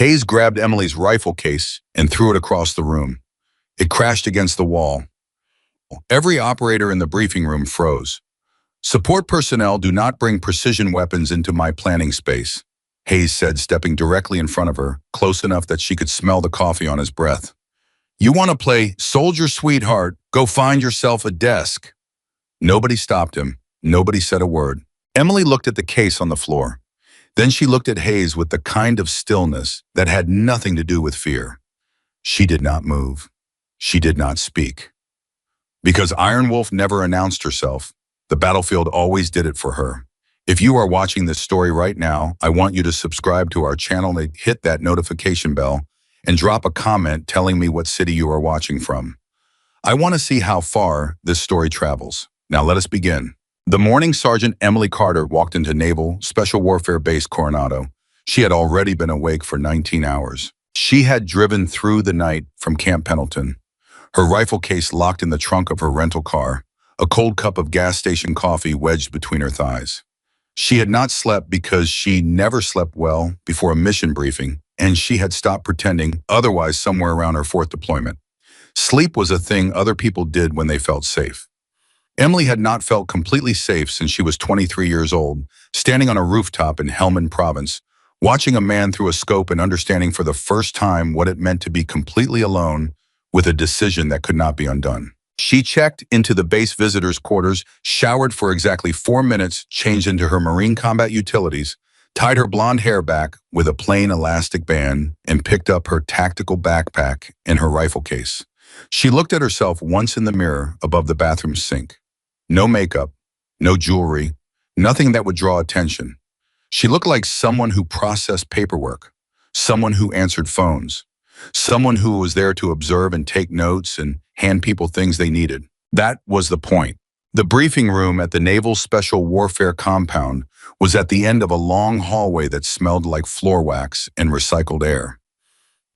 Hayes grabbed Emily's rifle case and threw it across the room. It crashed against the wall. Every operator in the briefing room froze. "Support personnel do not bring precision weapons into my planning space," Hayes said, stepping directly in front of her, close enough that she could smell the coffee on his breath. "You want to play soldier sweetheart, go find yourself a desk." Nobody stopped him. Nobody said a word. Emily looked at the case on the floor. Then she looked at Hayes with the kind of stillness that had nothing to do with fear. She did not move. She did not speak. Because Iron Wolf never announced herself, the battlefield always did it for her. If you are watching this story right now, I want you to subscribe to our channel and hit that notification bell and drop a comment telling me what city you are watching from. I want to see how far this story travels. Now let us begin. The morning Sergeant Emily Carter walked into Naval Special Warfare Base Coronado. She had already been awake for 19 hours. She had driven through the night from Camp Pendleton, her rifle case locked in the trunk of her rental car, a cold cup of gas station coffee wedged between her thighs. She had not slept because she never slept well before a mission briefing, and she had stopped pretending otherwise somewhere around her 4th deployment. Sleep was a thing other people did when they felt safe. Emily had not felt completely safe since she was 23 years old, standing on a rooftop in Helmand Province, watching a man through a scope and understanding for the first time what it meant to be completely alone with a decision that could not be undone. She checked into the base visitors' quarters, showered for exactly 4 minutes, changed into her Marine combat utilities, tied her blonde hair back with a plain elastic band, and picked up her tactical backpack and her rifle case. She looked at herself once in the mirror above the bathroom sink. No makeup, no jewelry, nothing that would draw attention. She looked like someone who processed paperwork, someone who answered phones, someone who was there to observe and take notes and hand people things they needed. That was the point. The briefing room at the Naval Special Warfare Compound was at the end of a long hallway that smelled like floor wax and recycled air.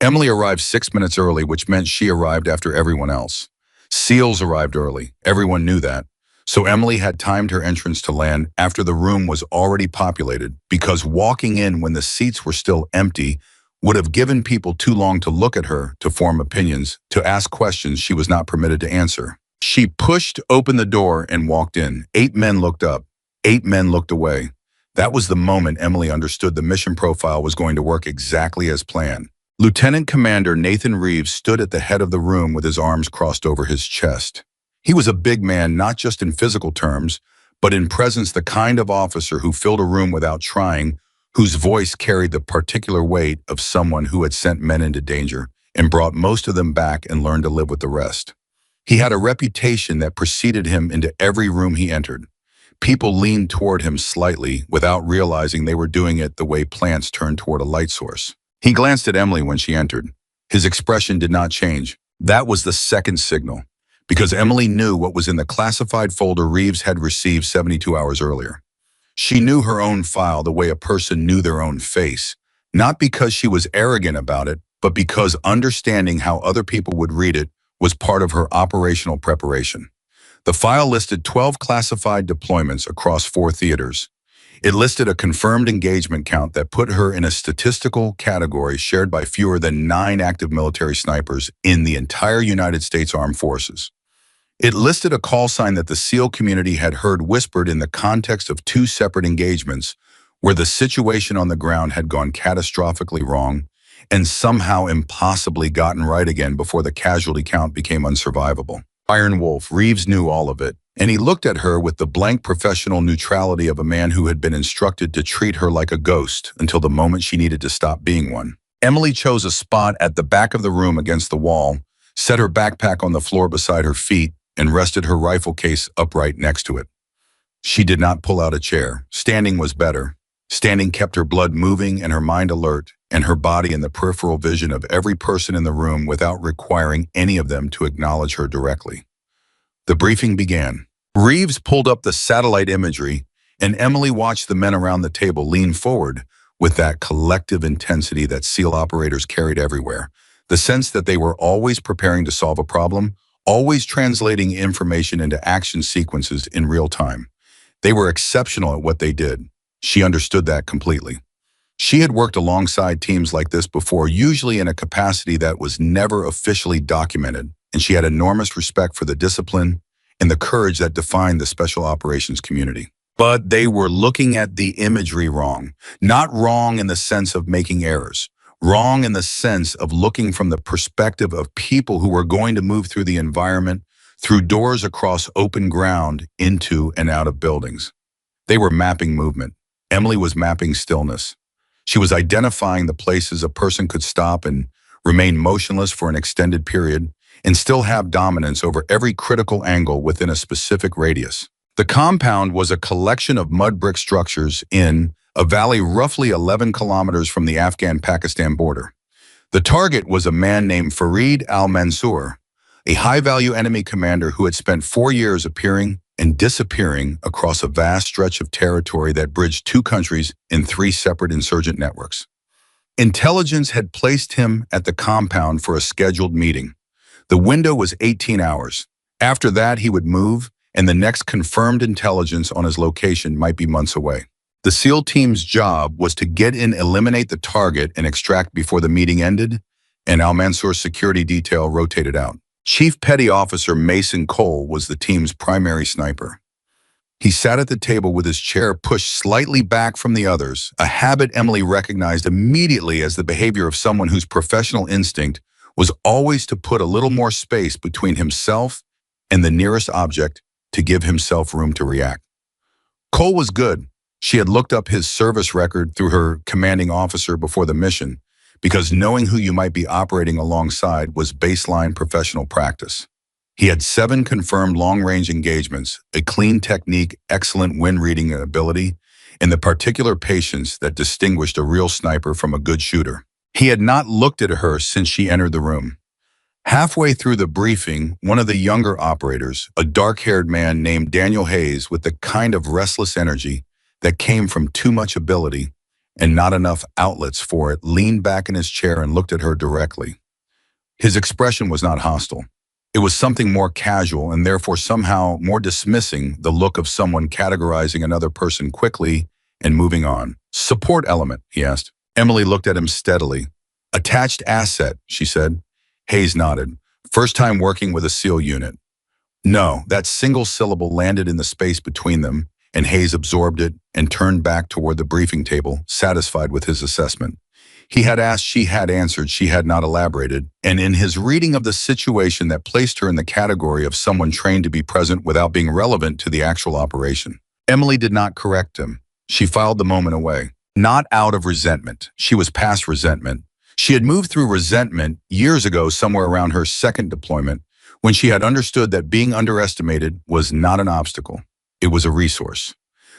Emily arrived 6 minutes early, which meant she arrived after everyone else. SEALs arrived early. Everyone knew that. So Emily had timed her entrance to land after the room was already populated, because walking in when the seats were still empty would have given people too long to look at her, to form opinions, to ask questions she was not permitted to answer. She pushed open the door and walked in. 8 men looked up. 8 men looked away. That was the moment Emily understood the mission profile was going to work exactly as planned. Lieutenant Commander Nathan Reeves stood at the head of the room with his arms crossed over his chest. He was a big man, not just in physical terms, but in presence, the kind of officer who filled a room without trying, whose voice carried the particular weight of someone who had sent men into danger and brought most of them back and learned to live with the rest. He had a reputation that preceded him into every room he entered. People leaned toward him slightly without realizing they were doing it the way plants turn toward a light source. He glanced at Emily when she entered. His expression did not change. That was the second signal, because Emily knew what was in the classified folder Reeves had received 72 hours earlier. She knew her own file the way a person knew their own face, not because she was arrogant about it, but because understanding how other people would read it was part of her operational preparation. The file listed 12 classified deployments across 4 theaters. It listed a confirmed engagement count that put her in a statistical category shared by fewer than 9 active military snipers in the entire United States Armed Forces. It listed a call sign that the SEAL community had heard whispered in the context of 2 separate engagements where the situation on the ground had gone catastrophically wrong and somehow impossibly gotten right again before the casualty count became unsurvivable. Iron Wolf, Reeves knew all of it, and he looked at her with the blank professional neutrality of a man who had been instructed to treat her like a ghost until the moment she needed to stop being one. Emily chose a spot at the back of the room against the wall, set her backpack on the floor beside her feet, and rested her rifle case upright next to it. She did not pull out a chair. Standing was better. Standing kept her blood moving and her mind alert, and her body in the peripheral vision of every person in the room without requiring any of them to acknowledge her directly. The briefing began. Reeves pulled up the satellite imagery, and Emily watched the men around the table lean forward with that collective intensity that SEAL operators carried everywhere, the sense that they were always preparing to solve a problem, always translating information into action sequences in real time. They were exceptional at what they did. She understood that completely. She had worked alongside teams like this before, usually in a capacity that was never officially documented, and she had enormous respect for the discipline and the courage that defined the special operations community. But they were looking at the imagery wrong. Not wrong in the sense of making errors, wrong in the sense of looking from the perspective of people who were going to move through the environment, through doors across open ground, into and out of buildings. They were mapping movement. Emily was mapping stillness. She was identifying the places a person could stop and remain motionless for an extended period and still have dominance over every critical angle within a specific radius. The compound was a collection of mud brick structures in a valley roughly 11 kilometers from the Afghan-Pakistan border. The target was a man named Farid al-Mansour, a high-value enemy commander who had spent 4 years appearing and disappearing across a vast stretch of territory that bridged 2 countries in 3 separate insurgent networks. Intelligence had placed him at the compound for a scheduled meeting. The window was 18 hours. After that, he would move, and the next confirmed intelligence on his location might be months away. The SEAL team's job was to get in, eliminate the target, and extract before the meeting ended, and al-Mansour's security detail rotated out. Chief Petty Officer Mason Cole was the team's primary sniper. He sat at the table with his chair pushed slightly back from the others, a habit Emily recognized immediately as the behavior of someone whose professional instinct was always to put a little more space between himself and the nearest object to give himself room to react. Cole was good. She had looked up his service record through her commanding officer before the mission, because knowing who you might be operating alongside was baseline professional practice. He had 7 confirmed long-range engagements, a clean technique, excellent wind-reading ability, and the particular patience that distinguished a real sniper from a good shooter. He had not looked at her since she entered the room. Halfway through the briefing, one of the younger operators, a dark-haired man named Daniel Hayes with the kind of restless energy that came from too much ability and not enough outlets for it, leaned back in his chair and looked at her directly. His expression was not hostile. It was something more casual and therefore somehow more dismissing, the look of someone categorizing another person quickly and moving on. Support element, he asked. Emily looked at him steadily. Attached asset, she said. Hayes nodded. First time working with a SEAL unit. No, that single syllable landed in the space between them, and Hayes absorbed it and turned back toward the briefing table, satisfied with his assessment. He had asked, she had answered, she had not elaborated, and in his reading of the situation that placed her in the category of someone trained to be present without being relevant to the actual operation. Emily did not correct him. She filed the moment away. Not out of resentment. She was past resentment. She had moved through resentment years ago, somewhere around her second deployment, when she had understood that being underestimated was not an obstacle. It was a resource.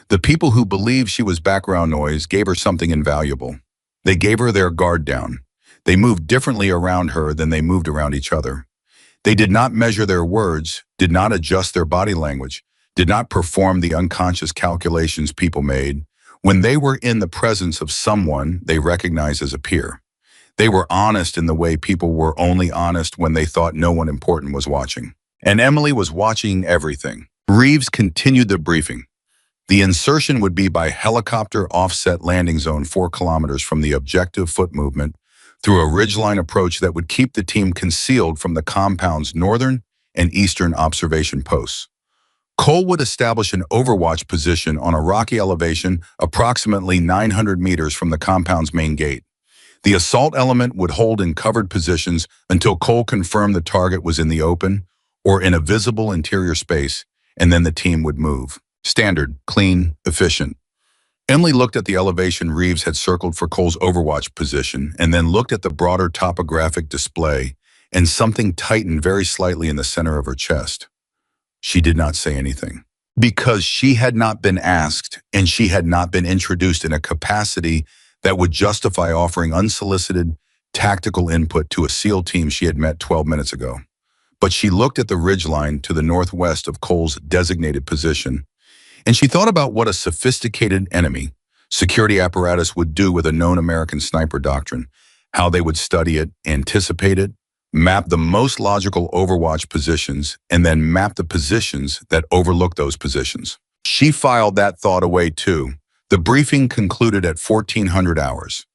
The people who believed she was background noise gave her something invaluable. They gave her their guard down. They moved differently around her than they moved around each other. They did not measure their words, did not adjust their body language, did not perform the unconscious calculations people made. When they were in the presence of someone they recognized as a peer, they were honest in the way people were only honest when they thought no one important was watching. And Emily was watching everything. Reeves continued the briefing. The insertion would be by helicopter offset landing zone 4 kilometers from the objective foot movement through a ridgeline approach that would keep the team concealed from the compound's northern and eastern observation posts. Cole would establish an overwatch position on a rocky elevation approximately 900 meters from the compound's main gate. The assault element would hold in covered positions until Cole confirmed the target was in the open or in a visible interior space, and then the team would move. Standard, clean, efficient. Emily looked at the elevation Reeves had circled for Cole's overwatch position and then looked at the broader topographic display, and something tightened very slightly in the center of her chest. She did not say anything. Because she had not been asked and she had not been introduced in a capacity that would justify offering unsolicited tactical input to a SEAL team she had met 12 minutes ago. But she looked at the ridgeline to the northwest of Cole's designated position, and she thought about what a sophisticated enemy security apparatus would do with a known American sniper doctrine, how they would study it, anticipate it, map the most logical overwatch positions, and then map the positions that overlook those positions. She filed that thought away too, The briefing concluded at 1400 hours.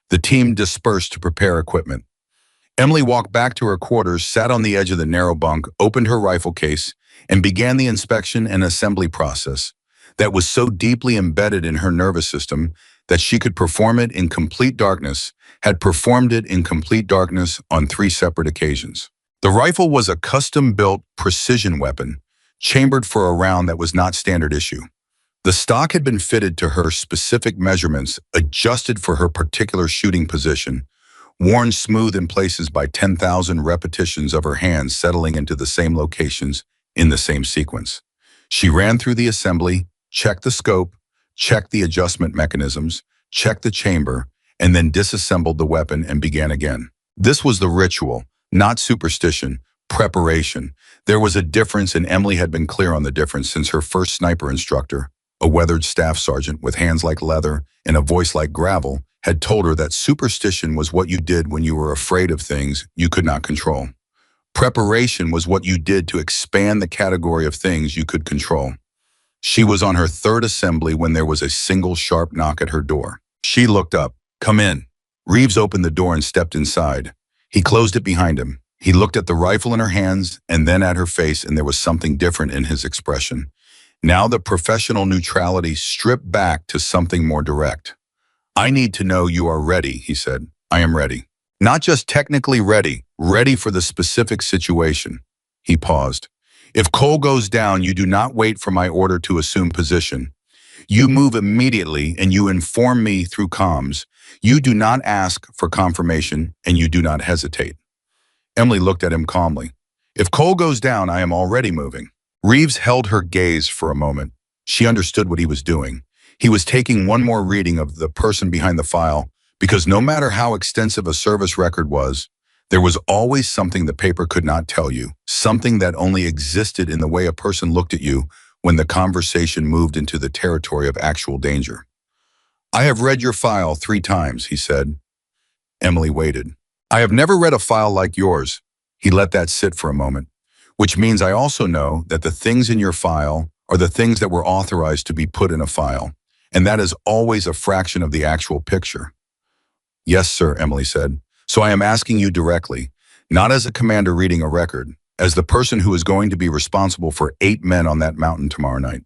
The team dispersed to prepare equipment. Emily walked back to her quarters, sat on the edge of the narrow bunk, opened her rifle case, and began the inspection and assembly process that was so deeply embedded in her nervous system that she could perform it in complete darkness, had performed it in complete darkness on 3 separate occasions. The rifle was a custom-built precision weapon, chambered for a round that was not standard issue. The stock had been fitted to her specific measurements, adjusted for her particular shooting position, worn smooth in places by 10,000 repetitions of her hands settling into the same locations in the same sequence. She ran through the assembly, checked the scope, checked the adjustment mechanisms, checked the chamber, and then disassembled the weapon and began again. This was the ritual, not superstition, preparation. There was a difference, and Emily had been clear on the difference since her first sniper instructor, a weathered staff sergeant with hands like leather and a voice like gravel, had told her that superstition was what you did when you were afraid of things you could not control. Preparation was what you did to expand the category of things you could control. She was on her 3rd assembly when there was a single sharp knock at her door. She looked up. "Come in." Reeves opened the door and stepped inside. He closed it behind him. He looked at the rifle in her hands and then at her face, and there was something different in his expression. Now the professional neutrality stripped back to something more direct. "I need to know you are ready," he said. "I am ready. Not just technically ready, ready for the specific situation." He paused. "If Cole goes down, you do not wait for my order to assume position. You move immediately and you inform me through comms. You do not ask for confirmation and you do not hesitate." Emily looked at him calmly. "If Cole goes down, I am already moving." Reeves held her gaze for a moment. She understood what he was doing. He was taking one more reading of the person behind the file, because no matter how extensive a service record was, there was always something the paper could not tell you, something that only existed in the way a person looked at you when the conversation moved into the territory of actual danger. "I have read your file 3 times, he said. Emily waited. "I have never read a file like yours." He let that sit for a moment. "Which means I also know that the things in your file are the things that were authorized to be put in a file, and that is always a fraction of the actual picture." "Yes, sir," Emily said. "So I am asking you directly, not as a commander reading a record, as the person who is going to be responsible for 8 men on that mountain tomorrow night."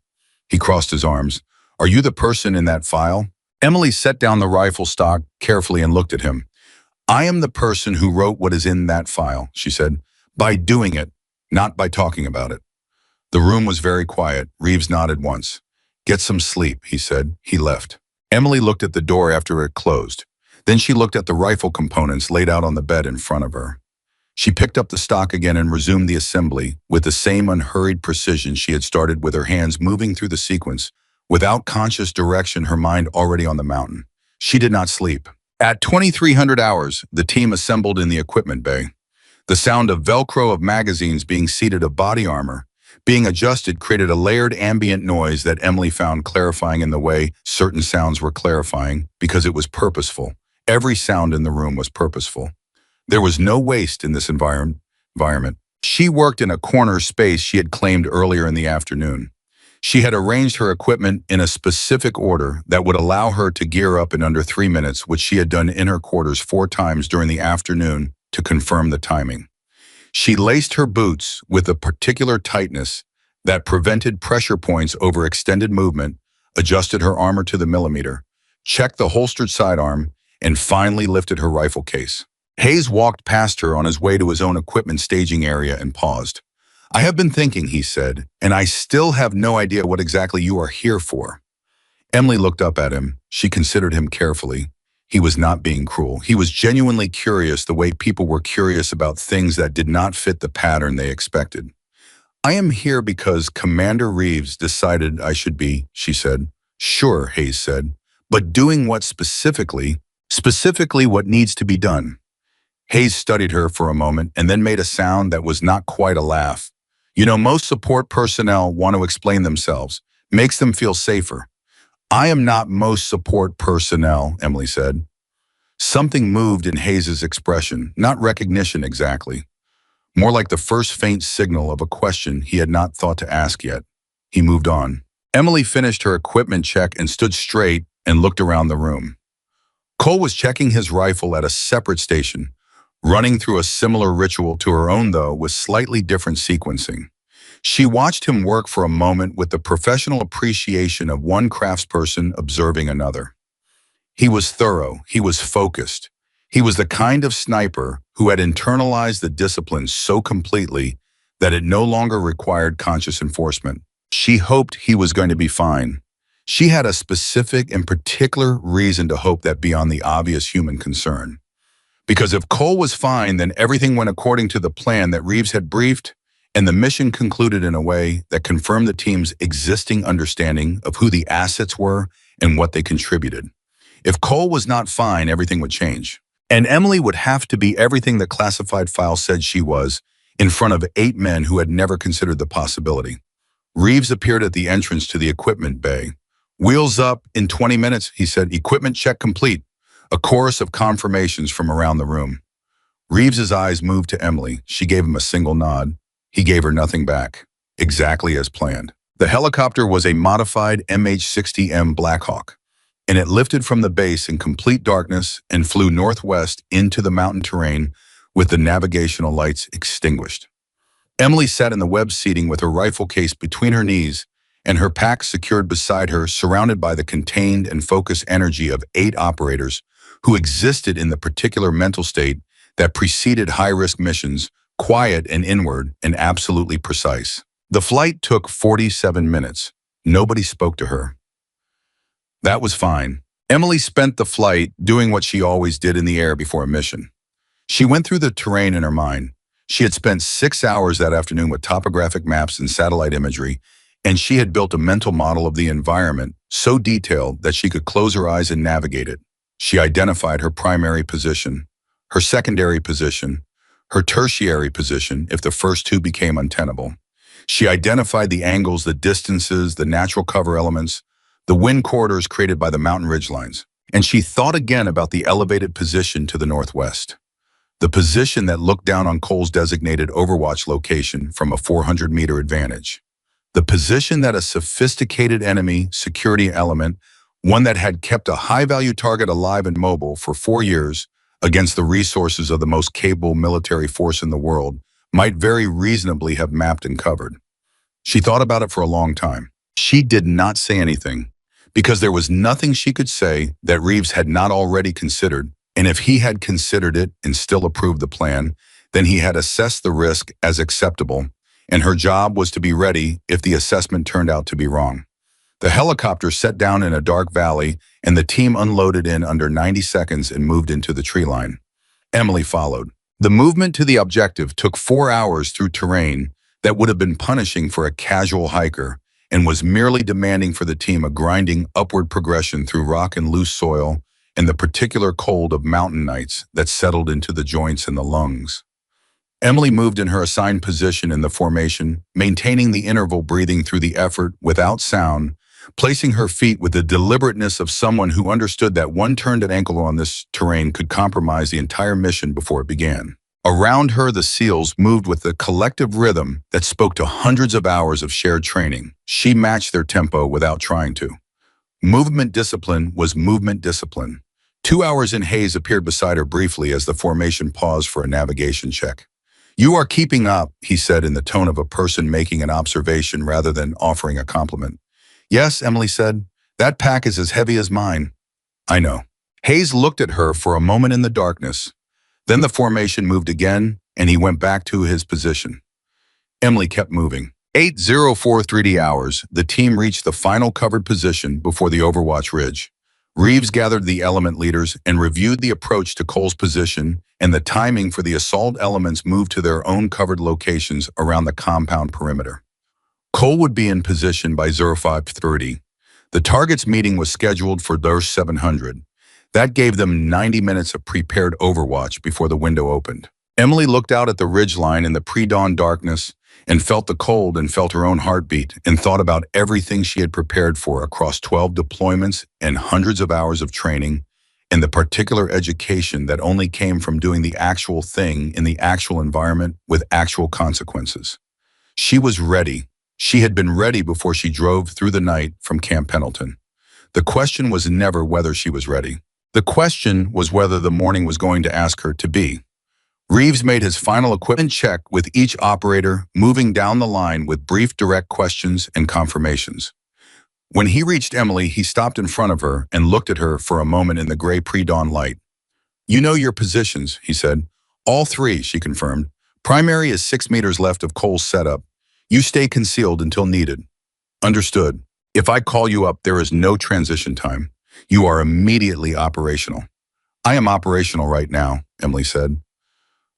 He crossed his arms. "Are you the person in that file?" Emily set down the rifle stock carefully and looked at him. "I am the person who wrote what is in that file," she said, "by doing it, not by talking about it." The room was very quiet. Reeves nodded once. "Get some sleep," he said. He left. Emily looked at the door after it closed. Then she looked at the rifle components laid out on the bed in front of her. She picked up the stock again and resumed the assembly with the same unhurried precision she had started, with her hands moving through the sequence, without conscious direction, her mind already on the mountain. She did not sleep. At 2300 hours, the team assembled in the equipment bay. The sound of Velcro of magazines being seated, of body armor being adjusted, created a layered ambient noise that Emily found clarifying in the way certain sounds were clarifying, because it was purposeful. Every sound in the room was purposeful. There was no waste in this environment. She worked in a corner space she had claimed earlier in the afternoon. She had arranged her equipment in a specific order that would allow her to gear up in under 3 minutes, which she had done in her quarters 4 times during the afternoon to confirm the timing. She laced her boots with a particular tightness that prevented pressure points over extended movement, adjusted her armor to the millimeter, checked the holstered sidearm, and finally lifted her rifle case. Hayes walked past her on his way to his own equipment staging area and paused. "I have been thinking," he said, "and I still have no idea what exactly you are here for." Emily looked up at him. She considered him carefully. He was not being cruel. He was genuinely curious, the way people were curious about things that did not fit the pattern they expected. "I am here because Commander Reeves decided I should be," she said. "Sure," Hayes said, "but doing what specifically? Specifically what needs to be done." Hayes studied her for a moment and then made a sound that was not quite a laugh. "You know, most support personnel want to explain themselves. Makes them feel safer." "I am not most support personnel," Emily said. Something moved in Hayes's expression, not recognition exactly. More like the first faint signal of a question he had not thought to ask yet. He moved on. Emily finished her equipment check and stood straight and looked around the room. Cole was checking his rifle at a separate station, running through a similar ritual to her own, though with slightly different sequencing. She watched him work for a moment with the professional appreciation of one craftsperson observing another. He was thorough, he was focused. He was the kind of sniper who had internalized the discipline so completely that it no longer required conscious enforcement. She hoped he was going to be fine. She had a specific and particular reason to hope that beyond the obvious human concern. Because if Cole was fine, then everything went according to the plan that Reeves had briefed, and the mission concluded in a way that confirmed the team's existing understanding of who the assets were and what they contributed. If Cole was not fine, everything would change. And Emily would have to be everything the classified file said she was, in front of 8 men who had never considered the possibility. Reeves appeared at the entrance to the equipment bay. "Wheels up in 20 minutes," he said. "Equipment check complete." A chorus of confirmations from around the room. Reeves's eyes moved to Emily. She gave him a single nod. He gave her nothing back. Exactly as planned. The helicopter was a modified MH-60M Blackhawk, and it lifted from the base in complete darkness and flew northwest into the mountain terrain with the navigational lights extinguished. Emily sat in the web seating with her rifle case between her knees and her pack secured beside her, surrounded by the contained and focused energy of 8 operators who existed in the particular mental state that preceded high-risk missions, quiet and inward and absolutely precise. The flight took 47 minutes. Nobody spoke to her. That was fine. Emily spent the flight doing what she always did in the air before a mission. She went through the terrain in her mind. She had spent 6 hours that afternoon with topographic maps and satellite imagery, and she had built a mental model of the environment so detailed that she could close her eyes and navigate it. She identified her primary position, her secondary position, her tertiary position if the first 2 became untenable. She identified the angles, the distances, the natural cover elements, the wind corridors created by the mountain ridgelines. And she thought again about the elevated position to the northwest, the position that looked down on Cole's designated overwatch location from a 400-meter advantage, the position that a sophisticated enemy security element, one that had kept a high-value target alive and mobile for 4 years against the resources of the most capable military force in the world, might very reasonably have mapped and covered. She thought about it for a long time. She did not say anything, because there was nothing she could say that Reeves had not already considered, and if he had considered it and still approved the plan, then he had assessed the risk as acceptable, and her job was to be ready if the assessment turned out to be wrong. The helicopter set down in a dark valley, and the team unloaded in under 90 seconds and moved into the tree line. Emily followed. The movement to the objective took 4 hours through terrain that would have been punishing for a casual hiker and was merely demanding for the team a grinding upward progression through rock and loose soil and the particular cold of mountain nights that settled into the joints and the lungs. Emily moved in her assigned position in the formation, maintaining the interval breathing through the effort without sound, placing her feet with the deliberateness of someone who understood that one turned at ankle on this terrain could compromise the entire mission before it began. Around her, the SEALs moved with the collective rhythm that spoke to hundreds of hours of shared training. She matched their tempo without trying to. Movement discipline was movement discipline. 2 hours in, Hayes appeared beside her briefly as the formation paused for a navigation check. "You are keeping up," he said in the tone of a person making an observation rather than offering a compliment. "Yes," Emily said. "That pack is as heavy as mine." "I know." Hayes looked at her for a moment in the darkness. Then the formation moved again, and he went back to his position. Emily kept moving. 8:04 hours, the team reached the final covered position before the Overwatch Ridge. Reeves gathered the element leaders and reviewed the approach to Cole's position and the timing for the assault elements moved to their own covered locations around the compound perimeter. Cole would be in position by 05:30. The target's meeting was scheduled for 0700. That gave them 90 minutes of prepared overwatch before the window opened. Emily looked out at the ridgeline in the pre-dawn darkness and felt the cold and felt her own heartbeat and thought about everything she had prepared for across 12 deployments and hundreds of hours of training and the particular education that only came from doing the actual thing in the actual environment with actual consequences. She was ready. She had been ready before she drove through the night from Camp Pendleton. The question was never whether she was ready. The question was whether the morning was going to ask her to be. Reeves made his final equipment check with each operator, moving down the line with brief direct questions and confirmations. When he reached Emily, he stopped in front of her and looked at her for a moment in the gray pre-dawn light. "You know your positions," he said. "All three," she confirmed. "Primary is 6 meters left of Cole's setup. You stay concealed until needed." "Understood. If I call you up, there is no transition time. You are immediately operational." "I am operational right now," Emily said.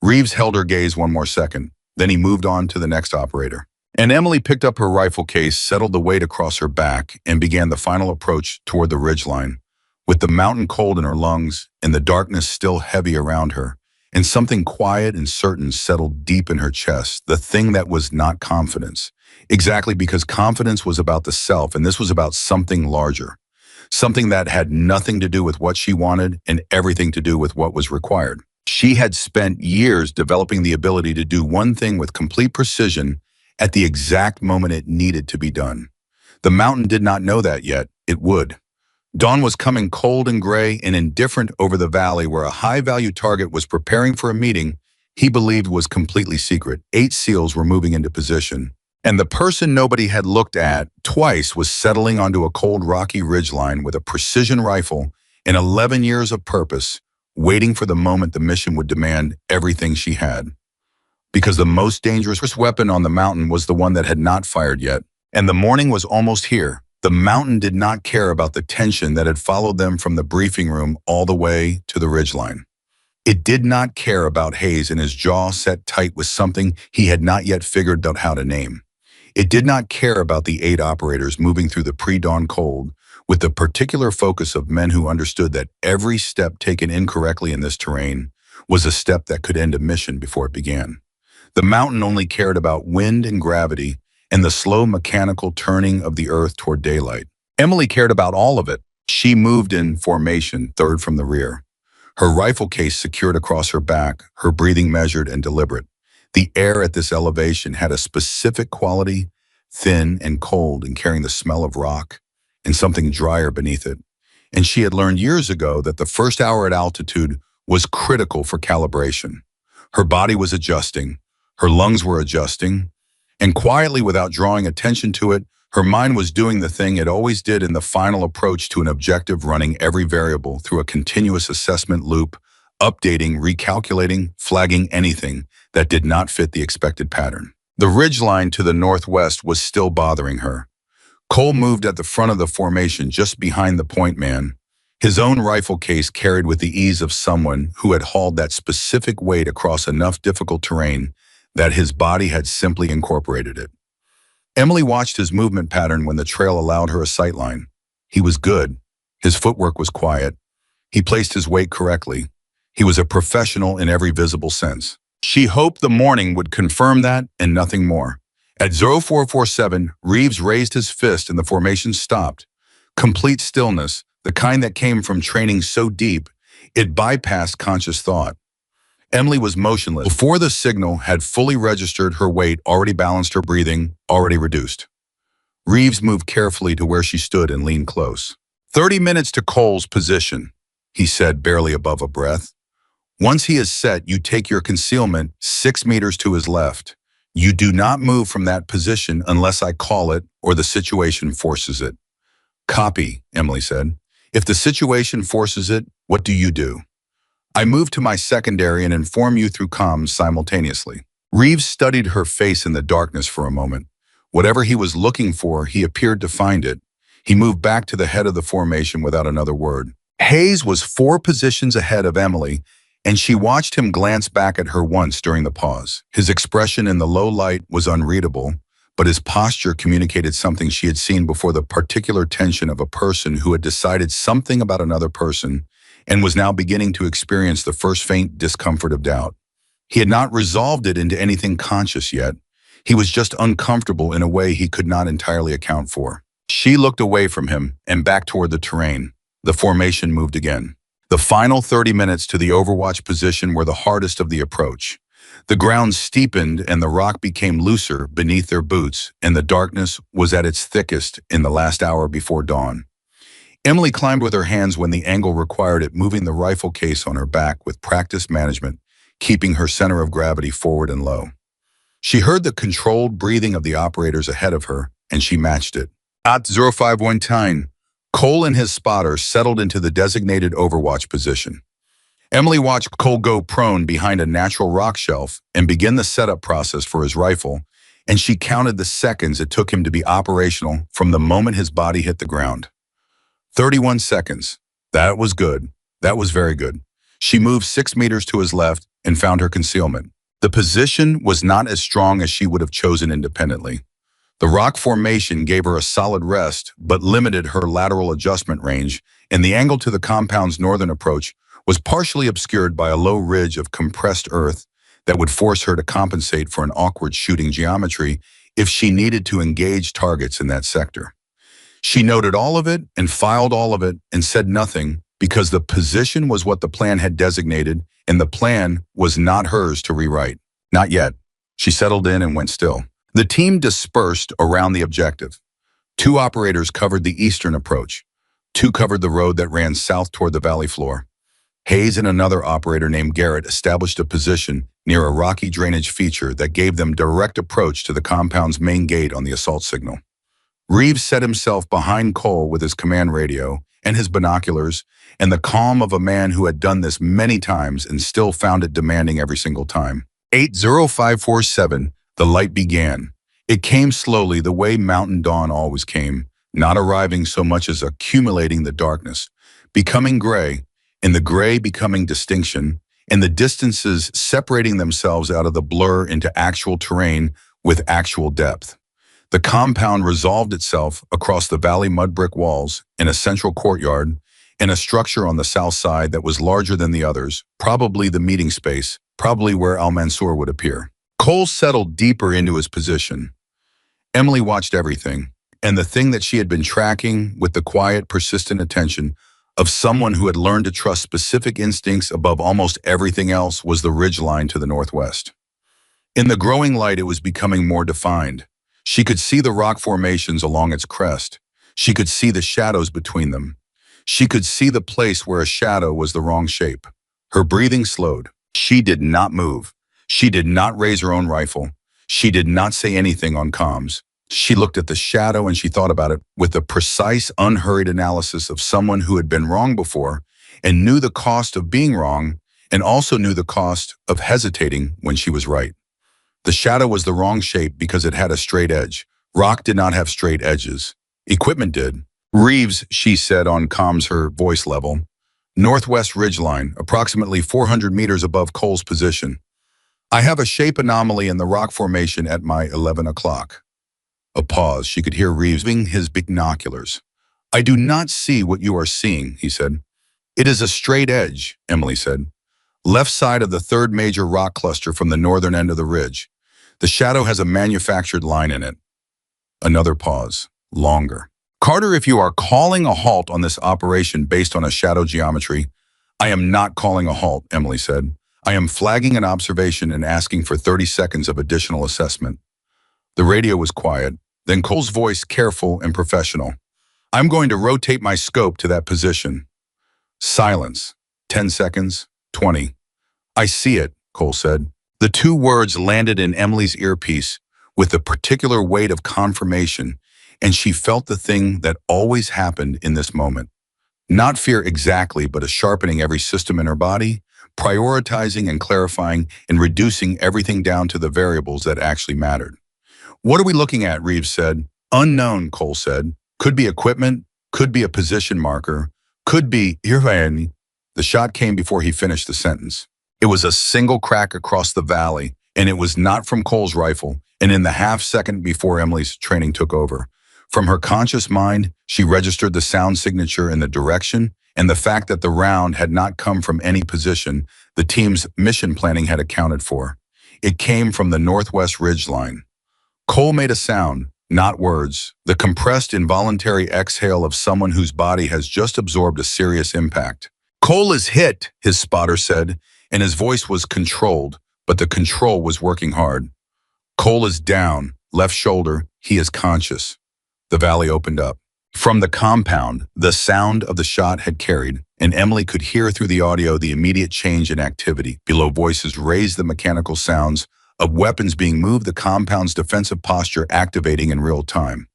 Reeves held her gaze one more second. Then he moved on to the next operator. And Emily picked up her rifle case, settled the weight across her back, and began the final approach toward the ridgeline. With the mountain cold in her lungs and the darkness still heavy around her, and something quiet and certain settled deep in her chest, the thing that was not confidence. Exactly, because confidence was about the self, and this was about something larger. Something that had nothing to do with what she wanted and everything to do with what was required. She had spent years developing the ability to do one thing with complete precision at the exact moment it needed to be done. The mountain did not know that yet. It would. Dawn was coming cold and gray and indifferent over the valley where a high-value target was preparing for a meeting he believed was completely secret. 8 SEALs were moving into position, and the person nobody had looked at twice was settling onto a cold rocky ridgeline with a precision rifle and 11 years of purpose, waiting for the moment the mission would demand everything she had. Because the most dangerous weapon on the mountain was the one that had not fired yet, and the morning was almost here. The mountain did not care about the tension that had followed them from the briefing room all the way to the ridgeline. It did not care about Hayes and his jaw set tight with something he had not yet figured out how to name. It did not care about the 8 operators moving through the pre-dawn cold, with the particular focus of men who understood that every step taken incorrectly in this terrain was a step that could end a mission before it began. The mountain only cared about wind and gravity and the slow mechanical turning of the earth toward daylight. Emily cared about all of it. She moved in formation, third from the rear. Her rifle case secured across her back, her breathing measured and deliberate. The air at this elevation had a specific quality, thin and cold and carrying the smell of rock and something drier beneath it. And she had learned years ago that the first hour at altitude was critical for calibration. Her body was adjusting, her lungs were adjusting, and quietly, without drawing attention to it, her mind was doing the thing it always did in the final approach to an objective, running every variable through a continuous assessment loop, updating, recalculating, flagging anything that did not fit the expected pattern. The ridgeline to the northwest was still bothering her. Cole moved at the front of the formation just behind the point man, his own rifle case carried with the ease of someone who had hauled that specific weight across enough difficult terrain that his body had simply incorporated it. Emily watched his movement pattern when the trail allowed her a sightline. He was good. His footwork was quiet. He placed his weight correctly. He was a professional in every visible sense. She hoped the morning would confirm that and nothing more. At 0447, Reeves raised his fist and the formation stopped. Complete stillness, the kind that came from training so deep, it bypassed conscious thought. Emily was motionless. Before the signal had fully registered, her weight already balanced, her breathing already reduced. Reeves moved carefully to where she stood and leaned close. 30 minutes to Cole's position, he said, barely above a breath. Once he is set, you take your concealment 6 meters to his left. You do not move from that position unless I call it or the situation forces it. Copy, Emily said. If the situation forces it, what do you do? I move to my secondary and inform you through comms simultaneously. Reeves studied her face in the darkness for a moment. Whatever he was looking for, he appeared to find it. He moved back to the head of the formation without another word. Hayes was 4 positions ahead of Emily, and she watched him glance back at her once during the pause. His expression in the low light was unreadable, but his posture communicated something she had seen before, the particular tension of a person who had decided something about another person and was now beginning to experience the first faint discomfort of doubt. He had not resolved it into anything conscious yet. He was just uncomfortable in a way he could not entirely account for. She looked away from him and back toward the terrain. The formation moved again. The final 30 minutes to the overwatch position were the hardest of the approach. The ground steepened and the rock became looser beneath their boots, and the darkness was at its thickest in the last hour before dawn. Emily climbed with her hands when the angle required it, moving the rifle case on her back with practiced management, keeping her center of gravity forward and low. She heard the controlled breathing of the operators ahead of her, and she matched it. At 051 Cole and his spotter settled into the designated overwatch position. Emily watched Cole go prone behind a natural rock shelf and begin the setup process for his rifle, and she counted the seconds it took him to be operational from the moment his body hit the ground. 31 seconds. That was good. That was very good. She moved 6 meters to his left and found her concealment. The position was not as strong as she would have chosen independently. The rock formation gave her a solid rest, but limited her lateral adjustment range, and the angle to the compound's northern approach was partially obscured by a low ridge of compressed earth that would force her to compensate for an awkward shooting geometry if she needed to engage targets in that sector. She noted all of it and filed all of it and said nothing because the position was what the plan had designated and the plan was not hers to rewrite. Not yet. She settled in and went still. The team dispersed around the objective. 2 operators covered the eastern approach. 2 covered the road that ran south toward the valley floor. Hayes and another operator named Garrett established a position near a rocky drainage feature that gave them direct approach to the compound's main gate on the assault signal. Reeves set himself behind Cole with his command radio and his binoculars and the calm of a man who had done this many times and still found it demanding every single time. 80547, the light began. It came slowly the way mountain dawn always came, not arriving so much as accumulating the darkness, becoming gray, and the gray becoming distinction, and the distances separating themselves out of the blur into actual terrain with actual depth. The compound resolved itself across the valley mud brick walls in a central courtyard and a structure on the south side that was larger than the others, probably the meeting space, probably where Al-Mansur would appear. Cole settled deeper into his position. Emily watched everything, and the thing that she had been tracking with the quiet, persistent attention of someone who had learned to trust specific instincts above almost everything else was the ridgeline to the northwest. In the growing light, it was becoming more defined. She could see the rock formations along its crest. She could see the shadows between them. She could see the place where a shadow was the wrong shape. Her breathing slowed. She did not move. She did not raise her own rifle. She did not say anything on comms. She looked at the shadow and she thought about it with the precise, unhurried analysis of someone who had been wrong before and knew the cost of being wrong and also knew the cost of hesitating when she was right. The shadow was the wrong shape because it had a straight edge. Rock did not have straight edges. Equipment did. Reeves, she said on comms, her voice level. Northwest ridgeline, approximately 400 meters above Cole's position. I have a shape anomaly in the rock formation at my 11 o'clock. A pause. She could hear Reeves moving his binoculars. I do not see what you are seeing, he said. It is a straight edge, Emily said. Left side of the third major rock cluster from the northern end of the ridge. The shadow has a manufactured line in it. Another pause. Longer. Carter, if you are calling a halt on this operation based on a shadow geometry, I am not calling a halt, Emily said. I am flagging an observation and asking for 30 seconds of additional assessment. The radio was quiet, then Cole's voice careful and professional. I'm going to rotate my scope to that position. Silence. 10 seconds. 20. I see it, Cole said. The 2 words landed in Emily's earpiece with the particular weight of confirmation, and she felt the thing that always happened in this moment. Not fear exactly, but a sharpening every system in her body, prioritizing and clarifying and reducing everything down to the variables that actually mattered. What are we looking at, Reeves said. Unknown, Cole said. Could be equipment, could be a position marker, could be Irvani. The shot came before he finished the sentence. It was a single crack across the valley, and it was not from Cole's rifle, and in the half second before Emily's training took over. From her conscious mind, she registered the sound signature in the direction and the fact that the round had not come from any position the team's mission planning had accounted for. It came from the northwest ridgeline. Cole made a sound, not words, the compressed involuntary exhale of someone whose body has just absorbed a serious impact. Cole is hit, his spotter said, and his voice was controlled, but the control was working hard. Cole is down, left shoulder, he is conscious. The valley opened up. From the compound, the sound of the shot had carried, and Emily could hear through the audio the immediate change in activity. Below, voices raised the mechanical sounds of weapons being moved, the compound's defensive posture activating in real time.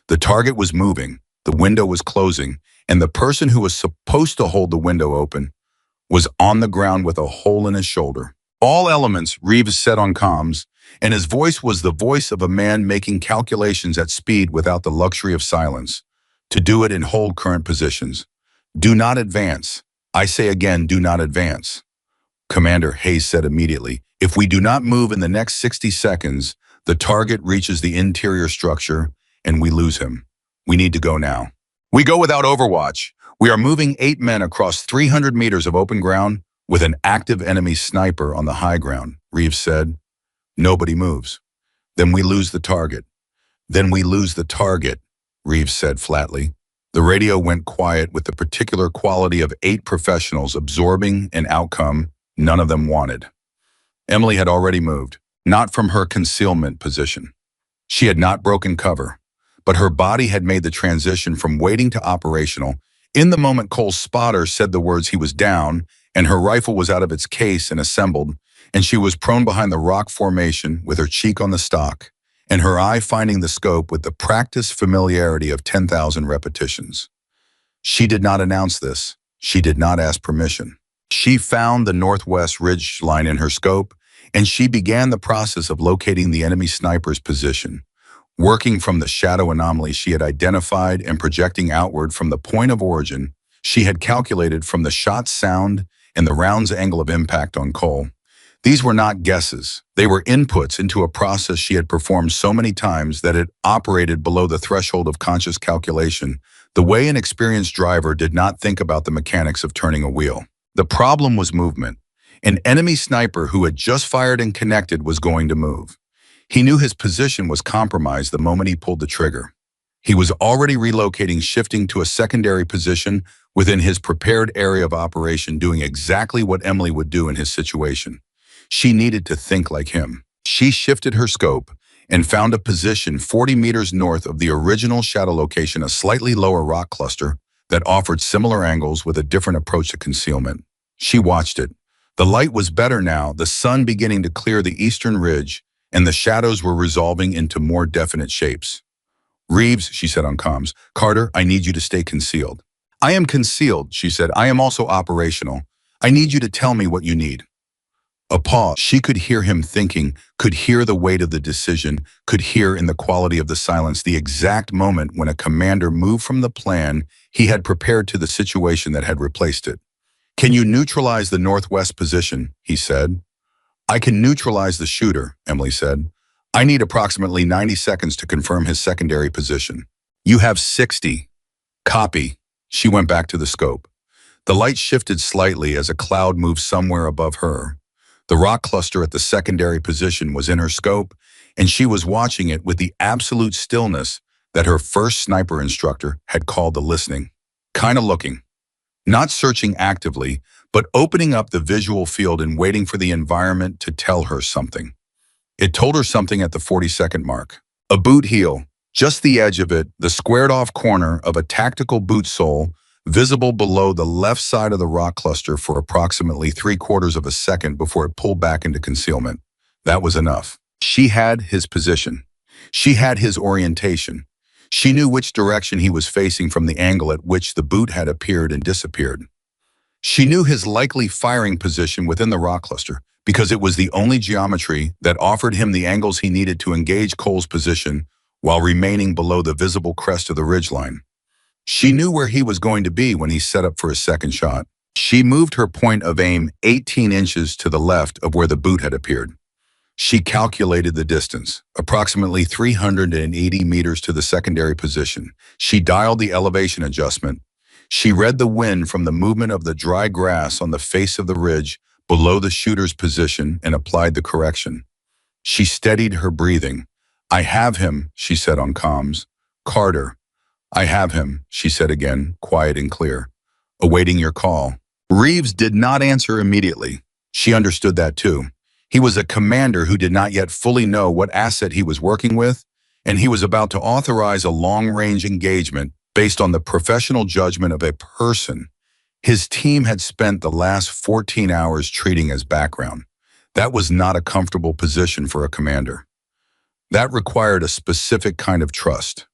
The target was moving, the window was closing, and the person who was supposed to hold the window open was on the ground with a hole in his shoulder. All elements, Reeves said on comms, and his voice was the voice of a man making calculations at speed without the luxury of silence. To do it and hold current positions. Do not advance. I say again, do not advance. Commander, Hayes said immediately. If we do not move in the next 60 seconds, the target reaches the interior structure and we lose him. We need to go now. We go without overwatch. We are moving 8 men across 300 meters of open ground with an active enemy sniper on the high ground, Reeves said. Nobody moves. Then we lose the target. Then we lose the target, Reeves said flatly. The radio went quiet with the particular quality of 8 professionals absorbing an outcome none of them wanted. Emily had already moved, not from her concealment position. She had not broken cover, but her body had made the transition from waiting to operational. In the moment Cole's spotter said the words, he was down, and her rifle was out of its case and assembled, and she was prone behind the rock formation with her cheek on the stock, and her eye finding the scope with the practiced familiarity of 10,000 repetitions. She did not announce this. She did not ask permission. She found the northwest ridge line in her scope, and she began the process of locating the enemy sniper's position, working from the shadow anomaly she had identified and projecting outward from the point of origin she had calculated from the shot's sound and the round's angle of impact on Cole. These were not guesses. They were inputs into a process she had performed so many times that it operated below the threshold of conscious calculation, the way an experienced driver did not think about the mechanics of turning a wheel. The problem was movement. An enemy sniper who had just fired and connected was going to move. He knew his position was compromised the moment he pulled the trigger. He was already relocating, shifting to a secondary position within his prepared area of operation, doing exactly what Emily would do in his situation. She needed to think like him. She shifted her scope and found a position 40 meters north of the original shadow location, a slightly lower rock cluster that offered similar angles with a different approach to concealment. She watched it. The light was better now, the sun beginning to clear the eastern ridge, and the shadows were resolving into more definite shapes. Reeves, she said on comms, Carter, I need you to stay concealed. I am concealed, she said. I am also operational. I need you to tell me what you need. A pause. She could hear him thinking, could hear the weight of the decision, could hear in the quality of the silence the exact moment when a commander moved from the plan he had prepared to the situation that had replaced it. Can you neutralize the northwest position? He said. I can neutralize the shooter, Emily said. I need approximately 90 seconds to confirm his secondary position. You have 60. Copy. She went back to the scope. The light shifted slightly as a cloud moved somewhere above her. The rock cluster at the secondary position was in her scope, and she was watching it with the absolute stillness that her first sniper instructor had called the listening. Kind of looking. Not searching actively, but opening up the visual field and waiting for the environment to tell her something. It told her something at the 40-second mark. A boot heel, just the edge of it, the squared-off corner of a tactical boot sole, visible below the left side of the rock cluster for approximately 3/4 of a second before it pulled back into concealment. That was enough. She had his position. She had his orientation. She knew which direction he was facing from the angle at which the boot had appeared and disappeared. She knew his likely firing position within the rock cluster because it was the only geometry that offered him the angles he needed to engage Cole's position while remaining below the visible crest of the ridgeline. She knew where he was going to be when he set up for his second shot. She moved her point of aim 18 inches to the left of where the boot had appeared. She calculated the distance, approximately 380 meters to the secondary position. She dialed the elevation adjustment. She read the wind from the movement of the dry grass on the face of the ridge below the shooter's position and applied the correction. She steadied her breathing. I have him, she said on comms. Carter. I have him, she said again, quiet and clear. Awaiting your call. Reeves did not answer immediately. She understood that too. He was a commander who did not yet fully know what asset he was working with, and he was about to authorize a long-range engagement based on the professional judgment of a person his team had spent the last 14 hours treating as background. That was not a comfortable position for a commander. That required a specific kind of trust.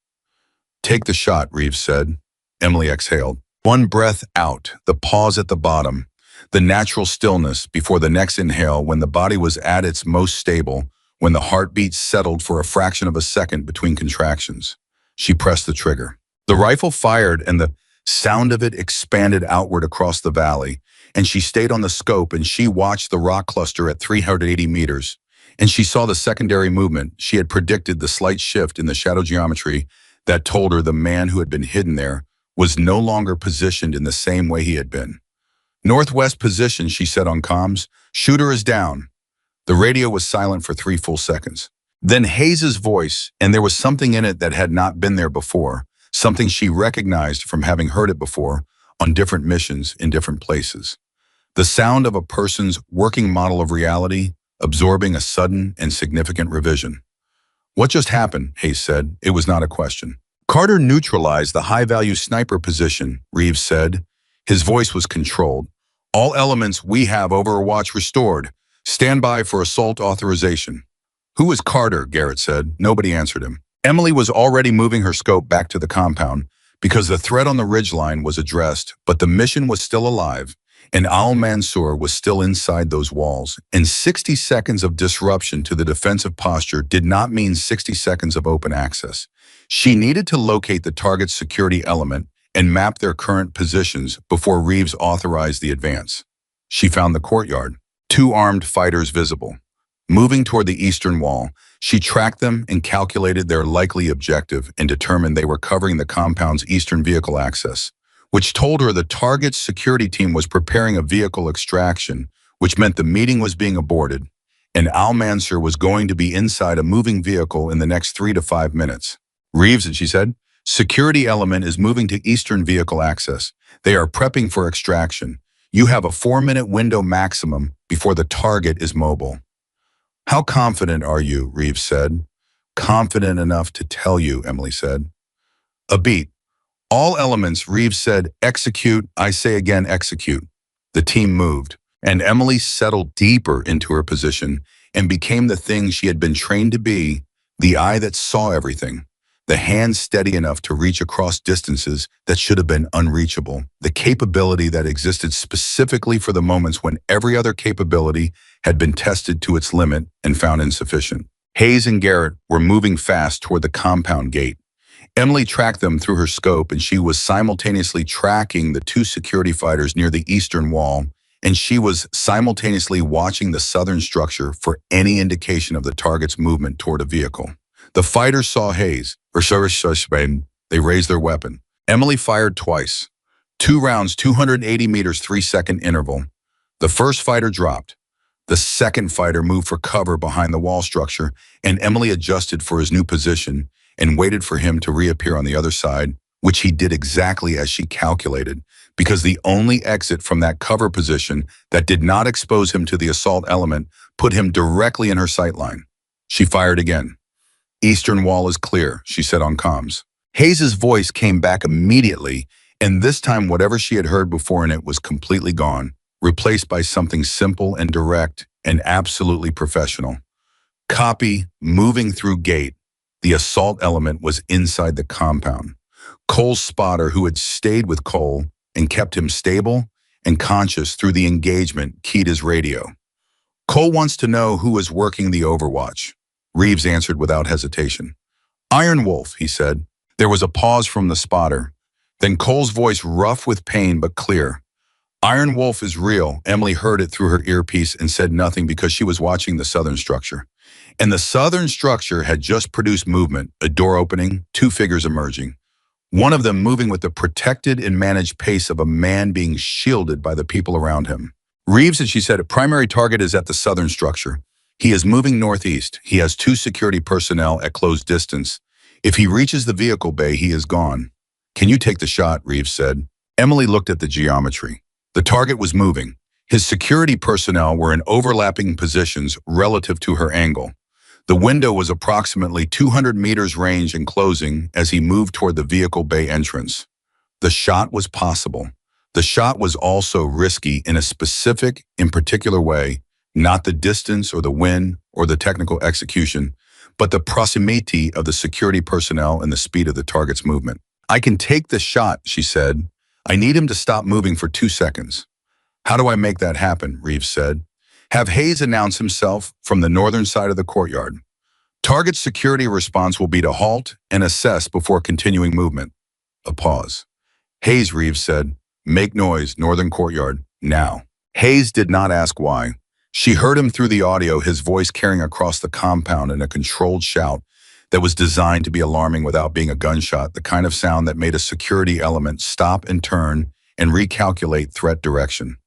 "Take the shot," Reeves said. Emily exhaled. One breath out, the pause at the bottom, the natural stillness before the next inhale when the body was at its most stable, when the heartbeat settled for a fraction of a second between contractions. She pressed the trigger. The rifle fired and the sound of it expanded outward across the valley, and she stayed on the scope and she watched the rock cluster at 380 meters. And she saw the secondary movement. She had predicted the slight shift in the shadow geometry that told her the man who had been hidden there was no longer positioned in the same way he had been. "Northwest position," she said on comms. "Shooter is down." The radio was silent for 3 full seconds. Then Hayes's voice, and there was something in it that had not been there before, something she recognized from having heard it before on different missions in different places. The sound of a person's working model of reality absorbing a sudden and significant revision. "What just happened?" Hayes said. It was not a question. "Carter neutralized the high-value sniper position," Reeves said. His voice was controlled. "All elements we have Overwatch restored. Stand by for assault authorization." "Who is Carter?" Garrett said. Nobody answered him. Emily was already moving her scope back to the compound because the threat on the ridgeline was addressed, but the mission was still alive, and Al-Mansur was still inside those walls. And 60 seconds of disruption to the defensive posture did not mean 60 seconds of open access. She needed to locate the target's security element and map their current positions before Reeves authorized the advance. She found the courtyard, 2 armed fighters visible. Moving toward the eastern wall, she tracked them and calculated their likely objective and determined they were covering the compound's eastern vehicle access, which told her the target's security team was preparing a vehicle extraction, which meant the meeting was being aborted, and Al-Mansur was going to be inside a moving vehicle in the next 3 to 5 minutes. "Reeves," she said, "security element is moving to eastern vehicle access. They are prepping for extraction. You have a 4-minute window maximum before the target is mobile." "How confident are you?" Reeves said. "Confident enough to tell you," Emily said. "A beat. All elements," Reeves said. "Execute. I say again, execute." The team moved, and Emily settled deeper into her position and became the thing she had been trained to be, the eye that saw everything, the hand steady enough to reach across distances that should have been unreachable, the capability that existed specifically for the moments when every other capability had been tested to its limit and found insufficient. Hayes and Garrett were moving fast toward the compound gate. Emily tracked them through her scope, and she was simultaneously tracking the 2 security fighters near the eastern wall, and she was simultaneously watching the southern structure for any indication of the target's movement toward a vehicle. The fighters saw Hayes. They raised their weapon. Emily fired twice. 2 rounds, 280 meters, 3-second interval. The first fighter dropped. The second fighter moved for cover behind the wall structure, and Emily adjusted for his new position and waited for him to reappear on the other side, which he did exactly as she calculated, because the only exit from that cover position that did not expose him to the assault element put him directly in her sightline. She fired again. "Eastern wall is clear," she said on comms. Hayes's voice came back immediately, and this time whatever she had heard before in it was completely gone, replaced by something simple and direct and absolutely professional. "Copy, moving through gate." The assault element was inside the compound. Cole's spotter, who had stayed with Cole and kept him stable and conscious through the engagement, keyed his radio. "Cole wants to know who is working the Overwatch." Reeves answered without hesitation. "Iron Wolf," he said. There was a pause from the spotter. Then Cole's voice, rough with pain but clear. "Iron Wolf is real." Emily heard it through her earpiece and said nothing because she was watching the southern structure. And the southern structure had just produced movement, a door opening, 2 figures emerging. One of them moving with the protected and managed pace of a man being shielded by the people around him. "Reeves," and she said, "a primary target is at the southern structure. He is moving northeast. He has 2 security personnel at close distance. If he reaches the vehicle bay, he is gone." "Can you take the shot?" Reeves said. Emily looked at the geometry. The target was moving. His security personnel were in overlapping positions relative to her angle. The window was approximately 200 meters range and closing as he moved toward the vehicle bay entrance. The shot was possible. The shot was also risky in a specific, in particular way, not the distance or the wind or the technical execution, but the proximity of the security personnel and the speed of the target's movement. "I can take the shot," she said. "I need him to stop moving for 2 seconds. "How do I make that happen?" Reeves said. "Have Hayes announce himself from the northern side of the courtyard. Target's security response will be to halt and assess before continuing movement." A pause. "Hayes," Reeves said, "make noise, northern courtyard, now." Hayes did not ask why. She heard him through the audio, his voice carrying across the compound in a controlled shout that was designed to be alarming without being a gunshot, the kind of sound that made a security element stop and turn and recalculate threat direction.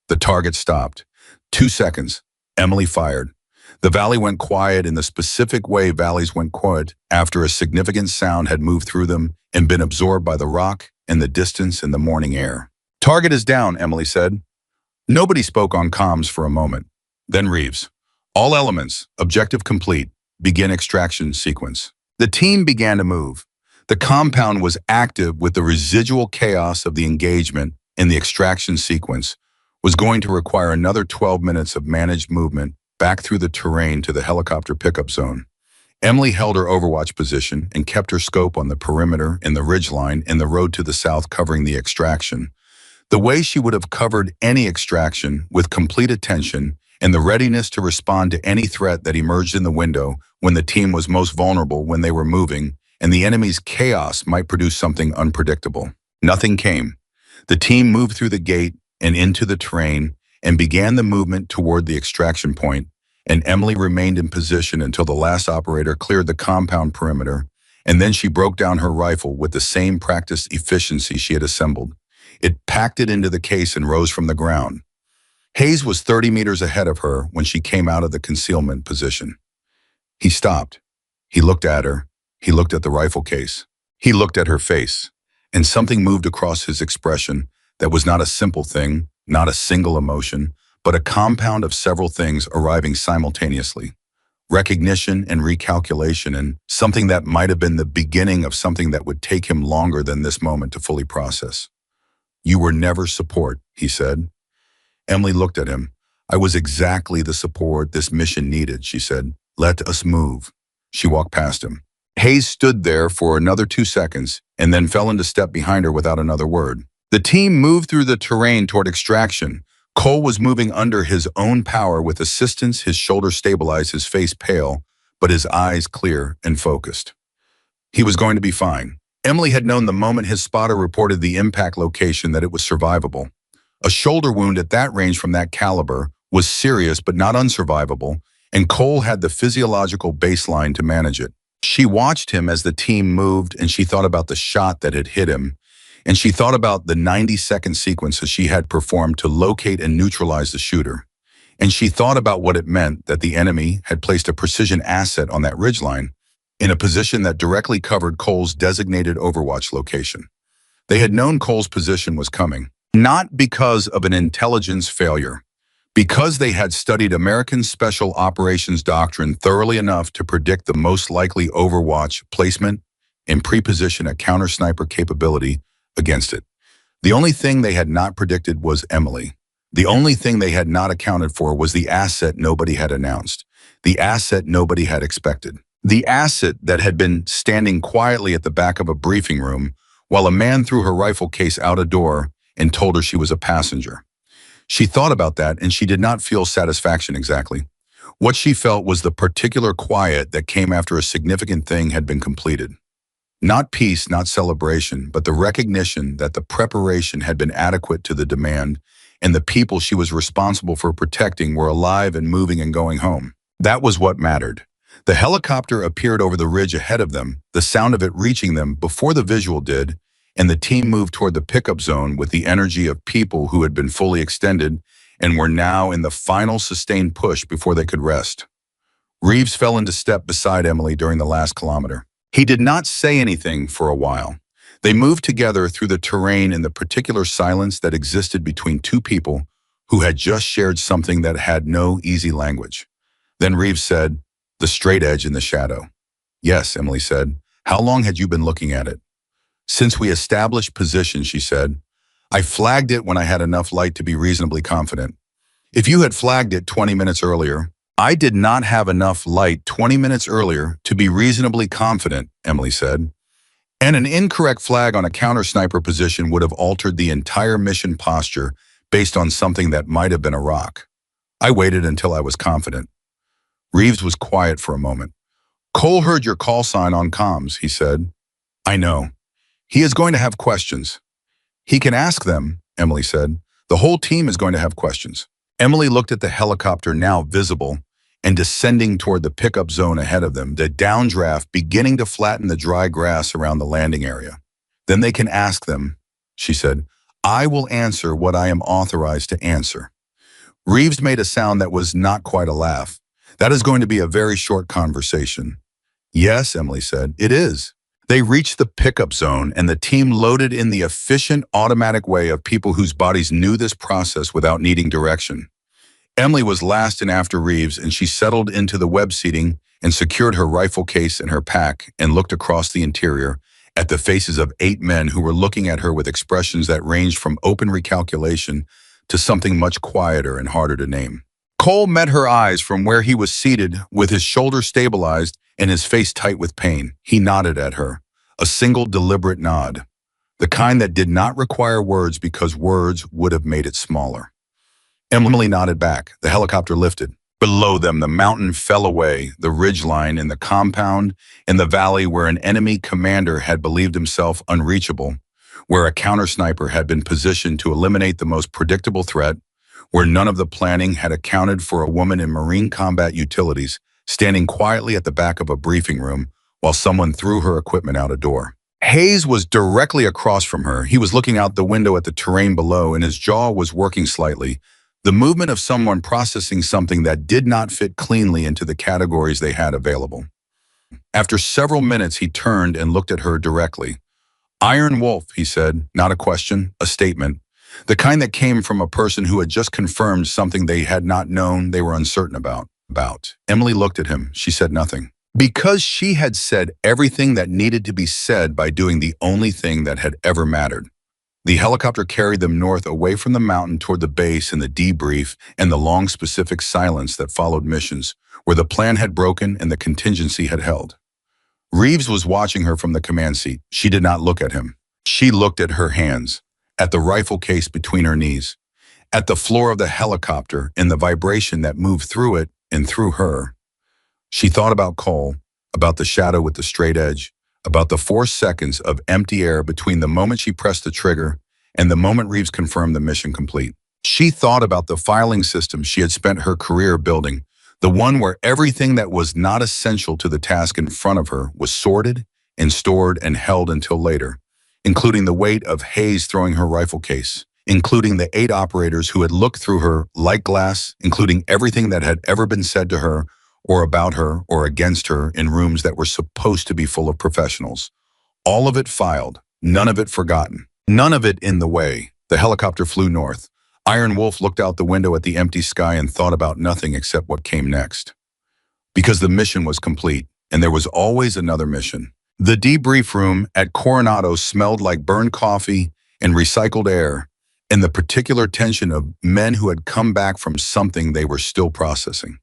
The target stopped. 2 seconds. Emily fired. The valley went quiet in the specific way valleys went quiet after a significant sound had moved through them and been absorbed by the rock and the distance in the morning air. "Target is down," Emily said. Nobody spoke on comms for a moment. Then Reeves. "All elements, objective complete, begin extraction sequence." The team began to move. The compound was active with the residual chaos of the engagement, and the extraction sequence was going to require another 12 minutes of managed movement back through the terrain to the helicopter pickup zone. Emily held her overwatch position and kept her scope on the perimeter and the ridgeline and the road to the south covering the extraction, the way she would have covered any extraction, with complete attention and the readiness to respond to any threat that emerged in the window when the team was most vulnerable, when they were moving, and the enemy's chaos might produce something unpredictable. Nothing came. The team moved through the gate and into the terrain and began the movement toward the extraction point, and Emily remained in position until the last operator cleared the compound perimeter, and then she broke down her rifle with the same practiced efficiency she had assembled. It packed it into the case and rose from the ground. Hayes was 30 meters ahead of her when she came out of the concealment position. He stopped. He looked at her. He looked at the rifle case. He looked at her face, and something moved across his expression that was not a simple thing, not a single emotion, but a compound of several things arriving simultaneously. Recognition and recalculation, and something that might have been the beginning of something that would take him longer than this moment to fully process. "You were never support," he said. Emily looked at him. "I was exactly the support this mission needed," she said. "Let us move." She walked past him. Hayes stood there for another 2 seconds and then fell into step behind her without another word. The team moved through the terrain toward extraction. Cole was moving under his own power with assistance, his shoulders stabilized, his face pale, but his eyes clear and focused. He was going to be fine. Emily had known the moment his spotter reported the impact location that it was survivable. A shoulder wound at that range from that caliber was serious but not unsurvivable, and Cole had the physiological baseline to manage it. She watched him as the team moved, and she thought about the shot that had hit him, and she thought about the 90-second sequences she had performed to locate and neutralize the shooter. And she thought about what it meant that the enemy had placed a precision asset on that ridgeline in a position that directly covered Cole's designated overwatch location. They had known Cole's position was coming, not because of an intelligence failure, because they had studied American Special Operations doctrine thoroughly enough to predict the most likely overwatch placement and pre-position a counter-sniper capability against it. The only thing they had not predicted was Emily. The only thing they had not accounted for was the asset nobody had announced, the asset nobody had expected, the asset that had been standing quietly at the back of a briefing room while a man threw her rifle case out a door and told her she was a passenger. She thought about that, and she did not feel satisfaction exactly. What she felt was the particular quiet that came after a significant thing had been completed. Not peace, not celebration, but the recognition that the preparation had been adequate to the demand, and the people she was responsible for protecting were alive and moving and going home. That was what mattered. The helicopter appeared over the ridge ahead of them, the sound of it reaching them before the visual did, and the team moved toward the pickup zone with the energy of people who had been fully extended and were now in the final sustained push before they could rest. Reeves fell into step beside Emily during the last kilometer. He did not say anything for a while. They moved together through the terrain in the particular silence that existed between two people who had just shared something that had no easy language. Then Reeves said, "The straight edge in the shadow." "Yes," Emily said. "How long had you been looking at it?" "Since we established position," she said. "I flagged it when I had enough light to be reasonably confident. If you had flagged it 20 minutes earlier—" "I did not have enough light 20 minutes earlier to be reasonably confident," Emily said. "And an incorrect flag on a counter-sniper position would have altered the entire mission posture based on something that might have been a rock. I waited until I was confident." Reeves was quiet for a moment. "Cole heard your call sign on comms," he said. "I know. He is going to have questions." "He can ask them," Emily said. "The whole team is going to have questions." Emily looked at the helicopter now visible and descending toward the pickup zone ahead of them, the downdraft beginning to flatten the dry grass around the landing area. "Then they can ask them," she said. "I will answer what I am authorized to answer." Reeves made a sound that was not quite a laugh. "That is going to be a very short conversation." "Yes," Emily said, "it is." They reached the pickup zone, and the team loaded in the efficient, automatic way of people whose bodies knew this process without needing direction. Emily was last in after Reeves, and she settled into the web seating and secured her rifle case and her pack and looked across the interior at the faces of 8 men who were looking at her with expressions that ranged from open recalculation to something much quieter and harder to name. Cole met her eyes from where he was seated with his shoulders stabilized and his face tight with pain. He nodded at her, a single deliberate nod, the kind that did not require words because words would have made it smaller. Emily nodded back. The helicopter lifted. Below them, the mountain fell away, the ridgeline in the compound, in the valley where an enemy commander had believed himself unreachable, where a counter-sniper had been positioned to eliminate the most predictable threat, where none of the planning had accounted for a woman in Marine combat utilities standing quietly at the back of a briefing room while someone threw her equipment out a door. Hayes was directly across from her. He was looking out the window at the terrain below, and his jaw was working slightly, the movement of someone processing something that did not fit cleanly into the categories they had available. After several minutes, he turned and looked at her directly. "Iron Wolf," he said, not a question, a statement, the kind that came from a person who had just confirmed something they had not known they were uncertain about. Emily looked at him. She said nothing. Because she had said everything that needed to be said by doing the only thing that had ever mattered. The helicopter carried them north away from the mountain toward the base and the debrief and the long specific silence that followed missions, where the plan had broken and the contingency had held. Reeves was watching her from the command seat. She did not look at him. She looked at her hands, at the rifle case between her knees, at the floor of the helicopter and the vibration that moved through it and through her. She thought about Cole, about the shadow with the straight edge, about the 4 seconds of empty air between the moment she pressed the trigger and the moment Reeves confirmed the mission complete. She thought about the filing system she had spent her career building, the one where everything that was not essential to the task in front of her was sorted and stored and held until later, including the weight of Hayes throwing her rifle case, including the 8 operators who had looked through her like glass, including everything that had ever been said to her or about her or against her in rooms that were supposed to be full of professionals. All of it filed, none of it forgotten, none of it in the way. The helicopter flew north. Iron Wolf looked out the window at the empty sky and thought about nothing except what came next. Because the mission was complete, and there was always another mission. The debrief room at Coronado smelled like burned coffee and recycled air, and the particular tension of men who had come back from something they were still processing.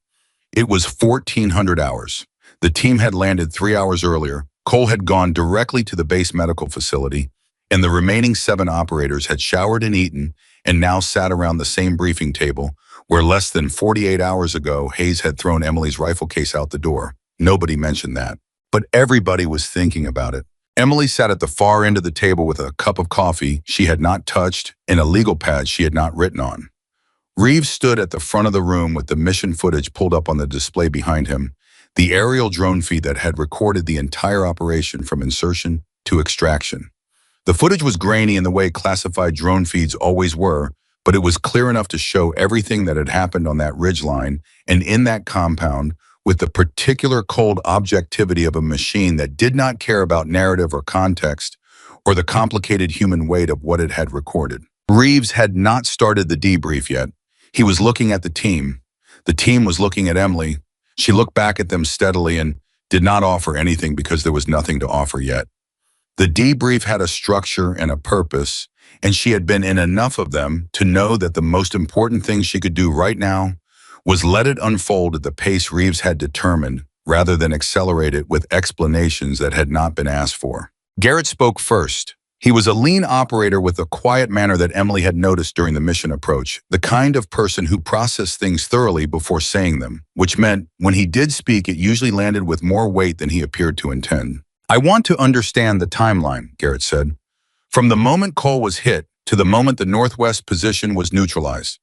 It was 1400 hours. The team had landed 3 hours earlier. Cole had gone directly to the base medical facility, and the remaining 7 operators had showered and eaten and now sat around the same briefing table where less than 48 hours ago Hayes had thrown Emily's rifle case out the door. Nobody mentioned that, but everybody was thinking about it. Emily sat at the far end of the table with a cup of coffee she had not touched and a legal pad she had not written on. Reeves stood at the front of the room with the mission footage pulled up on the display behind him, the aerial drone feed that had recorded the entire operation from insertion to extraction. The footage was grainy in the way classified drone feeds always were, but it was clear enough to show everything that had happened on that ridgeline and in that compound with the particular cold objectivity of a machine that did not care about narrative or context or the complicated human weight of what it had recorded. Reeves had not started the debrief yet. He was looking at the team. The team was looking at Emily. She looked back at them steadily and did not offer anything because there was nothing to offer yet. The debrief had a structure and a purpose, and she had been in enough of them to know that the most important thing she could do right now was let it unfold at the pace Reeves had determined, rather than accelerate it with explanations that had not been asked for. Garrett spoke first. He was a lean operator with a quiet manner that Emily had noticed during the mission approach, the kind of person who processed things thoroughly before saying them, which meant when he did speak, it usually landed with more weight than he appeared to intend. "I want to understand the timeline," Garrett said. "From the moment Cole was hit to the moment the northwest position was neutralized.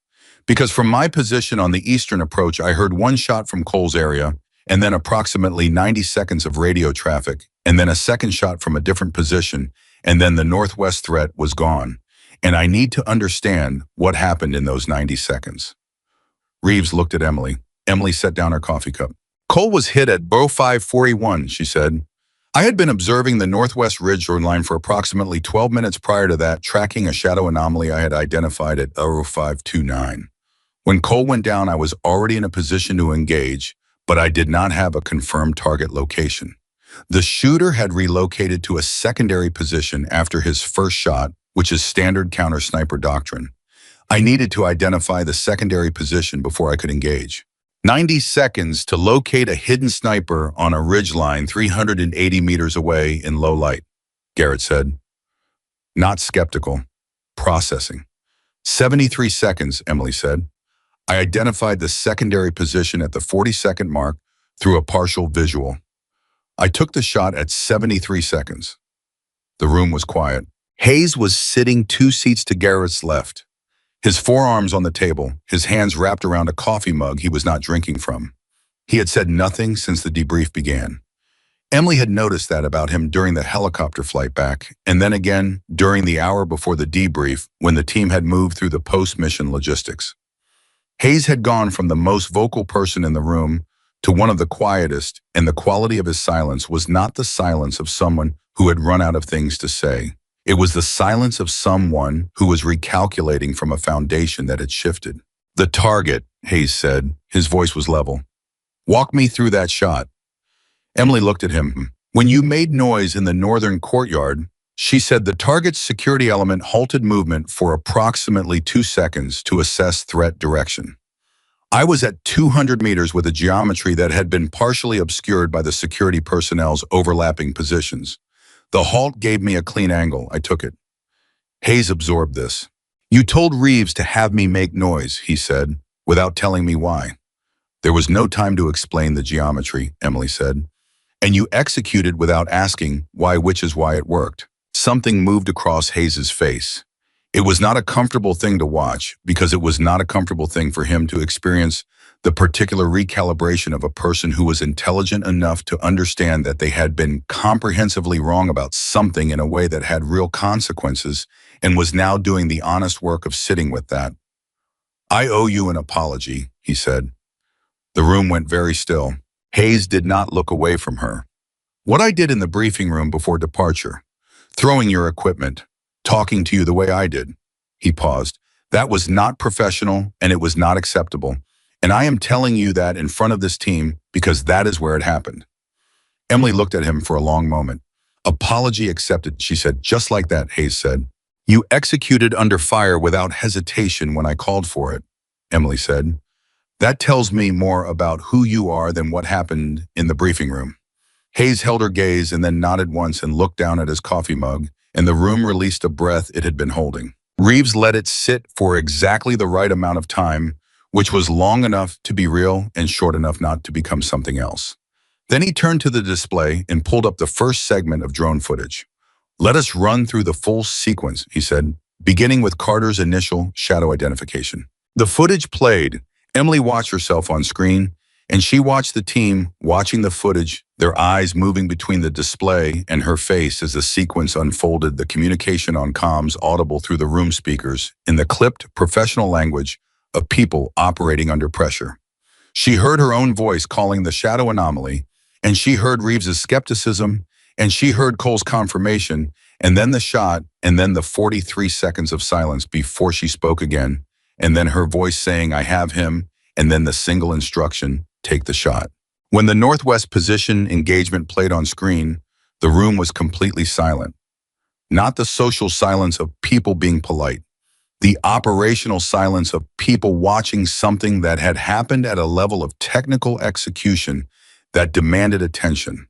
Because from my position on the eastern approach, I heard one shot from Cole's area, and then approximately 90 seconds of radio traffic, and then a second shot from a different position, and then the northwest threat was gone. And I need to understand what happened in those 90 seconds." Reeves looked at Emily. Emily set down her coffee cup. "Cole was hit at 0541, she said. "I had been observing the northwest ridge line for approximately 12 minutes prior to that, tracking a shadow anomaly I had identified at 0529. When Cole went down, I was already in a position to engage, but I did not have a confirmed target location. The shooter had relocated to a secondary position after his first shot, which is standard counter-sniper doctrine. I needed to identify the secondary position before I could engage. 90 seconds to locate a hidden sniper on a ridgeline 380 meters away in low light," Garrett said. Not skeptical. Processing. 73 seconds, Emily said. "I identified the secondary position at the 40-second mark through a partial visual. I took the shot at 73 seconds. The room was quiet. Hayes was sitting 2 seats to Garrett's left, his forearms on the table, his hands wrapped around a coffee mug he was not drinking from. He had said nothing since the debrief began. Emily had noticed that about him during the helicopter flight back, and then again during the hour before the debrief when the team had moved through the post-mission logistics. Hayes had gone from the most vocal person in the room to one of the quietest, and the quality of his silence was not the silence of someone who had run out of things to say. It was the silence of someone who was recalculating from a foundation that had shifted. "The target," Hayes said. His voice was level. "Walk me through that shot." Emily looked at him. "When you made noise in the northern courtyard," she said, "the target's security element halted movement for approximately 2 seconds to assess threat direction. I was at 200 meters with a geometry that had been partially obscured by the security personnel's overlapping positions. The halt gave me a clean angle. I took it." Hayes absorbed this. "You told Reeves to have me make noise," he said, "without telling me why." "There was no time to explain the geometry," Emily said. "And you executed without asking why, which is why it worked." Something moved across Hayes's face. It was not a comfortable thing to watch, because it was not a comfortable thing for him to experience the particular recalibration of a person who was intelligent enough to understand that they had been comprehensively wrong about something in a way that had real consequences, and was now doing the honest work of sitting with that. "I owe you an apology," he said. The room went very still. Hayes did not look away from her. "What I did in the briefing room before departure, throwing your equipment, talking to you the way I did," he paused, "that was not professional and it was not acceptable. And I am telling you that in front of this team because that is where it happened." Emily looked at him for a long moment. "Apology accepted," she said. "Just like that," Hayes said. "You executed under fire without hesitation when I called for it," Emily said. "That tells me more about who you are than what happened in the briefing room." Hayes held her gaze and then nodded once and looked down at his coffee mug, and the room released a breath it had been holding. Reeves let it sit for exactly the right amount of time, which was long enough to be real and short enough not to become something else. Then he turned to the display and pulled up the first segment of drone footage. "Let us run through the full sequence," he said, beginning with Carter's initial shadow identification. The footage played. Emily watched herself on screen, and she watched the team watching the footage, their eyes moving between the display and her face as the sequence unfolded, the communication on comms audible through the room speakers in the clipped professional language of people operating under pressure. She heard her own voice calling the shadow anomaly, and she heard Reeves's skepticism, and she heard Cole's confirmation, and then the shot, and then the 43 seconds of silence before she spoke again, and then her voice saying, I have him, and then the single instruction, take the shot. When the Northwest position engagement played on screen, the room was completely silent. Not the social silence of people being polite, the operational silence of people watching something that had happened at a level of technical execution that demanded attention.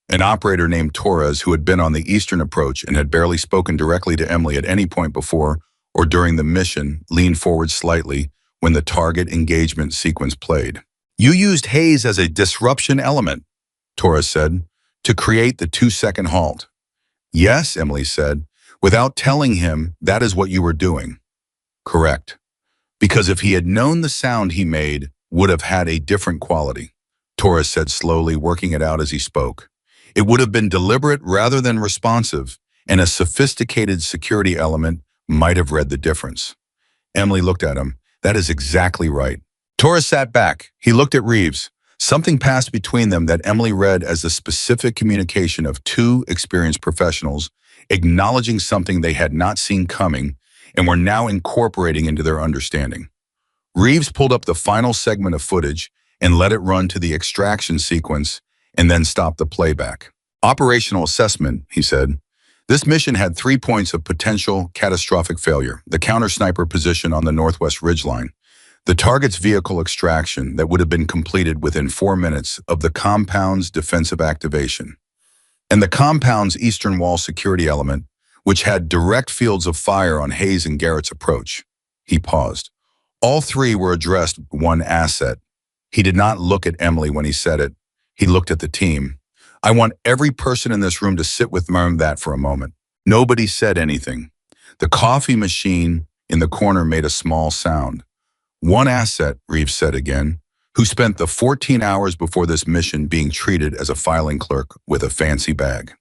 An operator named Torres, who had been on the Eastern approach and had barely spoken directly to Emily at any point before or during the mission, leaned forward slightly when the target engagement sequence played. You used haze as a disruption element, Torres said, to create the 2-second halt. Yes, Emily said, without telling him that is what you were doing. Correct. Because if he had known the sound he made would have had a different quality, Torres said slowly, working it out as he spoke. It would have been deliberate rather than responsive, and a sophisticated security element might have read the difference. Emily looked at him. That is exactly right. Torres sat back. He looked at Reeves. Something passed between them that Emily read as the specific communication of two experienced professionals, acknowledging something they had not seen coming and were now incorporating into their understanding. Reeves pulled up the final segment of footage and let it run to the extraction sequence and then stopped the playback. Operational assessment, he said. This mission had 3 points of potential catastrophic failure: the counter-sniper position on the northwest ridgeline, the target's vehicle extraction that would have been completed within 4 minutes of the compound's defensive activation, and the compound's eastern wall security element, which had direct fields of fire on Hayes and Garrett's approach. He paused. All three were addressed with one asset. He did not look at Emily when he said it. He looked at the team. I want every person in this room to sit with that for a moment. Nobody said anything. The coffee machine in the corner made a small sound. One asset, Reeves said again, who spent the 14 hours before this mission being treated as a filing clerk with a fancy bag.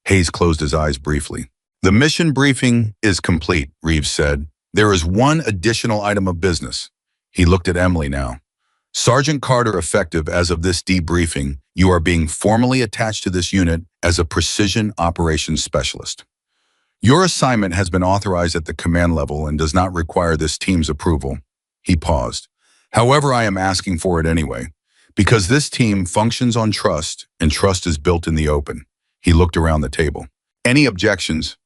Hayes closed his eyes briefly. The mission briefing is complete, Reeves said. There is one additional item of business. He looked at Emily now. Sergeant Carter, effective as of this debriefing, you are being formally attached to this unit as a precision operations specialist. Your assignment has been authorized at the command level and does not require this team's approval. He paused. However, I am asking for it anyway, because this team functions on trust, and trust is built in the open. He looked around the table. Any objections?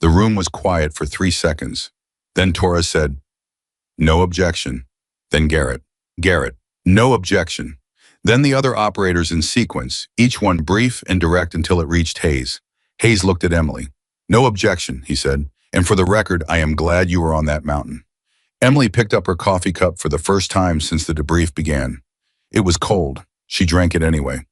The room was quiet for 3 seconds. Then Torres said, no objection. Then Garrett, no objection. Then the other operators in sequence, each one brief and direct until it reached Hayes. Hayes looked at Emily. No objection, he said, and for the record, I am glad you were on that mountain. Emily picked up her coffee cup for the first time since the debrief began. It was cold. She drank it anyway.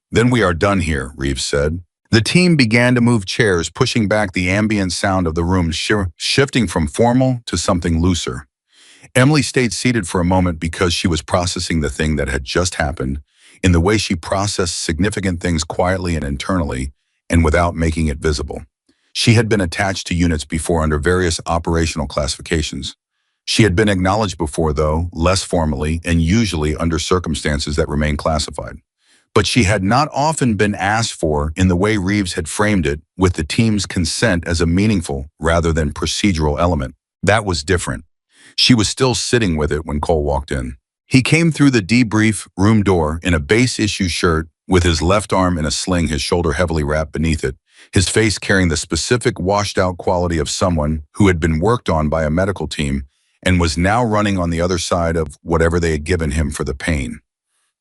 Then we are done here, Reeves said. The team began to move chairs, pushing back the ambient sound of the room, shifting from formal to something looser. Emily stayed seated for a moment because she was processing the thing that had just happened in the way she processed significant things quietly and internally and without making it visible. She had been attached to units before under various operational classifications. She had been acknowledged before, though, less formally and usually under circumstances that remain classified. But she had not often been asked for in the way Reeves had framed it, with the team's consent as a meaningful rather than procedural element. That was different. She was still sitting with it when Cole walked in. He came through the debrief room door in a base-issue shirt with his left arm in a sling, his shoulder heavily wrapped beneath it, his face carrying the specific washed-out quality of someone who had been worked on by a medical team and was now running on the other side of whatever they had given him for the pain.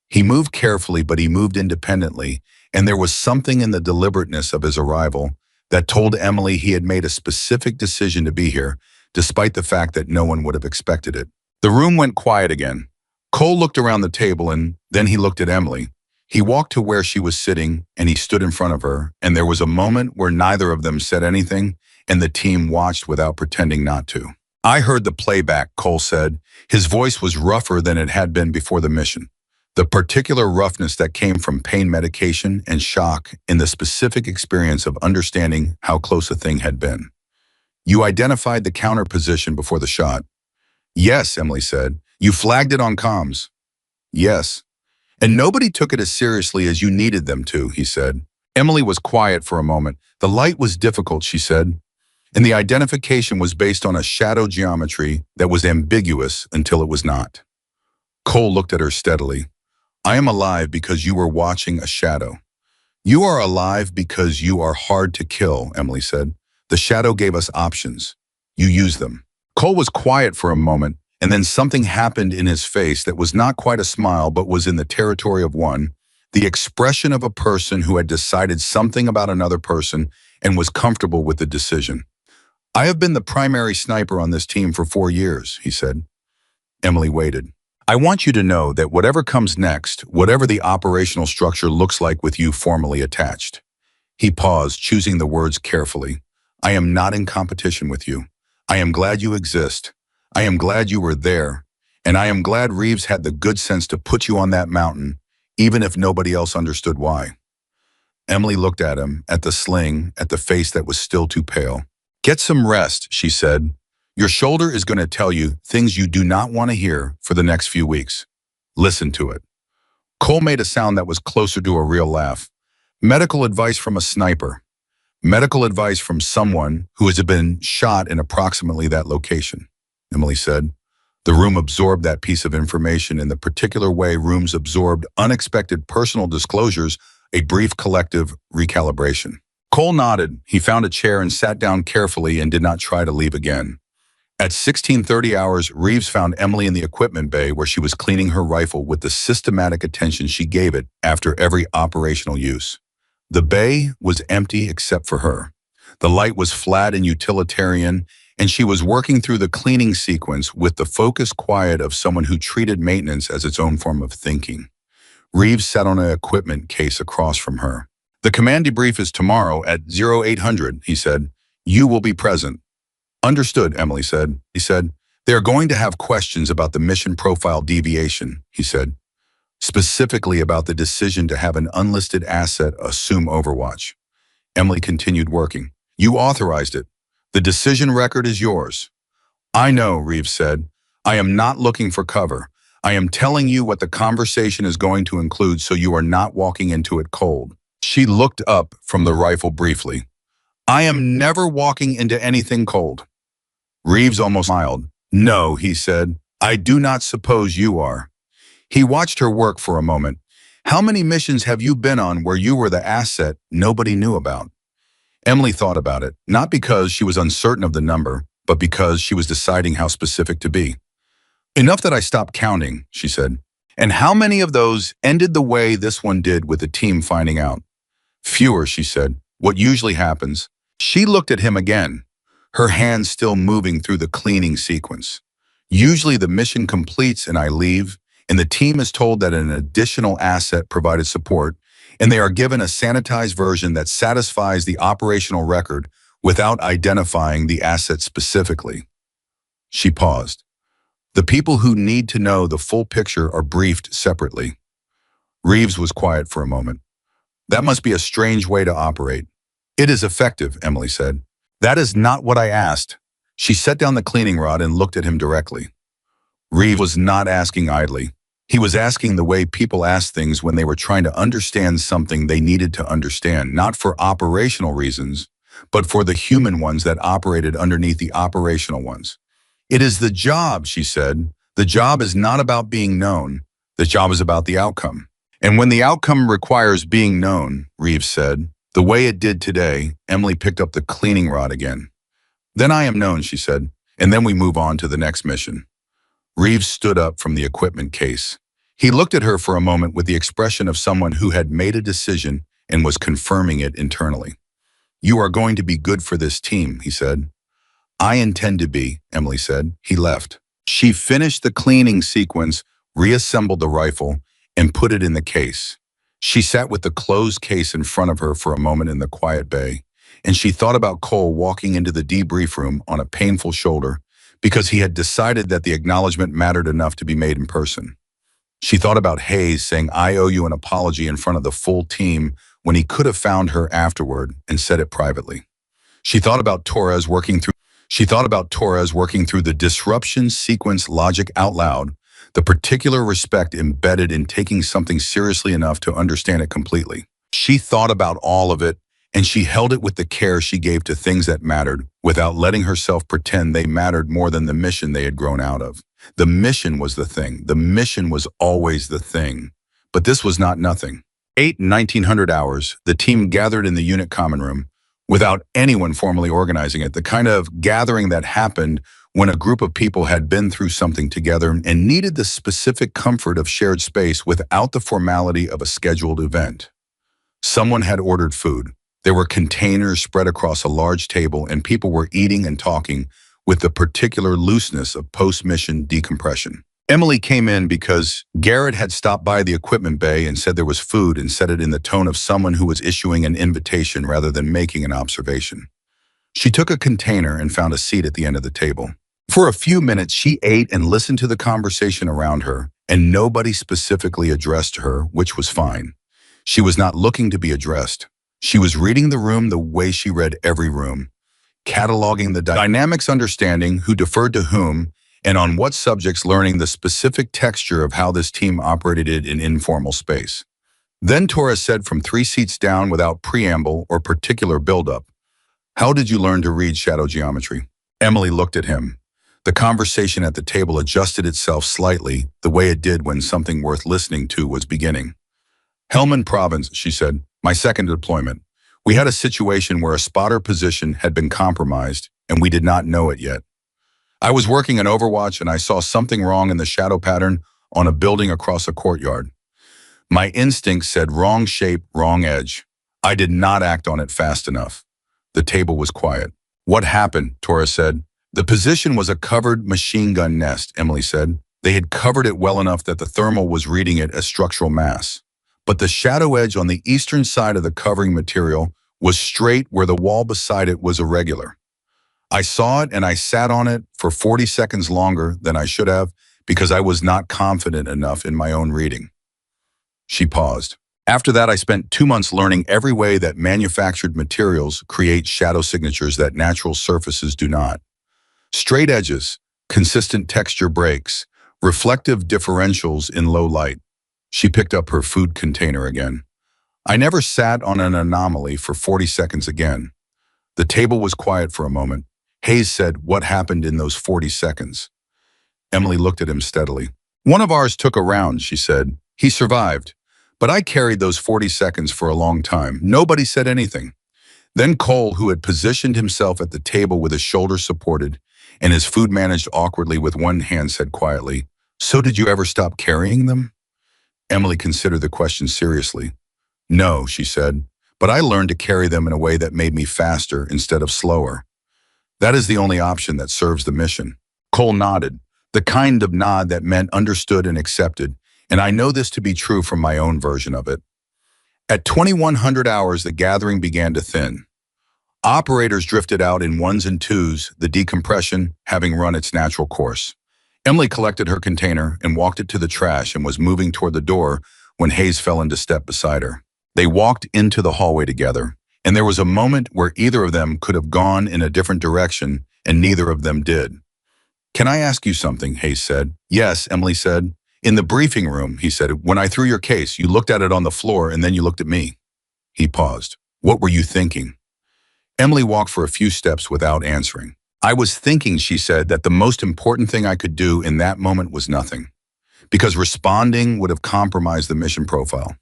He moved carefully, but he moved independently, and there was something in the deliberateness of his arrival that told Emily he had made a specific decision to be here, despite the fact that no one would have expected it. The room went quiet again. Cole looked around the table, and then he looked at Emily. He walked to where she was sitting, and he stood in front of her, and there was a moment where neither of them said anything, and the team watched without pretending not to. I heard the playback, Cole said. His voice was rougher than it had been before the mission. The particular roughness that came from pain medication and shock in the specific experience of understanding how close a thing had been. You identified the counter position before the shot. Yes, Emily said. You flagged it on comms. Yes. And nobody took it as seriously as you needed them to, he said. Emily was quiet for a moment. The light was difficult, she said. And the identification was based on a shadow geometry that was ambiguous until it was not. Cole looked at her steadily. I am alive because you were watching a shadow. You are alive because you are hard to kill, Emily said. The shadow gave us options. You used them. Cole was quiet for a moment, and then something happened in his face that was not quite a smile but was in the territory of one, the expression of a person who had decided something about another person and was comfortable with the decision. I have been the primary sniper on this team for 4 years, he said. Emily waited. I want you to know that whatever comes next, whatever the operational structure looks like with you formally attached. He paused, choosing the words carefully. I am not in competition with you. I am glad you exist. I am glad you were there. And I am glad Reeves had the good sense to put you on that mountain, even if nobody else understood why. Emily looked at him, at the sling, at the face that was still too pale. Get some rest, she said. Your shoulder is going to tell you things you do not want to hear for the next few weeks. Listen to it. Cole made a sound that was closer to a real laugh. Medical advice from a sniper. Medical advice from someone who has been shot in approximately that location, Emily said. The room absorbed that piece of information in the particular way rooms absorbed unexpected personal disclosures, a brief collective recalibration. Cole nodded. He found a chair and sat down carefully and did not try to leave again. At 16:30 hours, Reeves found Emily in the equipment bay where she was cleaning her rifle with the systematic attention she gave it after every operational use. The bay was empty except for her. The light was flat and utilitarian, and she was working through the cleaning sequence with the focused quiet of someone who treated maintenance as its own form of thinking. Reeves sat on an equipment case across from her. The command debrief is tomorrow at 0800, he said. You will be present. Understood, Emily said. He said, they are going to have questions about the mission profile deviation, he said, specifically about the decision to have an unlisted asset assume Overwatch. Emily continued working. You authorized it. The decision record is yours. I know, Reeves said. I am not looking for cover. I am telling you what the conversation is going to include so you are not walking into it cold. She looked up from the rifle briefly. I am never walking into anything cold. Reeves almost smiled. No, he said. I do not suppose you are. He watched her work for a moment. How many missions have you been on where you were the asset nobody knew about? Emily thought about it, not because she was uncertain of the number, but because she was deciding how specific to be. Enough that I stopped counting, she said. And how many of those ended the way this one did with the team finding out? Fewer, she said. What usually happens? She looked at him again, her hands still moving through the cleaning sequence. Usually the mission completes and I leave, and the team is told that an additional asset provided support, and they are given a sanitized version that satisfies the operational record without identifying the asset specifically. She paused. The people who need to know the full picture are briefed separately. Reeves was quiet for a moment. That must be a strange way to operate. It is effective, Emily said. That is not what I asked. She set down the cleaning rod and looked at him directly. Reeves was not asking idly. He was asking the way people ask things when they were trying to understand something they needed to understand, not for operational reasons, but for the human ones that operated underneath the operational ones. It is the job, she said. The job is not about being known. The job is about the outcome. And when the outcome requires being known, Reeves said, the way it did today, Emily picked up the cleaning rod again. Then I am known, she said, and then we move on to the next mission. Reeves stood up from the equipment case. He looked at her for a moment with the expression of someone who had made a decision and was confirming it internally. You are going to be good for this team, he said. I intend to be, Emily said. He left. She finished the cleaning sequence, reassembled the rifle, and put it in the case. She sat with the closed case in front of her for a moment in the quiet bay, and she thought about Cole walking into the debrief room on a painful shoulder because he had decided that the acknowledgement mattered enough to be made in person. She thought about Hayes saying, I owe you an apology in front of the full team when he could have found her afterward and said it privately. She thought about Torres working through the disruption sequence logic out loud, the particular respect embedded in taking something seriously enough to understand it completely. She thought about all of it, and she held it with the care she gave to things that mattered without letting herself pretend they mattered more than the mission they had grown out of. The mission was the thing. The mission was always the thing. But this was not nothing. 1900 hours, the team gathered in the unit common room without anyone formally organizing it, the kind of gathering that happened when a group of people had been through something together and needed the specific comfort of shared space without the formality of a scheduled event. Someone had ordered food. There were containers spread across a large table, and people were eating and talking with the particular looseness of post-mission decompression. Emily came in because Garrett had stopped by the equipment bay and said there was food, and said it in the tone of someone who was issuing an invitation rather than making an observation. She took a container and found a seat at the end of the table. For a few minutes, she ate and listened to the conversation around her, and nobody specifically addressed her, which was fine. She was not looking to be addressed. She was reading the room the way she read every room, cataloging the dynamics, understanding who deferred to whom, and on what subjects, learning the specific texture of how this team operated it in informal space. Then Torres said from 3 seats down, without preamble or particular buildup, "How did you learn to read shadow geometry?" Emily looked at him. The conversation at the table adjusted itself slightly, the way it did when something worth listening to was beginning. "Helmand Province," she said, "my second deployment. We had a situation where a spotter position had been compromised, and we did not know it yet. I was working an Overwatch and I saw something wrong in the shadow pattern on a building across a courtyard. My instinct said wrong shape, wrong edge. I did not act on it fast enough." The table was quiet. "What happened?" Torres said. "The position was a covered machine gun nest," Emily said. "They had covered it well enough that the thermal was reading it as structural mass. But the shadow edge on the eastern side of the covering material was straight where the wall beside it was irregular. I saw it and I sat on it for 40 seconds longer than I should have because I was not confident enough in my own reading." She paused. "After that, I spent 2 months learning every way that manufactured materials create shadow signatures that natural surfaces do not. Straight edges, consistent texture breaks, reflective differentials in low light." She picked up her food container again. "I never sat on an anomaly for 40 seconds again." The table was quiet for a moment. Hayes said, "What happened in those 40 seconds?" Emily looked at him steadily. "One of ours took a round," she said. "He survived. But I carried those 40 seconds for a long time. Nobody said anything." Then Cole, who had positioned himself at the table with his shoulders supported and his food managed awkwardly with one hand, said quietly, "So did you ever stop carrying them?" Emily considered the question seriously. "No," she said, "but I learned to carry them in a way that made me faster instead of slower. That is the only option that serves the mission." Cole nodded, the kind of nod that meant understood and accepted, and I know this to be true from my own version of it. At 2100 hours, the gathering began to thin. Operators drifted out in ones and twos, the decompression having run its natural course. Emily collected her container and walked it to the trash and was moving toward the door when Hayes fell into step beside her. They walked into the hallway together, and there was a moment where either of them could have gone in a different direction, and neither of them did. "Can I ask you something?" Hayes said. "Yes," Emily said. "In the briefing room," he said, "when I threw your case, you looked at it on the floor and then you looked at me." He paused. "What were you thinking?" Emily walked for a few steps without answering. "I was thinking," she said, "that the most important thing I could do in that moment was nothing, because responding would have compromised the mission profile."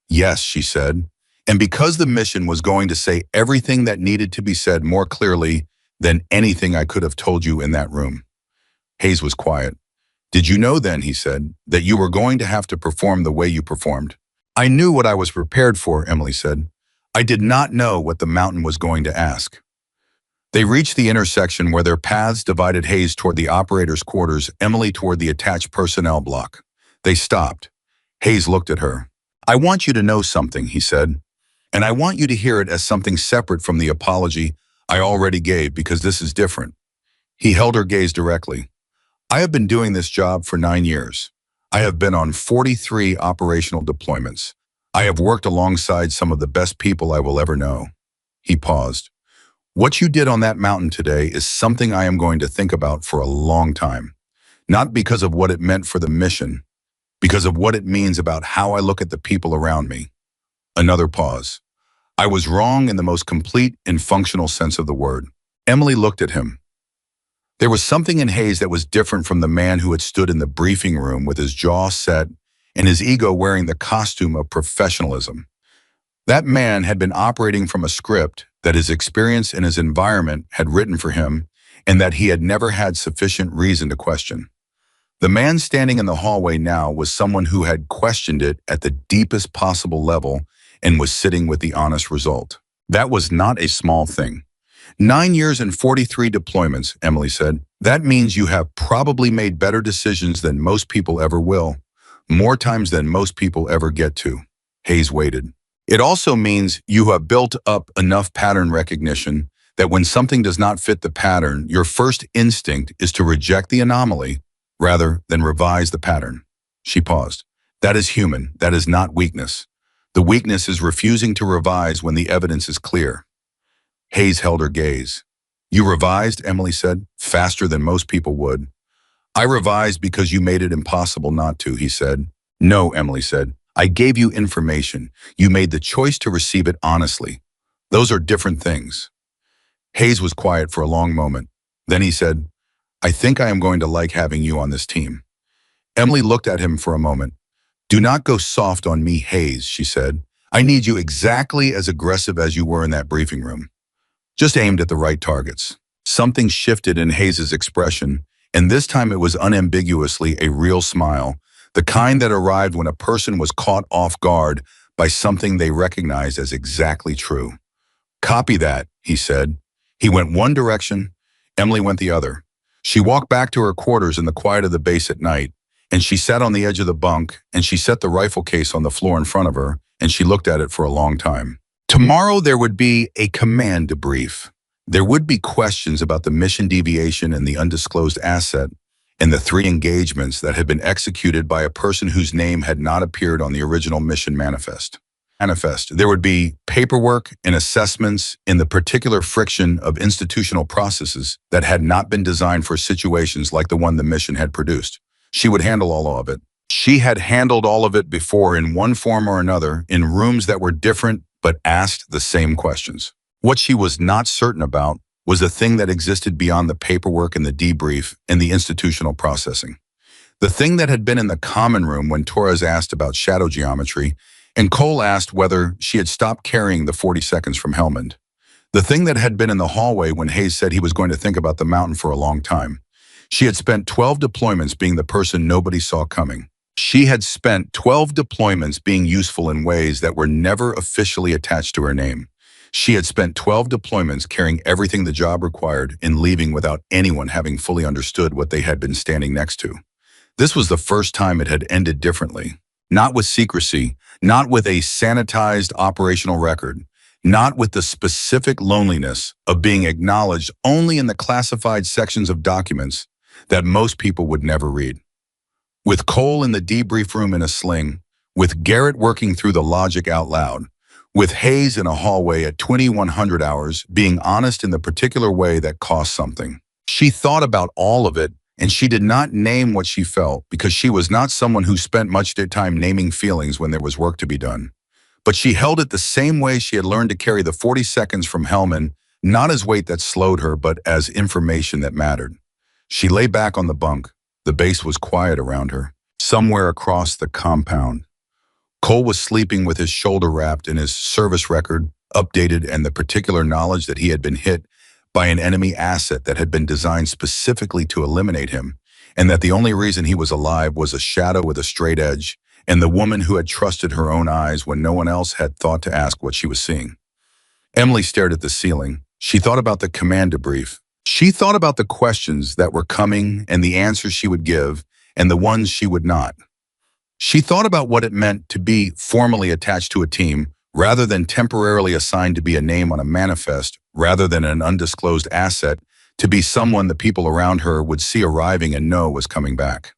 "Yes," she said, "and because the mission was going to say everything that needed to be said more clearly than anything I could have told you in that room." Hayes was quiet. "Did you know then," he said, "that you were going to have to perform the way you performed?" "I knew what I was prepared for," Emily said. "I did not know what the mountain was going to ask." They reached the intersection where their paths divided, Hayes toward the operator's quarters, Emily toward the attached personnel block. They stopped. Hayes looked at her. "I want you to know something," he said, "and I want you to hear it as something separate from the apology I already gave, because this is different." He held her gaze directly. "I have been doing this job for 9 years. I have been on 43 operational deployments. I have worked alongside some of the best people I will ever know." He paused. "What you did on that mountain today is something I am going to think about for a long time. Not because of what it meant for the mission, because of what it means about how I look at the people around me." Another pause. I was wrong in the most complete and functional sense of the word. Emily looked at him. There was something in Hayes that was different from the man who had stood in the briefing room with his jaw set and his ego wearing the costume of professionalism. That man had been operating from a script that his experience and his environment had written for him and that he had never had sufficient reason to question. The man standing in the hallway now was someone who had questioned it at the deepest possible level and was sitting with the honest result. That was not a small thing. 9 years and 43 deployments, Emily said. That means you have probably made better decisions than most people ever will, more times than most people ever get to. Hayes waited. It also means you have built up enough pattern recognition that when something does not fit the pattern, your first instinct is to reject the anomaly rather than revise the pattern. She paused. That is human. That is not weakness. The weakness is refusing to revise when the evidence is clear. Hayes held her gaze. You revised, Emily said, faster than most people would. I revised because you made it impossible not to, he said. No, Emily said. I gave you information. You made the choice to receive it honestly. Those are different things. Hayes was quiet for a long moment. Then he said, I think I am going to like having you on this team. Emily looked at him for a moment. Do not go soft on me, Hayes, she said. I need you exactly as aggressive as you were in that briefing room. Just aimed at the right targets. Something shifted in Hayes's expression, and this time it was unambiguously a real smile, the kind that arrived when a person was caught off guard by something they recognized as exactly true. Copy that, he said. He went one direction, Emily went the other. She walked back to her quarters in the quiet of the base at night, and she sat on the edge of the bunk, and she set the rifle case on the floor in front of her, and she looked at it for a long time. Tomorrow there would be a command debrief. There would be questions about the mission deviation and the undisclosed asset, and the 3 engagements that had been executed by a person whose name had not appeared on the original mission manifest. There would be paperwork and assessments in the particular friction of institutional processes that had not been designed for situations like the one the mission had produced. She would handle all of it. She had handled all of it before in one form or another in rooms that were different but asked the same questions. What she was not certain about was the thing that existed beyond the paperwork and the debrief and the institutional processing. The thing that had been in the common room when Torres asked about shadow geometry and Cole asked whether she had stopped carrying the 40 seconds from Helmand. The thing that had been in the hallway when Hayes said he was going to think about the mountain for a long time. She had spent 12 deployments being the person nobody saw coming. She had spent 12 deployments being useful in ways that were never officially attached to her name. She had spent 12 deployments carrying everything the job required and leaving without anyone having fully understood what they had been standing next to. This was the first time it had ended differently. Not with secrecy, not with a sanitized operational record, not with the specific loneliness of being acknowledged only in the classified sections of documents that most people would never read. With Cole in the debrief room in a sling, with Garrett working through the logic out loud, with Hayes in a hallway at 2100 hours being honest in the particular way that cost something. She thought about all of it, and she did not name what she felt because she was not someone who spent much time naming feelings when there was work to be done. But she held it the same way she had learned to carry the 40 seconds from Helmand, not as weight that slowed her, but as information that mattered. She lay back on the bunk. The base was quiet around her. Somewhere across the compound, Cole was sleeping with his shoulder wrapped in his service record updated and the particular knowledge that he had been hit by an enemy asset that had been designed specifically to eliminate him, and that the only reason he was alive was a shadow with a straight edge and the woman who had trusted her own eyes when no one else had thought to ask what she was seeing. Emily stared at the ceiling. She thought about the command debrief. She thought about the questions that were coming and the answers she would give and the ones she would not. She thought about what it meant to be formally attached to a team rather than temporarily assigned to be a name on a manifest, rather than an undisclosed asset, to be someone the people around her would see arriving and know was coming back.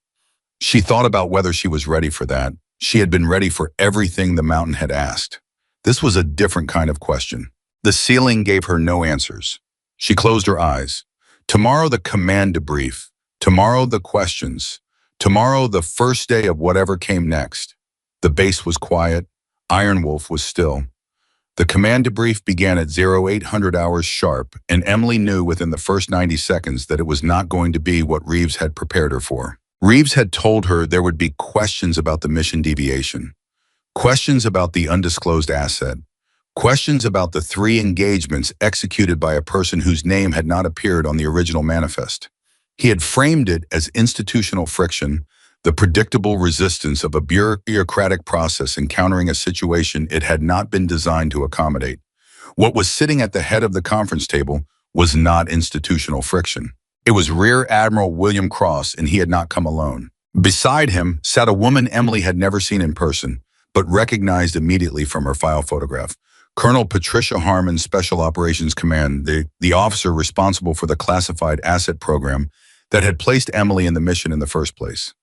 She thought about whether she was ready for that. She had been ready for everything the mountain had asked. This was a different kind of question. The ceiling gave her no answers. She closed her eyes. Tomorrow the command debrief. Tomorrow the questions. Tomorrow the first day of whatever came next. The base was quiet. Iron Wolf was still. The command debrief began at 0800 hours sharp, and Emily knew within the first 90 seconds that it was not going to be what Reeves had prepared her for. Reeves had told her there would be questions about the mission deviation, questions about the undisclosed asset, questions about the 3 engagements executed by a person whose name had not appeared on the original manifest. He had framed it as institutional friction, the predictable resistance of a bureaucratic process encountering a situation it had not been designed to accommodate. What was sitting at the head of the conference table was not institutional friction. It was Rear Admiral William Cross, and he had not come alone. Beside him sat a woman Emily had never seen in person, but recognized immediately from her file photograph. Colonel Patricia Harmon, Special Operations Command, the officer responsible for the classified asset program that had placed Emily in the mission in the first place.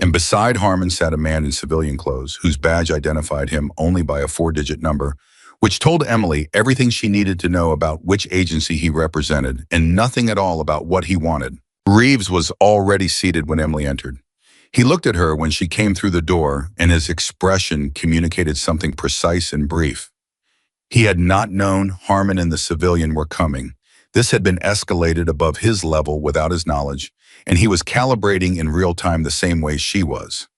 And beside Harmon sat a man in civilian clothes, whose badge identified him only by a 4-digit number, which told Emily everything she needed to know about which agency he represented and nothing at all about what he wanted. Reeves was already seated when Emily entered. He looked at her when she came through the door, and his expression communicated something precise and brief. He had not known Harmon and the civilian were coming. This had been escalated above his level without his knowledge, and he was calibrating in real time the same way she was.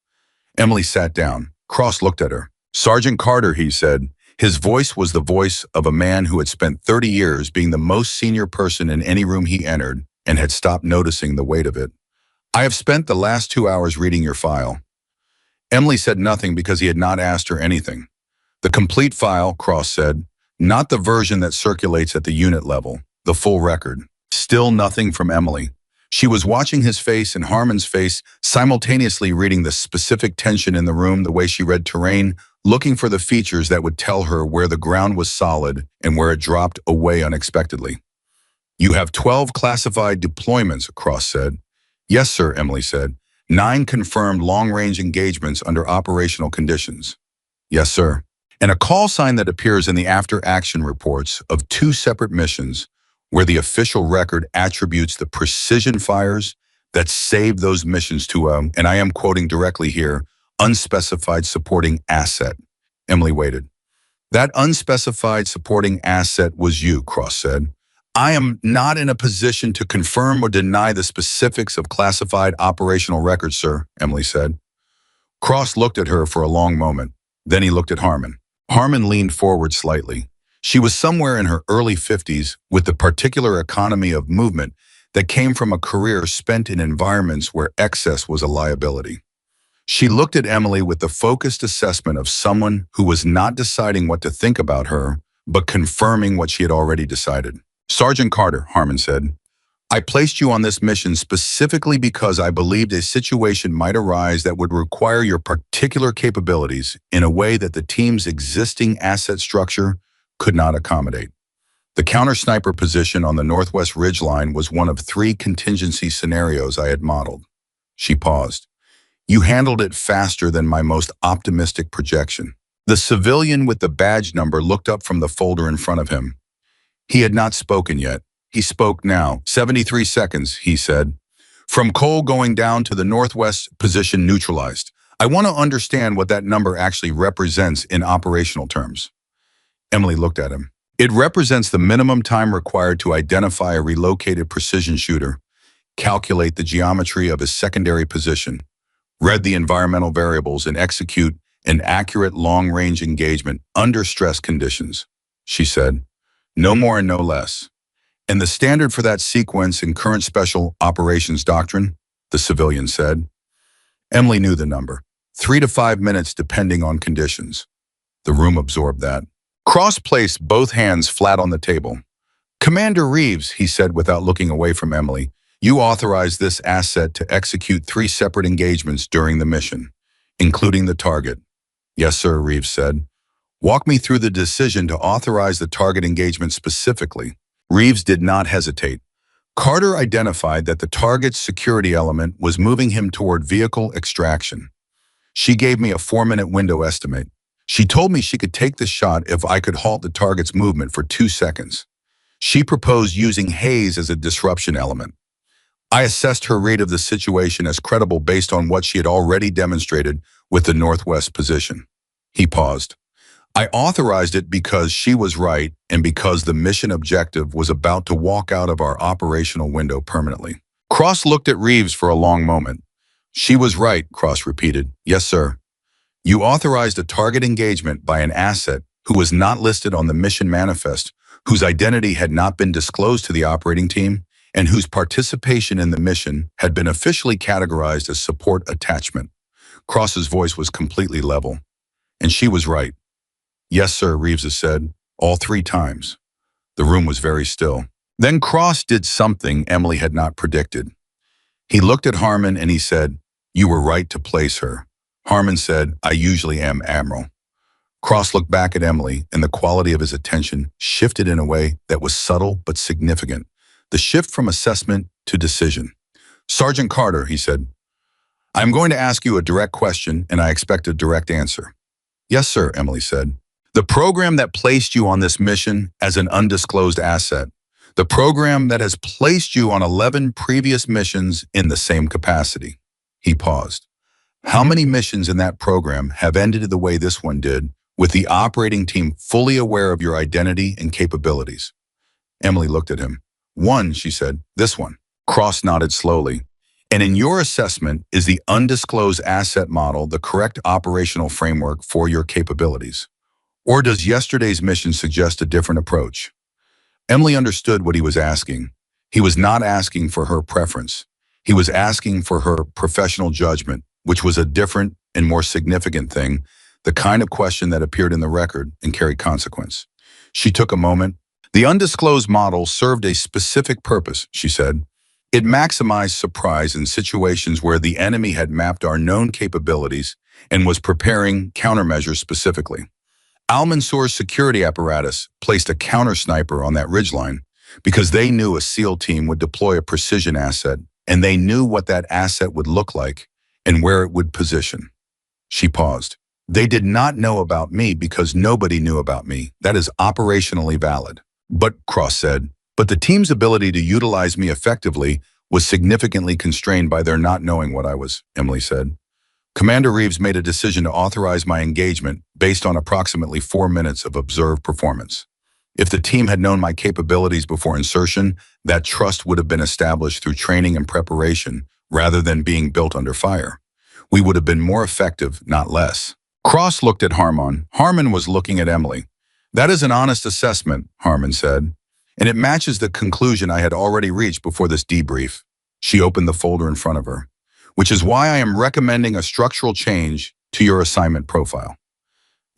Emily sat down. Cross looked at her. "Sergeant Carter," he said. His voice was the voice of a man who had spent 30 years being the most senior person in any room he entered and had stopped noticing the weight of it. "I have spent the last 2 hours reading your file." Emily said nothing because he had not asked her anything. "The complete file," Cross said, "not the version that circulates at the unit level, the full record." Still nothing from Emily. She was watching his face and Harmon's face, simultaneously reading the specific tension in the room the way she read terrain, looking for the features that would tell her where the ground was solid and where it dropped away unexpectedly. "You have 12 classified deployments," Cross said. "Yes, sir," Emily said. 9 confirmed long-range engagements under operational conditions." "Yes, sir." "And a call sign that appears in the after-action reports of 2 separate missions where the official record attributes the precision fires that saved those missions to and I am quoting directly here, unspecified supporting asset." Emily waited. "That unspecified supporting asset was you," Cross said. "I am not in a position to confirm or deny the specifics of classified operational records, sir," Emily said. Cross looked at her for a long moment. Then he looked at Harmon. Harmon leaned forward slightly. She was somewhere in her early 50s with the particular economy of movement that came from a career spent in environments where excess was a liability. She looked at Emily with the focused assessment of someone who was not deciding what to think about her, but confirming what she had already decided. "Sergeant Carter," Harmon said, "I placed you on this mission specifically because I believed a situation might arise that would require your particular capabilities in a way that the team's existing asset structure could not accommodate. The counter-sniper position on the Northwest Ridgeline was one of 3 contingency scenarios I had modeled." She paused. "You handled it faster than my most optimistic projection." The civilian with the badge number looked up from the folder in front of him. He had not spoken yet. He spoke now. 73 seconds, he said. "From Cole going down to the Northwest position neutralized. I want to understand what that number actually represents in operational terms." Emily looked at him. "It represents the minimum time required to identify a relocated precision shooter, calculate the geometry of his secondary position, read the environmental variables, and execute an accurate long-range engagement under stress conditions," she said. "No more and no less. And the standard for that sequence in current special operations doctrine," the civilian said. Emily knew the number. 3 to 5 minutes depending on conditions. The room absorbed that. Cross placed both hands flat on the table. "Commander Reeves," he said without looking away from Emily, "you authorized this asset to execute 3 separate engagements during the mission, including the target." "Yes, sir," Reeves said. "Walk me through the decision to authorize the target engagement specifically." Reeves did not hesitate. Carter identified that the target's security element was moving him toward vehicle extraction. "She gave me a 4-minute window estimate. She told me she could take the shot if I could halt the target's movement for 2 seconds. She proposed using haze as a disruption element. I assessed her read of the situation as credible based on what she had already demonstrated with the Northwest position." He paused. I authorized it because she was right and because the mission objective was about to walk out of our operational window permanently. Cross looked at Reeves for a long moment. She was right, Cross repeated. Yes, sir. You authorized a target engagement by an asset who was not listed on the mission manifest, whose identity had not been disclosed to the operating team, and whose participation in the mission had been officially categorized as support attachment. Cross's voice was completely level. And she was right. Yes, sir, Reeves said, all 3 times. The room was very still. Then Cross did something Emily had not predicted. He looked at Harmon and he said, you were right to place her. Harmon said, I usually am, Admiral. Cross looked back at Emily and the quality of his attention shifted in a way that was subtle but significant. The shift from assessment to decision. Sergeant Carter, he said, I'm going to ask you a direct question and I expect a direct answer. Yes, sir, Emily said. The program that placed you on this mission as an undisclosed asset, the program that has placed you on 11 previous missions in the same capacity. He paused. How many missions in that program have ended the way this one did, with the operating team fully aware of your identity and capabilities? Emily looked at him. 1, she said, this one. Cross nodded slowly. And in your assessment, is the undisclosed asset model the correct operational framework for your capabilities? Or does yesterday's mission suggest a different approach? Emily understood what he was asking. He was not asking for her preference. He was asking for her professional judgment, which was a different and more significant thing, the kind of question that appeared in the record and carried consequence. She took a moment. The undisclosed model served a specific purpose, she said. It maximized surprise in situations where the enemy had mapped our known capabilities and was preparing countermeasures specifically. Al-Mansour's security apparatus placed a counter-sniper on that ridgeline because they knew a SEAL team would deploy a precision asset, and they knew what that asset would look like and where it would position. She paused. They did not know about me because nobody knew about me. That is operationally valid. But, Cross said, but the team's ability to utilize me effectively was significantly constrained by their not knowing what I was, Emily said. Commander Reeves made a decision to authorize my engagement based on approximately 4 minutes of observed performance. If the team had known my capabilities before insertion, that trust would have been established through training and preparation rather than being built under fire. We would have been more effective, not less. Cross looked at Harmon. Harmon was looking at Emily. That is an honest assessment, Harmon said, and it matches the conclusion I had already reached before this debrief. She opened the folder in front of her, which is why I am recommending a structural change to your assignment profile.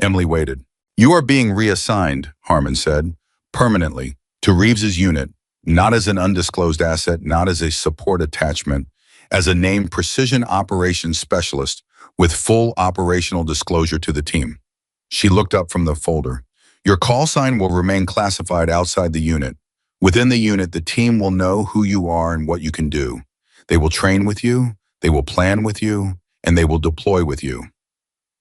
Emily waited. You are being reassigned, Harmon said, permanently, to Reeves's unit, not as an undisclosed asset, not as a support attachment, as a named precision operations specialist with full operational disclosure to the team. She looked up from the folder. Your call sign will remain classified outside the unit. Within the unit, the team will know who you are and what you can do. They will train with you, they will plan with you, and they will deploy with you.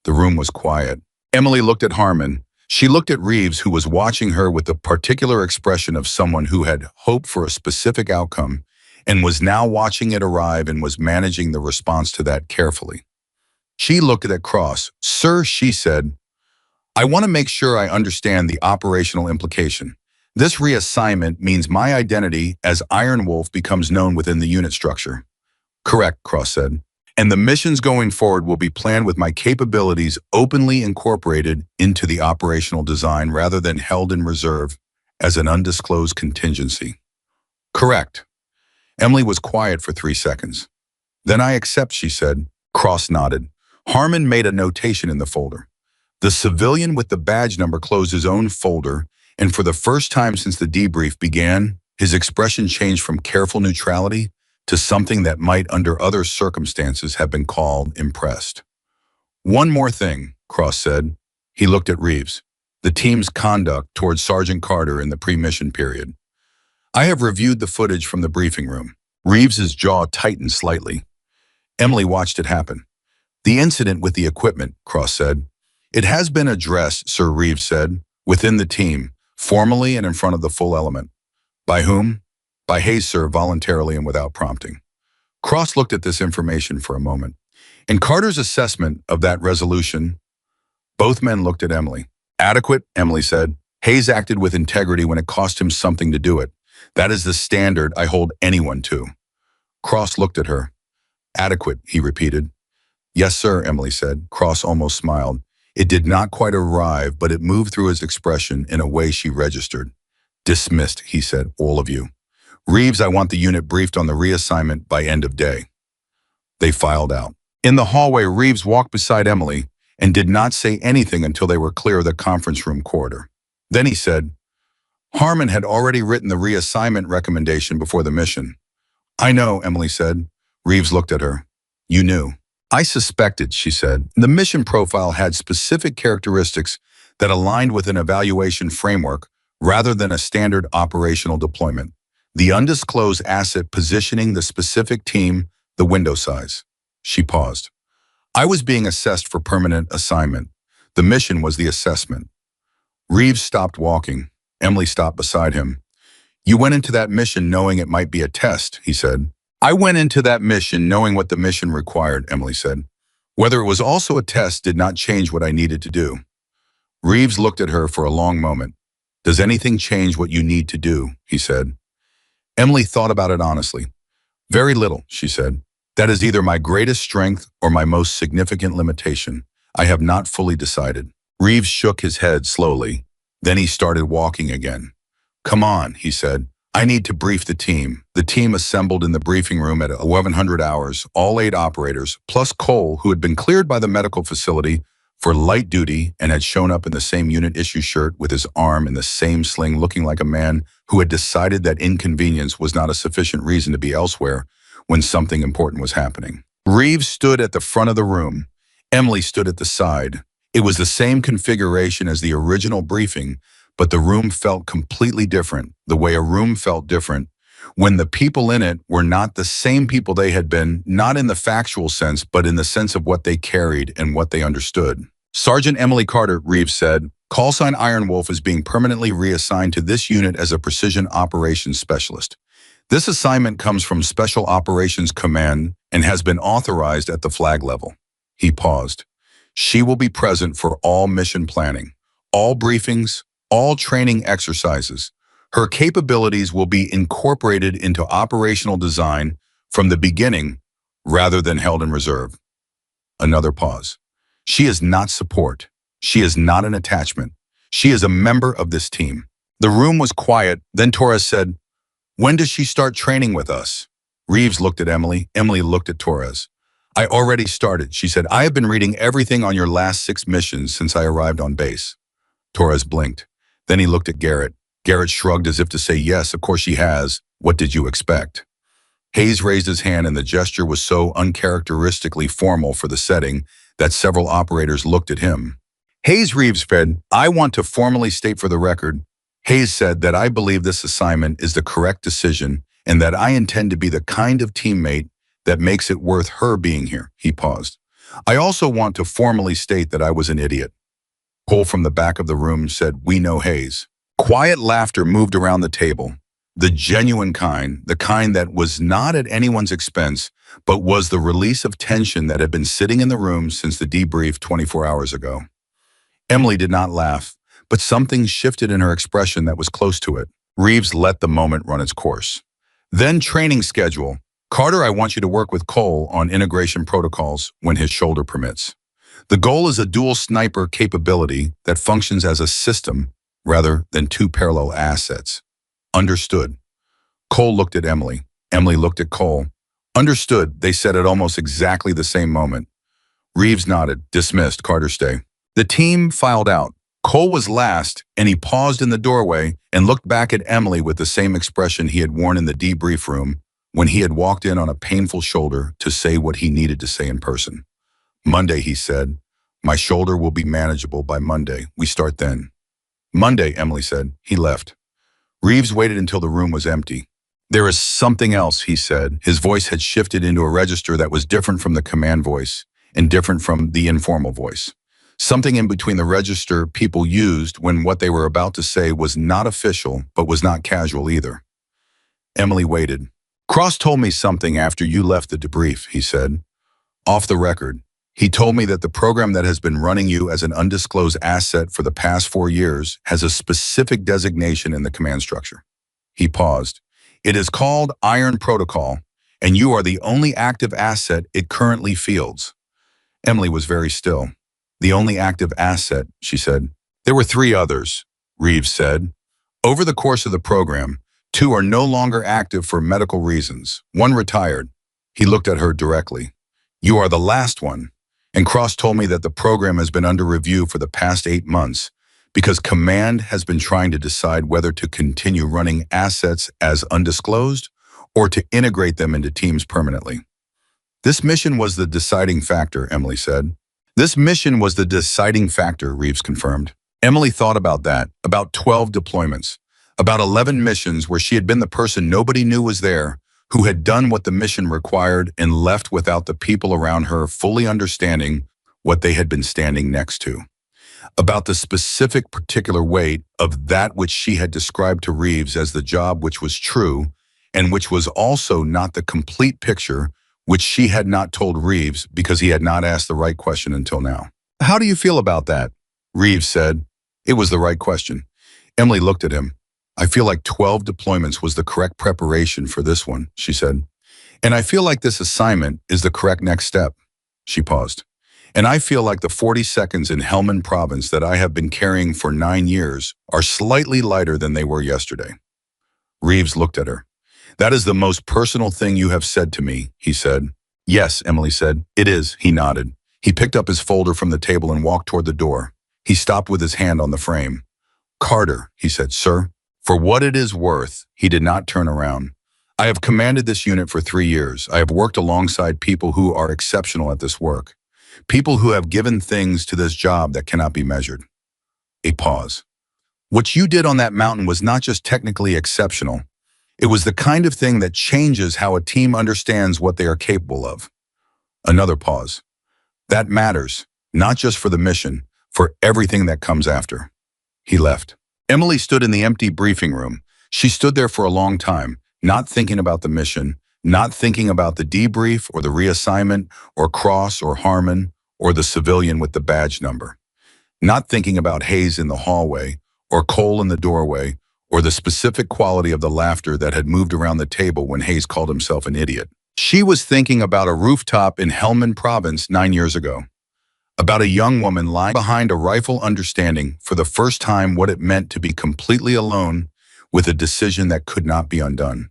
The room was quiet. Emily looked at Harmon. She looked at Reeves, who was watching her with the particular expression of someone who had hoped for a specific outcome and was now watching it arrive and was managing the response to that carefully. She looked at Cross. Sir, she said, I want to make sure I understand the operational implication. This reassignment means my identity as Iron Wolf becomes known within the unit structure. Correct, Cross said. And the missions going forward will be planned with my capabilities openly incorporated into the operational design rather than held in reserve as an undisclosed contingency. Correct. Emily was quiet for 3 seconds. Then I accept, she said. Cross nodded. Harmon made a notation in the folder. The civilian with the badge number closed his own folder, and for the first time since the debrief began, his expression changed from careful neutrality to something that might under other circumstances have been called impressed. One more thing, Cross said. He looked at Reeves. The team's conduct towards Sergeant Carter in the pre-mission period. I have reviewed the footage from the briefing room. Reeves's jaw tightened slightly. Emily watched it happen. The incident with the equipment, Cross said. It has been addressed, Sir Reeves said, within the team, formally and in front of the full element. By whom? By Hayes, sir, voluntarily and without prompting. Cross looked at this information for a moment. In Carter's assessment of that resolution, both men looked at Emily. Adequate, Emily said. Hayes acted with integrity when it cost him something to do it. That is the standard I hold anyone to. Cross looked at her. Adequate, he repeated. Yes, sir, Emily said. Cross almost smiled. It did not quite arrive, but it moved through his expression in a way she registered. Dismissed, he said, all of you. Reeves, I want the unit briefed on the reassignment by end of day. They filed out. In the hallway, Reeves walked beside Emily and did not say anything until they were clear of the conference room corridor. Then he said, Harmon had already written the reassignment recommendation before the mission. I know, Emily said. Reeves looked at her. You knew. I suspected, she said. The mission profile had specific characteristics that aligned with an evaluation framework rather than a standard operational deployment. The undisclosed asset positioning, the specific team, the window size. She paused. I was being assessed for permanent assignment. The mission was the assessment. Reeves stopped walking. Emily stopped beside him. You went into that mission knowing it might be a test, he said. I went into that mission knowing what the mission required, Emily said. Whether it was also a test did not change what I needed to do. Reeves looked at her for a long moment. Does anything change what you need to do, he said. Emily thought about it honestly. Very little, she said. That is either my greatest strength or my most significant limitation. I have not fully decided. Reeves shook his head slowly. Then he started walking again. Come on, he said. I need to brief the team. The team assembled in the briefing room at 1100 hours, all 8 operators, plus Cole, who had been cleared by the medical facility for light duty and had shown up in the same unit issue shirt with his arm in the same sling, looking like a man who had decided that inconvenience was not a sufficient reason to be elsewhere when something important was happening. Reeves stood at the front of the room. Emily stood at the side. It was the same configuration as the original briefing, but the room felt completely different, the way a room felt different when the people in it were not the same people they had been, not in the factual sense, but in the sense of what they carried and what they understood. Sergeant Emily Carter, Reeves said, callsign Iron Wolf is being permanently reassigned to this unit as a precision operations specialist. This assignment comes from Special Operations Command and has been authorized at the flag level. He paused. She will be present for all mission planning, all briefings, all training exercises. Her capabilities will be incorporated into operational design from the beginning rather than held in reserve. Another pause. She is not support. She is not an attachment. She is a member of this team. The room was quiet. Then Torres said, when does she start training with us? Reeves looked at Emily. Emily looked at Torres. I already started, she said. I have been reading everything on your last 6 missions since I arrived on base. Torres blinked. Then he looked at Garrett. Garrett shrugged as if to say, yes, of course she has. What did you expect? Hayes raised his hand and the gesture was so uncharacteristically formal for the setting that several operators looked at him. Hayes Reeves said, I want to formally state for the record, Hayes said that I believe this assignment is the correct decision and that I intend to be the kind of teammate that makes it worth her being here. He paused. I also want to formally state that I was an idiot. Cole from the back of the room said, we know Hayes. Quiet laughter moved around the table. The genuine kind, the kind that was not at anyone's expense, but was the release of tension that had been sitting in the room since the debrief 24 hours ago. Emily did not laugh, but something shifted in her expression that was close to it. Reeves let the moment run its course. Then training schedule. Carter, I want you to work with Cole on integration protocols when his shoulder permits. The goal is a dual sniper capability that functions as a system rather than 2 parallel assets. Understood. Cole looked at Emily. Emily looked at Cole. Understood, they said at almost exactly the same moment. Reeves nodded. Dismissed. Carter, stay. The team filed out. Cole was last, and he paused in the doorway and looked back at Emily with the same expression he had worn in the debrief room when he had walked in on a painful shoulder to say what he needed to say in person. Monday, he said. My shoulder will be manageable by Monday. We start then. Monday, Emily said. He left. Reeves waited until the room was empty. There is something else, he said. His voice had shifted into a register that was different from the command voice and different from the informal voice. Something in between the register people used when what they were about to say was not official, but was not casual either. Emily waited. Cross told me something after you left the debrief, he said. Off the record. He told me that the program that has been running you as an undisclosed asset for the past 4 years has a specific designation in the command structure. He paused. It is called Iron Protocol, and you are the only active asset it currently fields. Emily was very still. The only active asset, she said. There were 3 others, Reeves said. Over the course of the program, 2 are no longer active for medical reasons. 1 retired. He looked at her directly. You are the last one. And Cross told me that the program has been under review for the past 8 months because Command has been trying to decide whether to continue running assets as undisclosed or to integrate them into teams permanently. This mission was the deciding factor, Emily said. This mission was the deciding factor, Reeves confirmed. Emily thought about that, about 12 deployments, about 11 missions where she had been the person nobody knew was there, who had done what the mission required and left without the people around her fully understanding what they had been standing next to. About the specific particular weight of that which she had described to Reeves as the job which was true and which was also not the complete picture which she had not told Reeves because he had not asked the right question until now. How do you feel about that? Reeves said. It was the right question. Emily looked at him. I feel like 12 deployments was the correct preparation for this one, she said. And I feel like this assignment is the correct next step. She paused. And I feel like the 40 seconds in Helmand Province that I have been carrying for 9 years are slightly lighter than they were yesterday. Reeves looked at her. That is the most personal thing you have said to me, he said. Yes, Emily said. It is, he nodded. He picked up his folder from the table and walked toward the door. He stopped with his hand on the frame. Carter, he said, sir. For what it is worth, he did not turn around. I have commanded this unit for 3 years. I have worked alongside people who are exceptional at this work. People who have given things to this job that cannot be measured. A pause. What you did on that mountain was not just technically exceptional. It was the kind of thing that changes how a team understands what they are capable of. Another pause. That matters, not just for the mission, for everything that comes after. He left. Emily stood in the empty briefing room. She stood there for a long time, not thinking about the mission, not thinking about the debrief or the reassignment or Cross or Harmon or the civilian with the badge number. Not thinking about Hayes in the hallway or Cole in the doorway or the specific quality of the laughter that had moved around the table when Hayes called himself an idiot. She was thinking about a rooftop in Helmand Province 9 years ago. About a young woman lying behind a rifle understanding for the first time what it meant to be completely alone with a decision that could not be undone.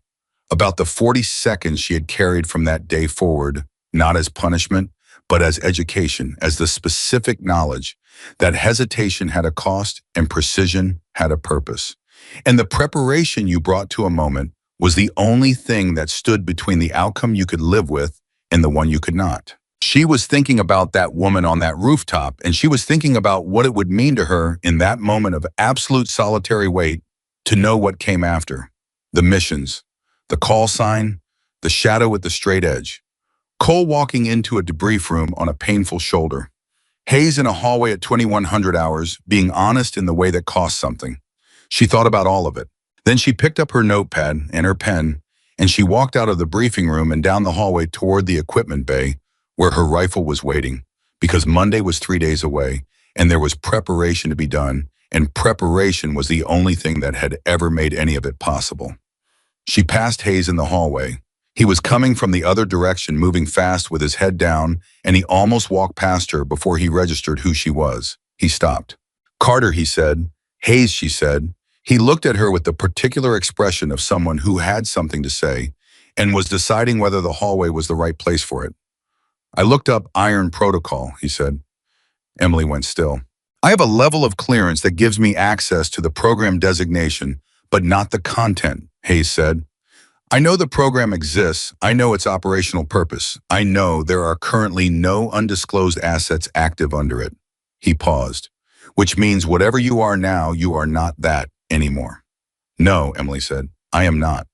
About the 40 seconds she had carried from that day forward, not as punishment, but as education, as the specific knowledge that hesitation had a cost and precision had a purpose. And the preparation you brought to a moment was the only thing that stood between the outcome you could live with and the one you could not. She was thinking about that woman on that rooftop, and she was thinking about what it would mean to her in that moment of absolute solitary wait to know what came after. The missions, the call sign, the shadow with the straight edge. Cole walking into a debrief room on a painful shoulder. Hayes in a hallway at 2100 hours, being honest in the way that cost something. She thought about all of it. Then she picked up her notepad and her pen, and she walked out of the briefing room and down the hallway toward the equipment bay, where her rifle was waiting, because Monday was 3 days away, and there was preparation to be done, and preparation was the only thing that had ever made any of it possible. She passed Hayes in the hallway. He was coming from the other direction, moving fast with his head down, and he almost walked past her before he registered who she was. He stopped. Carter, he said. Hayes, she said. He looked at her with the particular expression of someone who had something to say and was deciding whether the hallway was the right place for it. I looked up Iron Protocol, he said. Emily went still. I have a level of clearance that gives me access to the program designation, but not the content, Hayes said. I know the program exists. I know its operational purpose. I know there are currently no undisclosed assets active under it. He paused, which means whatever you are now, you are not that anymore. No, Emily said, I am not.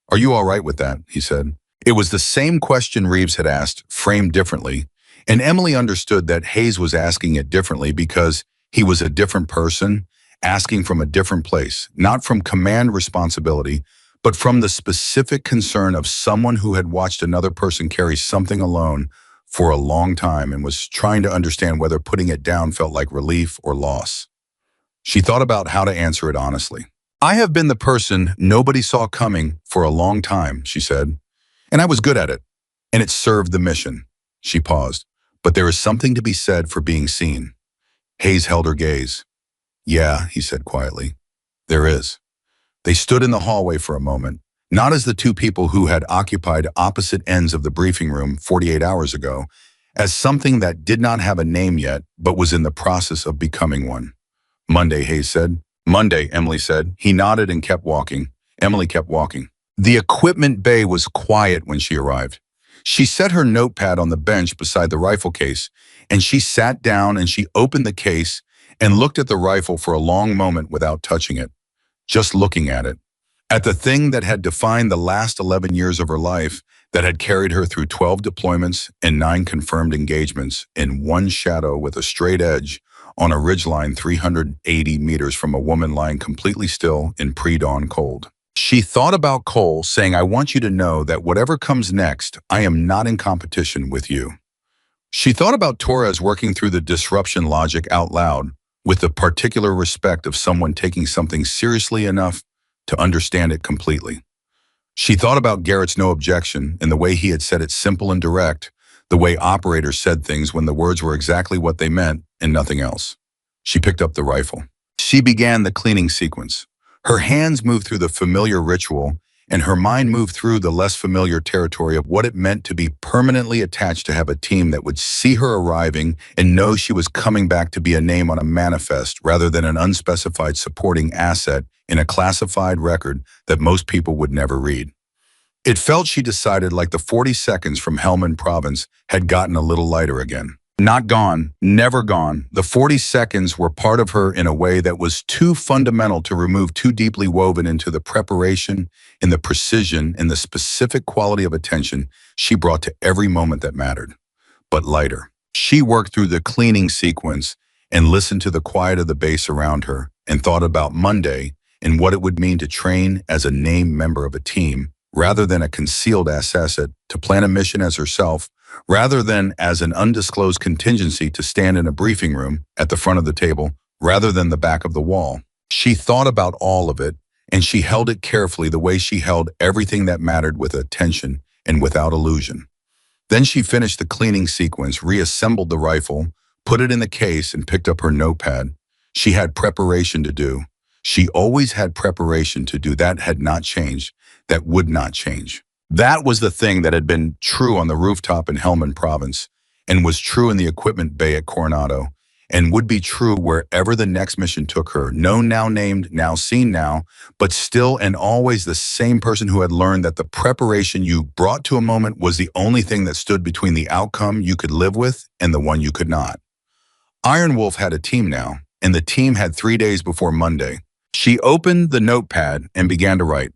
Are you all right with that? He said. It was the same question Reeves had asked, framed differently, and Emily understood that Hayes was asking it differently because he was a different person, asking from a different place, not from command responsibility, but from the specific concern of someone who had watched another person carry something alone for a long time and was trying to understand whether putting it down felt like relief or loss. She thought about how to answer it honestly. I have been the person nobody saw coming for a long time, she said, and I was good at it, and it served the mission. She paused. But there is something to be said for being seen. Hayes held her gaze. Yeah, he said quietly. There is. They stood in the hallway for a moment, not as the two people who had occupied opposite ends of the briefing room 48 hours ago, as something that did not have a name yet, but was in the process of becoming one. Monday, Hayes said. Monday, Emily said. He nodded and kept walking. Emily kept walking. The equipment bay was quiet when she arrived. She set her notepad on the bench beside the rifle case, and she sat down and she opened the case and looked at the rifle for a long moment without touching it, just looking at it, at the thing that had defined the last 11 years of her life, that had carried her through 12 deployments and 9 confirmed engagements in one shadow with a straight edge on a ridgeline 380 meters from a woman lying completely still in pre-dawn cold. She thought about Cole, saying, I want you to know that whatever comes next, I am not in competition with you. She thought about Torres working through the disruption logic out loud, with the particular respect of someone taking something seriously enough to understand it completely. She thought about Garrett's no objection and the way he had said it simple and direct, the way operators said things when the words were exactly what they meant and nothing else. She picked up the rifle. She began the cleaning sequence. Her hands moved through the familiar ritual, and her mind moved through the less familiar territory of what it meant to be permanently attached, to have a team that would see her arriving and know she was coming back to be a name on a manifest rather than an unspecified supporting asset in a classified record that most people would never read. It felt, she decided, like the 40 seconds from Helmand Province had gotten a little lighter again. Not gone, never gone. The 40 seconds were part of her in a way that was too fundamental to remove, too deeply woven into the preparation, in the precision, in the specific quality of attention she brought to every moment that mattered. But lighter. She worked through the cleaning sequence and listened to the quiet of the base around her and thought about Monday and what it would mean to train as a named member of a team rather than a concealed asset, to plan a mission as herself rather than as an undisclosed contingency, to stand in a briefing room at the front of the table rather than the back of the wall. She thought about all of it, and she held it carefully, the way she held everything that mattered, with attention and without illusion. Then she finished the cleaning sequence, reassembled the rifle, put it in the case, and picked up her notepad. She had preparation to do. She always had preparation to do. That had not changed. That would not change. That was the thing that had been true on the rooftop in Helmand Province, and was true in the equipment bay at Coronado, and would be true wherever the next mission took her. Known now, named now, seen now, but still and always the same person who had learned that the preparation you brought to a moment was the only thing that stood between the outcome you could live with and the one you could not. Iron Wolf had a team now, and the team had 3 days before Monday. She opened the notepad and began to write.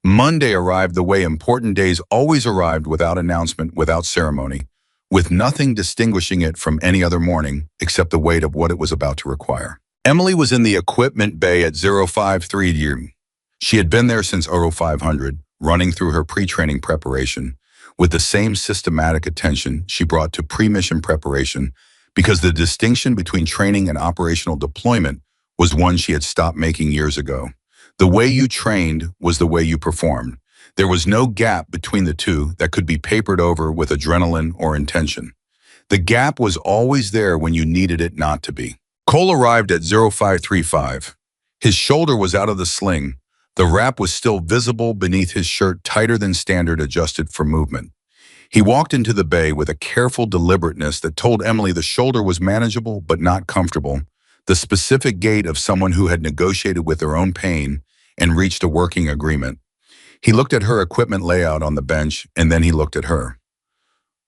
Monday arrived the way important days always arrived, without announcement, without ceremony, with nothing distinguishing it from any other morning except the weight of what it was about to require. Emily was in the equipment bay at 053. She had been there since 0500, running through her pre-training preparation with the same systematic attention she brought to pre-mission preparation, because the distinction between training and operational deployment was one she had stopped making years ago. The way you trained was the way you performed. There was no gap between the two that could be papered over with adrenaline or intention. The gap was always there when you needed it not to be. Cole arrived at 0535. His shoulder was out of the sling. The wrap was still visible beneath his shirt, tighter than standard, adjusted for movement. He walked into the bay with a careful deliberateness that told Emily the shoulder was manageable but not comfortable, the specific gait of someone who had negotiated with their own pain and reached a working agreement. He looked at her equipment layout on the bench, and then he looked at her.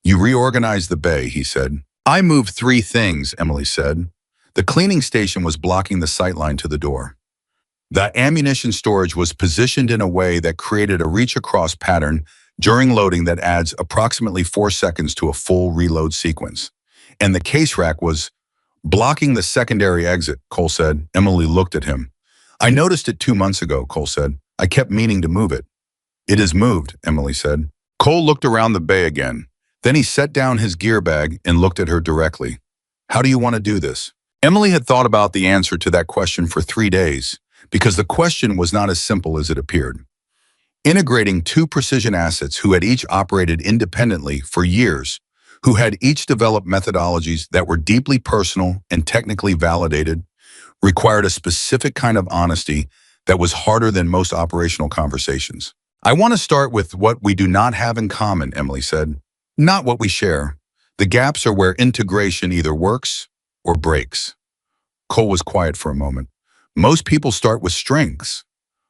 You reorganized the bay, he said. I moved 3 things, Emily said. The cleaning station was blocking the sightline to the door. The ammunition storage was positioned in a way that created a reach-across pattern during loading that adds approximately 4 seconds to a full reload sequence. And the case rack was blocking the secondary exit, Cole said. Emily looked at him. I noticed it 2 months ago, Cole said. I kept meaning to move it. It is moved, Emily said. Cole looked around the bay again. Then he set down his gear bag and looked at her directly. How do you want to do this? Emily had thought about the answer to that question for 3 days, because the question was not as simple as it appeared. Integrating two precision assets who had each operated independently for years, who had each developed methodologies that were deeply personal and technically validated, required a specific kind of honesty that was harder than most operational conversations. I want to start with what we do not have in common, Emily said. Not what we share. The gaps are where integration either works or breaks. Cole was quiet for a moment. Most people start with strengths.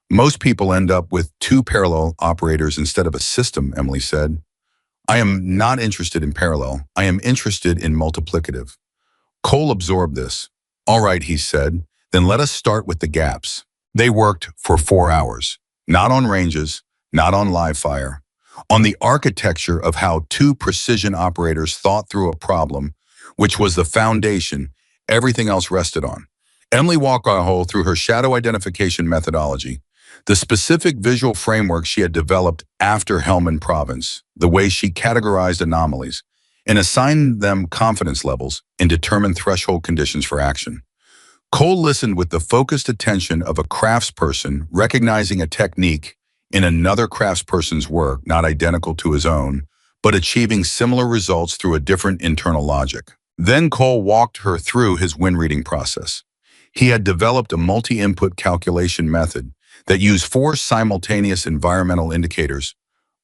Most people end up with two parallel operators instead of a system, Emily said. I am not interested in parallel. I am interested in multiplicative. Cole absorbed this. All right, he said, then let us start with the gaps. They worked for 4 hours, not on ranges, not on live fire, on the architecture of how two precision operators thought through a problem, which was the foundation everything else rested on. Emily walked a hole through her shadow identification methodology, the specific visual framework she had developed after Helmand Province, the way she categorized anomalies, and assigned them confidence levels and determined threshold conditions for action. Cole listened with the focused attention of a craftsperson recognizing a technique in another craftsperson's work not identical to his own, but achieving similar results through a different internal logic. Then Cole walked her through his wind reading process. He had developed a multi-input calculation method that used 4 simultaneous environmental indicators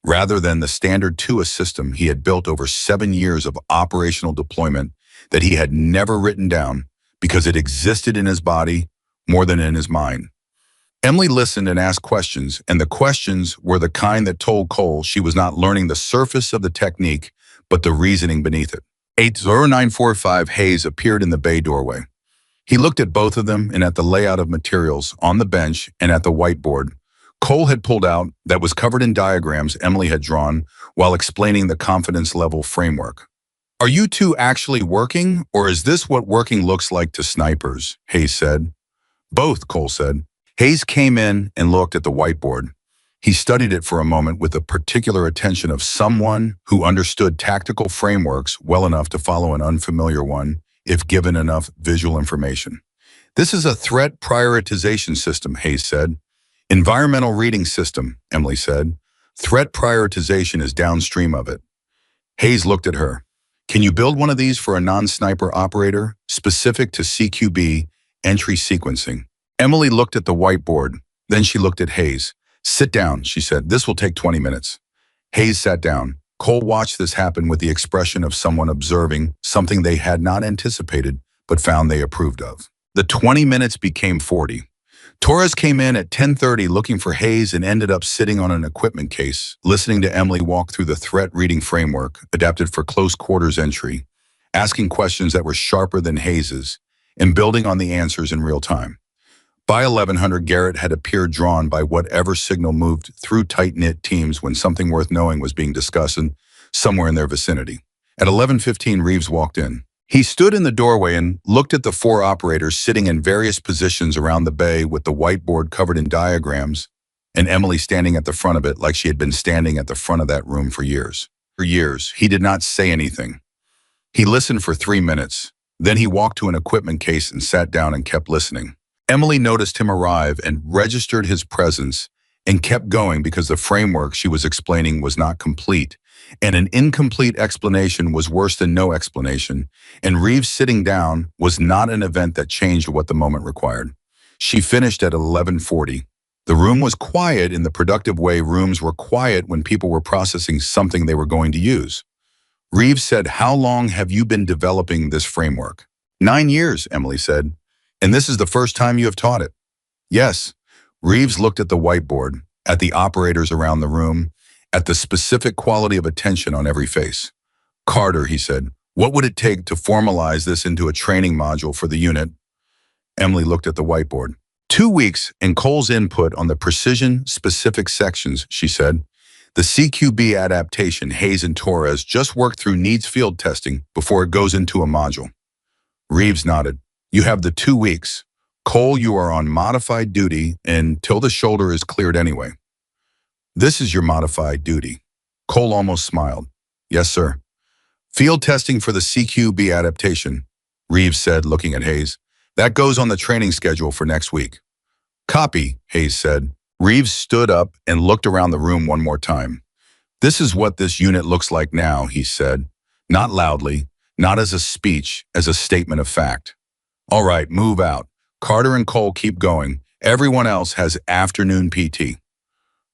rather than the standard TUA system he had built over 7 years of operational deployment that he had never written down because it existed in his body more than in his mind. Emily listened and asked questions, and the questions were the kind that told Cole she was not learning the surface of the technique, but the reasoning beneath it. 80945 Hayes appeared in the bay doorway. He looked at both of them and at the layout of materials on the bench and at the whiteboard Cole had pulled out that was covered in diagrams Emily had drawn while explaining the confidence level framework. Are you two actually working, or is this what working looks like to snipers? Hayes said. Both, Cole said. Hayes came in and looked at the whiteboard. He studied it for a moment with the particular attention of someone who understood tactical frameworks well enough to follow an unfamiliar one if given enough visual information. This is a threat prioritization system, Hayes said. Environmental reading system, Emily said. Threat prioritization is downstream of it. Hayes looked at her. Can you build one of these for a non-sniper operator, specific to CQB entry sequencing? Emily looked at the whiteboard. Then she looked at Hayes. Sit down, she said. This will take 20 minutes. Hayes sat down. Cole watched this happen with the expression of someone observing something they had not anticipated but found they approved of. The 20 minutes became 40. Torres came in at 10:30 looking for Hayes and ended up sitting on an equipment case, listening to Emily walk through the threat reading framework adapted for close quarters entry, asking questions that were sharper than Hayes's, and building on the answers in real time. By 1100, Garrett had appeared drawn by whatever signal moved through tight-knit teams when something worth knowing was being discussed somewhere in their vicinity. At 11:15, Reeves walked in. He stood in the doorway and looked at the 4 operators sitting in various positions around the bay with the whiteboard covered in diagrams and Emily standing at the front of it like she had been standing at the front of that room for years. For years, he did not say anything. He listened for 3 minutes. Then he walked to an equipment case and sat down and kept listening. Emily noticed him arrive and registered his presence and kept going because the framework she was explaining was not complete, and an incomplete explanation was worse than no explanation, and Reeves sitting down was not an event that changed what the moment required. She finished at 11:40. The room was quiet in the productive way rooms were quiet when people were processing something they were going to use. Reeves said, "How long have you been developing this framework?" 9 years, Emily said. "And this is the first time you have taught it?" "Yes." Reeves looked at the whiteboard, at the operators around the room, at the specific quality of attention on every face. "Carter," he said, "what would it take to formalize this into a training module for the unit?" Emily looked at the whiteboard. 2 weeks and Cole's input on the precision-specific sections, she said. The CQB adaptation Hayes and Torres just worked through needs field testing before it goes into a module. Reeves nodded. "You have the 2 weeks. Cole, you are on modified duty until the shoulder is cleared anyway." "This is your modified duty." Cole almost smiled. "Yes, sir." Field testing for the CQB adaptation, Reeves said, looking at Hayes. That goes on the training schedule for next week. Copy, Hayes said. Reeves stood up and looked around the room one more time. This is what this unit looks like now, he said. Not loudly, not as a speech, as a statement of fact. All right, move out. Carter and Cole keep going. Everyone else has afternoon PT.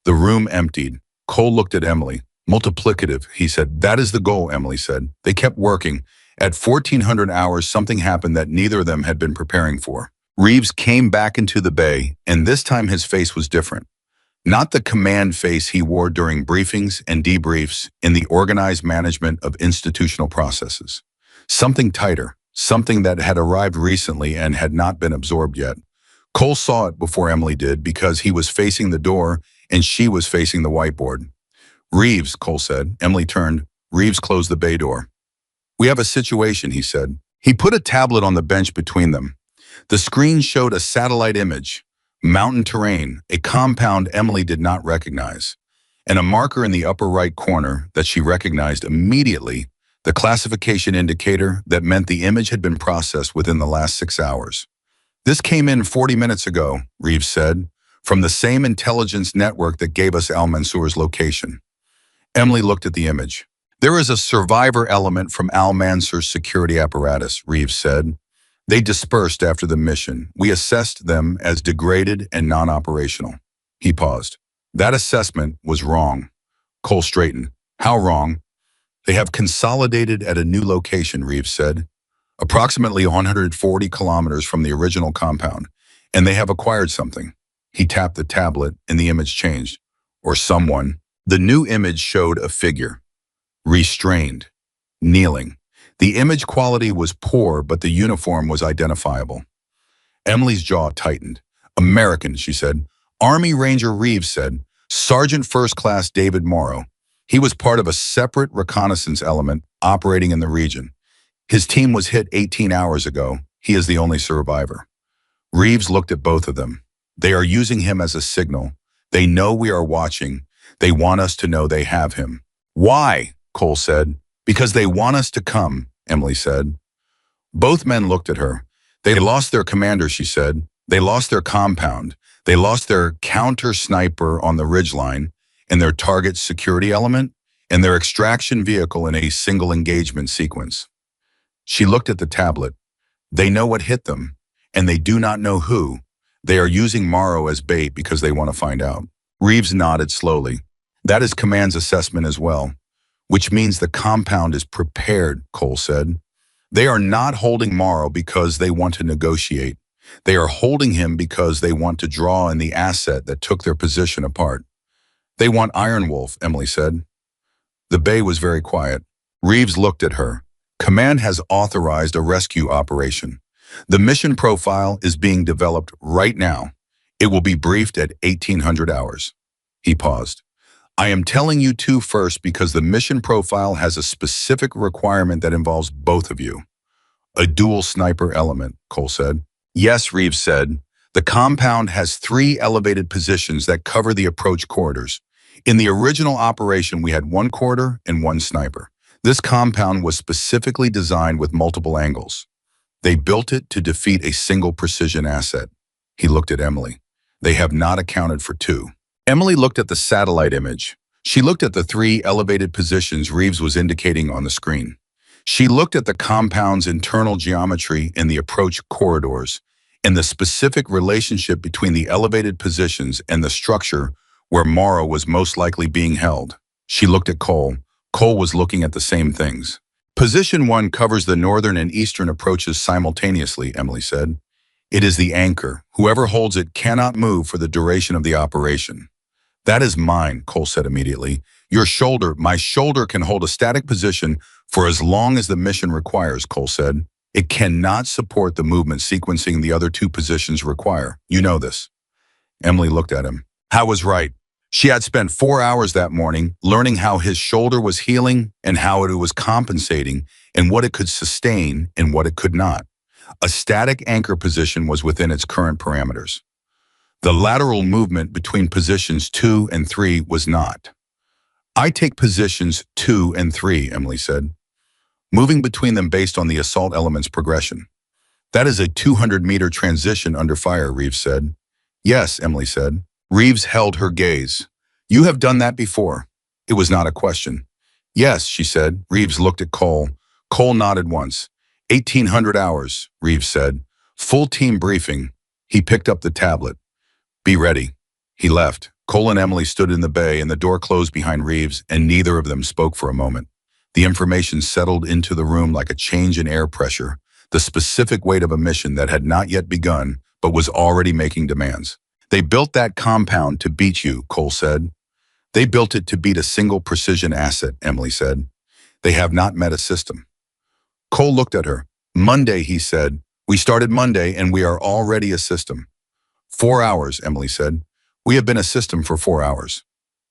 The room emptied. Cole looked at Emily. Multiplicative, he said. That is the goal, Emily said. They kept working. At 1400 hours, something happened that neither of them had been preparing for. Reeves came back into the bay, and this time his face was different. Not the command face he wore during briefings and debriefs in the organized management of institutional processes. Something tighter, something that had arrived recently and had not been absorbed yet. Cole saw it before Emily did because he was facing the door and she was facing the whiteboard. Reeves, Cole said. Emily turned. Reeves closed the bay door. We have a situation, he said. He put a tablet on the bench between them. The screen showed a satellite image, mountain terrain, a compound Emily did not recognize, and a marker in the upper right corner that she recognized immediately, the classification indicator that meant the image had been processed within the last 6 hours. This came in 40 minutes ago, Reeves said, from the same intelligence network that gave us Al Mansour's location. Emily looked at the image. There is a survivor element from Al Mansour's security apparatus, Reeves said. They dispersed after the mission. We assessed them as degraded and non-operational. He paused. That assessment was wrong. Cole straightened. How wrong? They have consolidated at a new location, Reeves said. Approximately 140 kilometers from the original compound, and they have acquired something. He tapped the tablet and the image changed. Or someone. The new image showed a figure. Restrained. Kneeling. The image quality was poor, but the uniform was identifiable. Emily's jaw tightened. American, she said. Army Ranger Reeves said. Sergeant First Class David Morrow. He was part of a separate reconnaissance element operating in the region. His team was hit 18 hours ago. He is the only survivor. Reeves looked at both of them. They are using him as a signal. They know we are watching. They want us to know they have him. Why? Cole said. Because they want us to come, Emily said. Both men looked at her. They lost their commander, she said. They lost their compound. They lost their counter-sniper on the ridgeline and their target security element and their extraction vehicle in a single engagement sequence. She looked at the tablet. They know what hit them, and they do not know who. They are using Morrow as bait because they want to find out. Reeves nodded slowly. That is command's assessment as well. Which means the compound is prepared, Cole said. They are not holding Morrow because they want to negotiate. They are holding him because they want to draw in the asset that took their position apart. They want Iron Wolf, Emily said. The bay was very quiet. Reeves looked at her. Command has authorized a rescue operation. The mission profile is being developed right now. It will be briefed at 1800 hours. He paused. I am telling you two first because the mission profile has a specific requirement that involves both of you. A dual sniper element, Cole said. Yes, Reeves said. The compound has 3 elevated positions that cover the approach corridors. In the original operation, we had 1 corridor and 1 sniper. This compound was specifically designed with multiple angles. They built it to defeat a single precision asset. He looked at Emily. They have not accounted for 2. Emily looked at the satellite image. She looked at the 3 elevated positions Reeves was indicating on the screen. She looked at the compound's internal geometry in the approach corridors and the specific relationship between the elevated positions and the structure where Morrow was most likely being held. She looked at Cole. Cole was looking at the same things. Position 1 covers the northern and eastern approaches simultaneously, Emily said. It is the anchor. Whoever holds it cannot move for the duration of the operation. That is mine, Cole said immediately. My shoulder can hold a static position for as long as the mission requires, Cole said. It cannot support the movement sequencing the other 2 positions require. You know this. Emily looked at him. I was right. She had spent 4 hours that morning learning how his shoulder was healing and how it was compensating and what it could sustain and what it could not. A static anchor position was within its current parameters. The lateral movement between positions 2 and 3 was not. I take positions 2 and 3, Emily said. moving between them based on the assault element's progression. That is a 200-meter transition under fire, Reeves said. Yes, Emily said. Reeves held her gaze. You have done that before. It was not a question. Yes, she said. Reeves looked at Cole. Cole nodded once. 1,800 hours, Reeves said. Full team briefing. He picked up the tablet. Be ready. He left. Cole and Emily stood in the bay and the door closed behind Reeves and neither of them spoke for a moment. The information settled into the room like a change in air pressure, the specific weight of a mission that had not yet begun but was already making demands. They built that compound to beat you, Cole said. They built it to beat a single precision asset, Emily said. They have not met a system. Cole looked at her. Monday, he said. We started Monday and we are already a system. 4 hours, Emily said. We have been a system for 4 hours.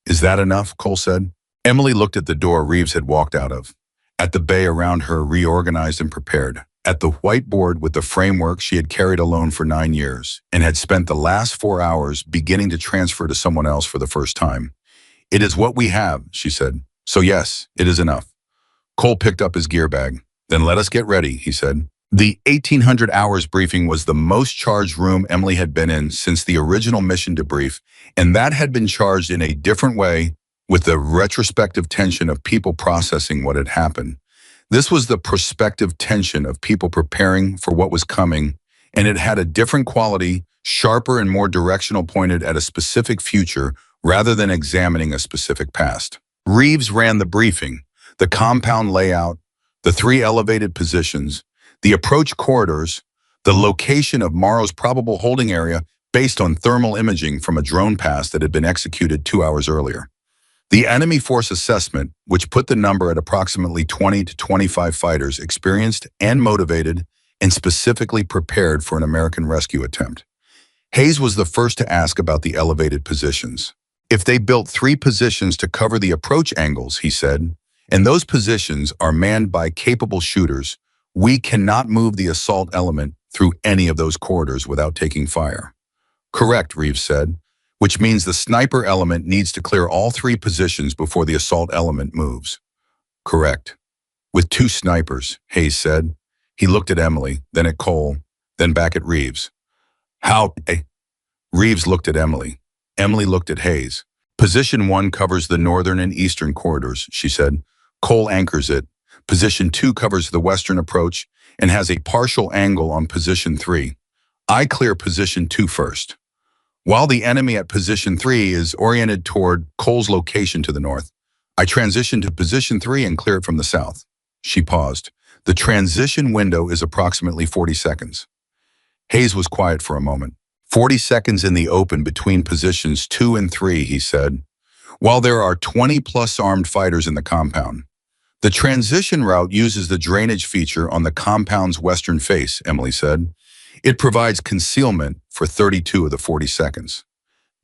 Is that enough? Cole said. Emily looked at the door Reeves had walked out of. At the bay around her, reorganized and prepared. At the whiteboard with the framework she had carried alone for 9 years and had spent the last 4 hours beginning to transfer to someone else for the first time. It is what we have, she said. So yes, it is enough. Cole picked up his gear bag. Then let us get ready, he said. The 1,800 hours briefing was the most charged room Emily had been in since the original mission debrief, and that had been charged in a different way with the retrospective tension of people processing what had happened. This was the prospective tension of people preparing for what was coming, and it had a different quality, sharper and more directional, pointed at a specific future rather than examining a specific past. Reeves ran the briefing, the compound layout, the 3 elevated positions, the approach corridors, the location of Morrow's probable holding area based on thermal imaging from a drone pass that had been executed 2 hours earlier. The enemy force assessment, which put the number at approximately 20 to 25 fighters experienced and motivated and specifically prepared for an American rescue attempt. Hayes was the first to ask about the elevated positions. If they built 3 positions to cover the approach angles, he said, and those positions are manned by capable shooters, we cannot move the assault element through any of those corridors without taking fire. Correct, Reeves said, which means the sniper element needs to clear all 3 positions before the assault element moves. Correct. With 2 snipers, Hayes said. He looked at Emily, then at Cole, then back at Reeves. How? Reeves looked at Emily. Emily looked at Hayes. Position 1 covers the northern and eastern corridors, she said. Cole anchors it. Position 2 covers the western approach and has a partial angle on position 3. I clear position 2 first. While the enemy at position 3 is oriented toward Cole's location to the north, I transition to position 3 and clear it from the south. She paused. The transition window is approximately 40 seconds. Hayes was quiet for a moment. 40 seconds in the open between positions 2 and 3, he said. While there are 20-plus armed fighters in the compound, the transition route uses the drainage feature on the compound's western face, Emily said. It provides concealment for 32 of the 40 seconds.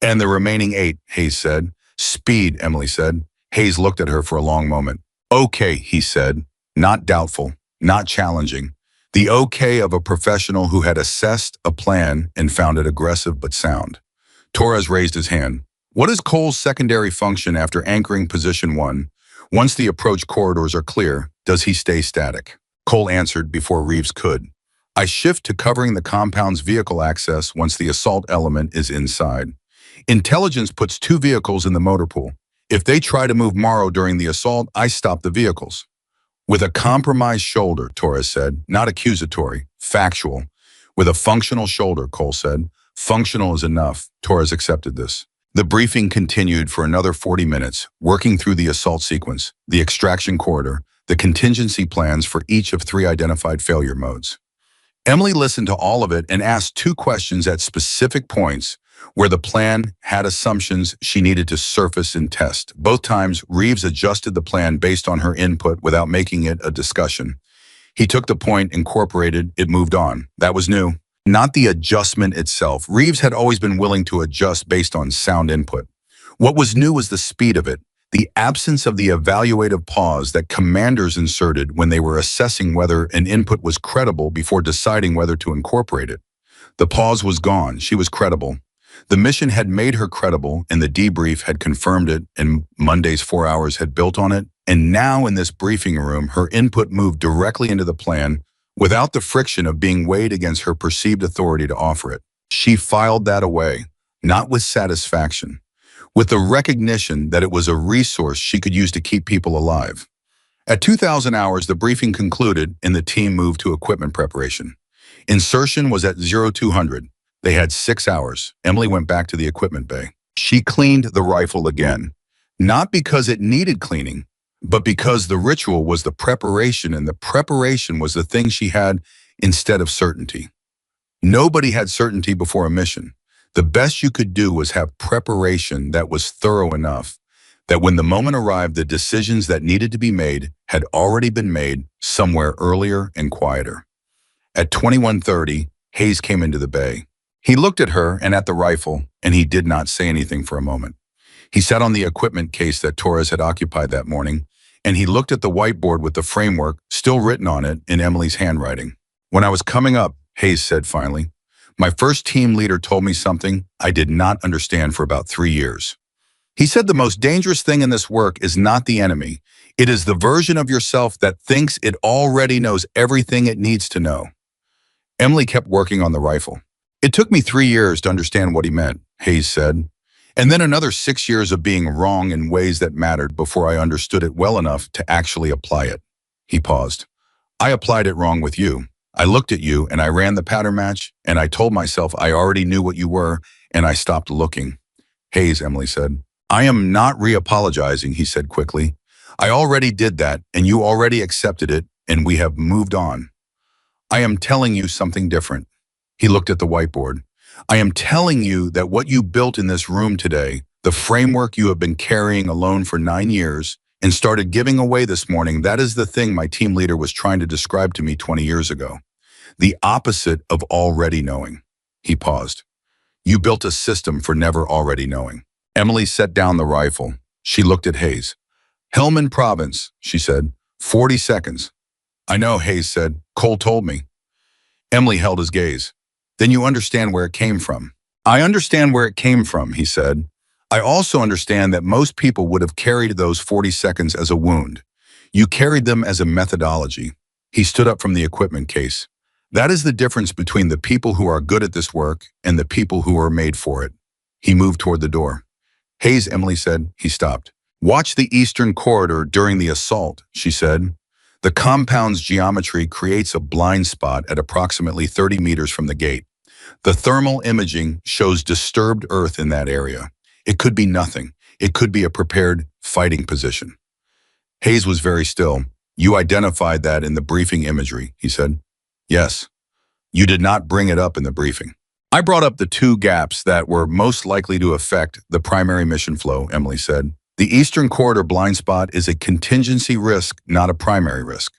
And the remaining 8, Hayes said. Speed, Emily said. Hayes looked at her for a long moment. Okay, he said. Not doubtful, not challenging. The okay of a professional who had assessed a plan and found it aggressive but sound. Torres raised his hand. What is Cole's secondary function after anchoring position 1? Once the approach corridors are clear, does he stay static? Cole answered before Reeves could. I shift to covering the compound's vehicle access once the assault element is inside. Intelligence puts 2 vehicles in the motor pool. If they try to move Morrow during the assault, I stop the vehicles. With a compromised shoulder, Torres said, not accusatory, factual. With a functional shoulder, Cole said. Functional is enough. Torres accepted this. The briefing continued for another 40 minutes, working through the assault sequence, the extraction corridor, the contingency plans for each of 3 identified failure modes. Emily listened to all of it and asked 2 questions at specific points where the plan had assumptions she needed to surface and test. Both times, Reeves adjusted the plan based on her input without making it a discussion. He took the point, incorporated, it moved on. That was new. Not the adjustment itself. Reeves had always been willing to adjust based on sound input. What was new was the speed of it, the absence of the evaluative pause that commanders inserted when they were assessing whether an input was credible before deciding whether to incorporate it. The pause was gone. She was credible. The mission had made her credible, and the debrief had confirmed it, and Monday's 4 hours had built on it. And now in this briefing room, her input moved directly into the plan without the friction of being weighed against her perceived authority to offer it. She filed that away, not with satisfaction, with the recognition that it was a resource she could use to keep people alive. At 2,000 hours, the briefing concluded and the team moved to equipment preparation. Insertion was at 0200. They had 6 hours. Emily went back to the equipment bay. She cleaned the rifle again, not because it needed cleaning, but because the ritual was the preparation, and the preparation was the thing she had instead of certainty. Nobody had certainty before a mission. The best you could do was have preparation that was thorough enough that when the moment arrived, the decisions that needed to be made had already been made somewhere earlier and quieter. At 21:30, Hayes came into the bay. He looked at her and at the rifle, and he did not say anything for a moment. He sat on the equipment case that Torres had occupied that morning, and he looked at the whiteboard with the framework still written on it in Emily's handwriting. "When I was coming up," Hayes said finally, "my first team leader told me something I did not understand for about 3 years. He said the most dangerous thing in this work is not the enemy. It is the version of yourself that thinks it already knows everything it needs to know." Emily kept working on the rifle. "It took me 3 years to understand what he meant," Hayes said, "and then another 6 years of being wrong in ways that mattered before I understood it well enough to actually apply it." He paused. "I applied it wrong with you. I looked at you and I ran the pattern match, and I told myself I already knew what you were, and I stopped looking." "Hayes," Emily said. "I am not re-apologizing," he said quickly. "I already did that, and you already accepted it, and we have moved on. I am telling you something different." He looked at the whiteboard. "I am telling you that what you built in this room today, the framework you have been carrying alone for 9 years and started giving away this morning, that is the thing my team leader was trying to describe to me 20 years ago. The opposite of already knowing." He paused. "You built a system for never already knowing." Emily set down the rifle. She looked at Hayes. "Helmand Province," she said. 40 seconds. "I know," Hayes said. "Cole told me." Emily held his gaze. "Then you understand where it came from." "I understand where it came from," he said. "I also understand that most people would have carried those 40 seconds as a wound. You carried them as a methodology." He stood up from the equipment case. "That is the difference between the people who are good at this work and the people who are made for it." He moved toward the door. "Hayes," Emily said. He stopped. "Watch the eastern corridor during the assault," she said. "The compound's geometry creates a blind spot at approximately 30 meters from the gate. The thermal imaging shows disturbed earth in that area. It could be nothing. It could be a prepared fighting position." Hayes was very still. "You identified that in the briefing imagery," he said. "Yes." "You did not bring it up in the briefing." "I brought up the 2 gaps that were most likely to affect the primary mission flow," Emily said. "The Eastern Corridor blind spot is a contingency risk, not a primary risk.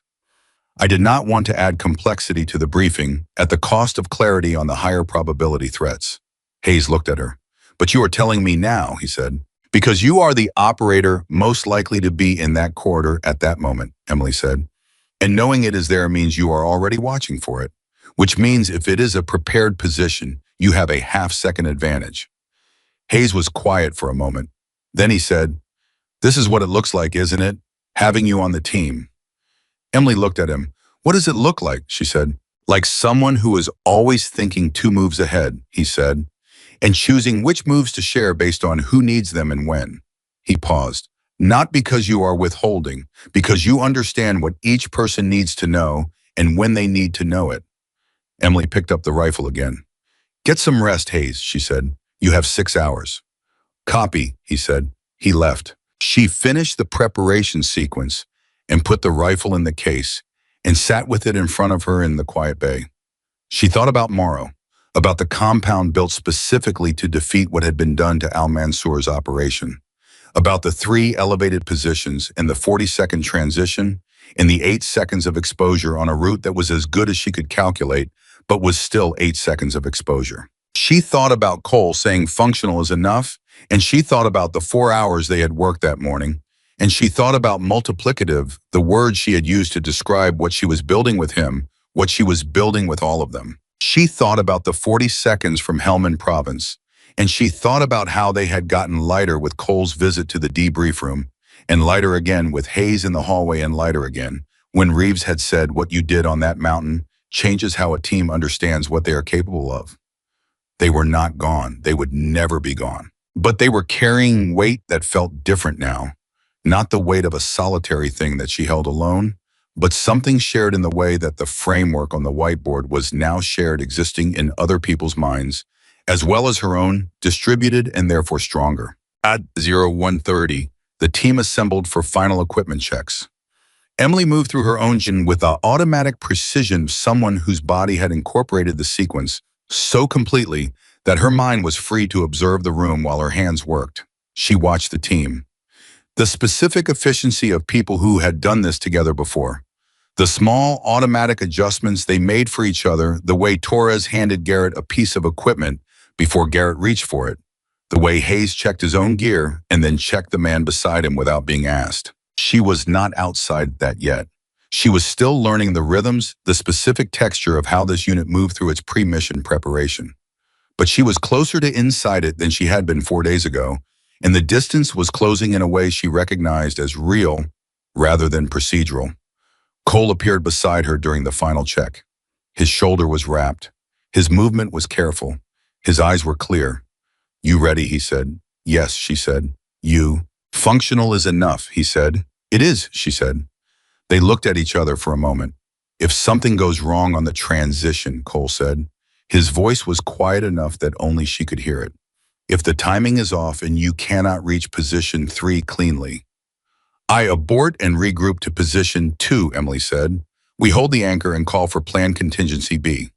I did not want to add complexity to the briefing at the cost of clarity on the higher probability threats." Hayes looked at her. "But you are telling me now," he said. "Because you are the operator most likely to be in that corridor at that moment," Emily said. "And knowing it is there means you are already watching for it, which means if it is a prepared position, you have a half-second advantage." Hayes was quiet for a moment. Then he said, "This is what it looks like, isn't it? Having you on the team." Emily looked at him. "What does it look like?" she said. "Like someone who is always thinking 2 moves ahead," he said, "and choosing which moves to share based on who needs them and when." He paused. "Not because you are withholding, because you understand what each person needs to know and when they need to know it." Emily picked up the rifle again. "Get some rest, Hayes," she said. "You have 6 hours." "Copy," he said. He left. She finished the preparation sequence and put the rifle in the case and sat with it in front of her in the quiet bay. She thought about Morrow, about the compound built specifically to defeat what had been done to Al-Mansour's operation, about the 3 elevated positions and the 40-second transition and the 8 seconds of exposure on a route that was as good as she could calculate, but was still 8 seconds of exposure. She thought about Cole saying functional is enough, and she thought about the 4 hours they had worked that morning, and she thought about multiplicative, the word she had used to describe what she was building with him, what she was building with all of them. She thought about the 40 seconds from Helmand Province, And she thought about how they had gotten lighter with Cole's visit to the debrief room, and lighter again with Hayes in the hallway, and lighter again when Reeves had said, "What you did on that mountain changes how a team understands what they are capable of." They were not gone. They would never be gone. But they were carrying weight that felt different now. Not the weight of a solitary thing that she held alone, but something shared in the way that the framework on the whiteboard was now shared, existing in other people's minds, as well as her own, distributed and therefore stronger. At 01:30, the team assembled for final equipment checks. Emily moved through her own engine with the automatic precision of someone whose body had incorporated the sequence so completely that her mind was free to observe the room while her hands worked. She watched the team. The specific efficiency of people who had done this together before. The small automatic adjustments they made for each other, the way Torres handed Garrett a piece of equipment before Garrett reached for it, the way Hayes checked his own gear and then checked the man beside him without being asked. She was not outside that yet. She was still learning the rhythms, the specific texture of how this unit moved through its pre-mission preparation. But she was closer to inside it than she had been 4 days ago, and the distance was closing in a way she recognized as real rather than procedural. Cole appeared beside her during the final check. His shoulder was wrapped. His movement was careful. His eyes were clear. "You ready?" he said. "Yes," she said. "You." "Functional is enough," he said. "It is," she said. They looked at each other for a moment. "If something goes wrong on the transition," Cole said. His voice was quiet enough that only she could hear it. "If the timing is off and you cannot reach position 3 cleanly." "I abort and regroup to position 2, Emily said. "We hold the anchor and call for plan contingency B."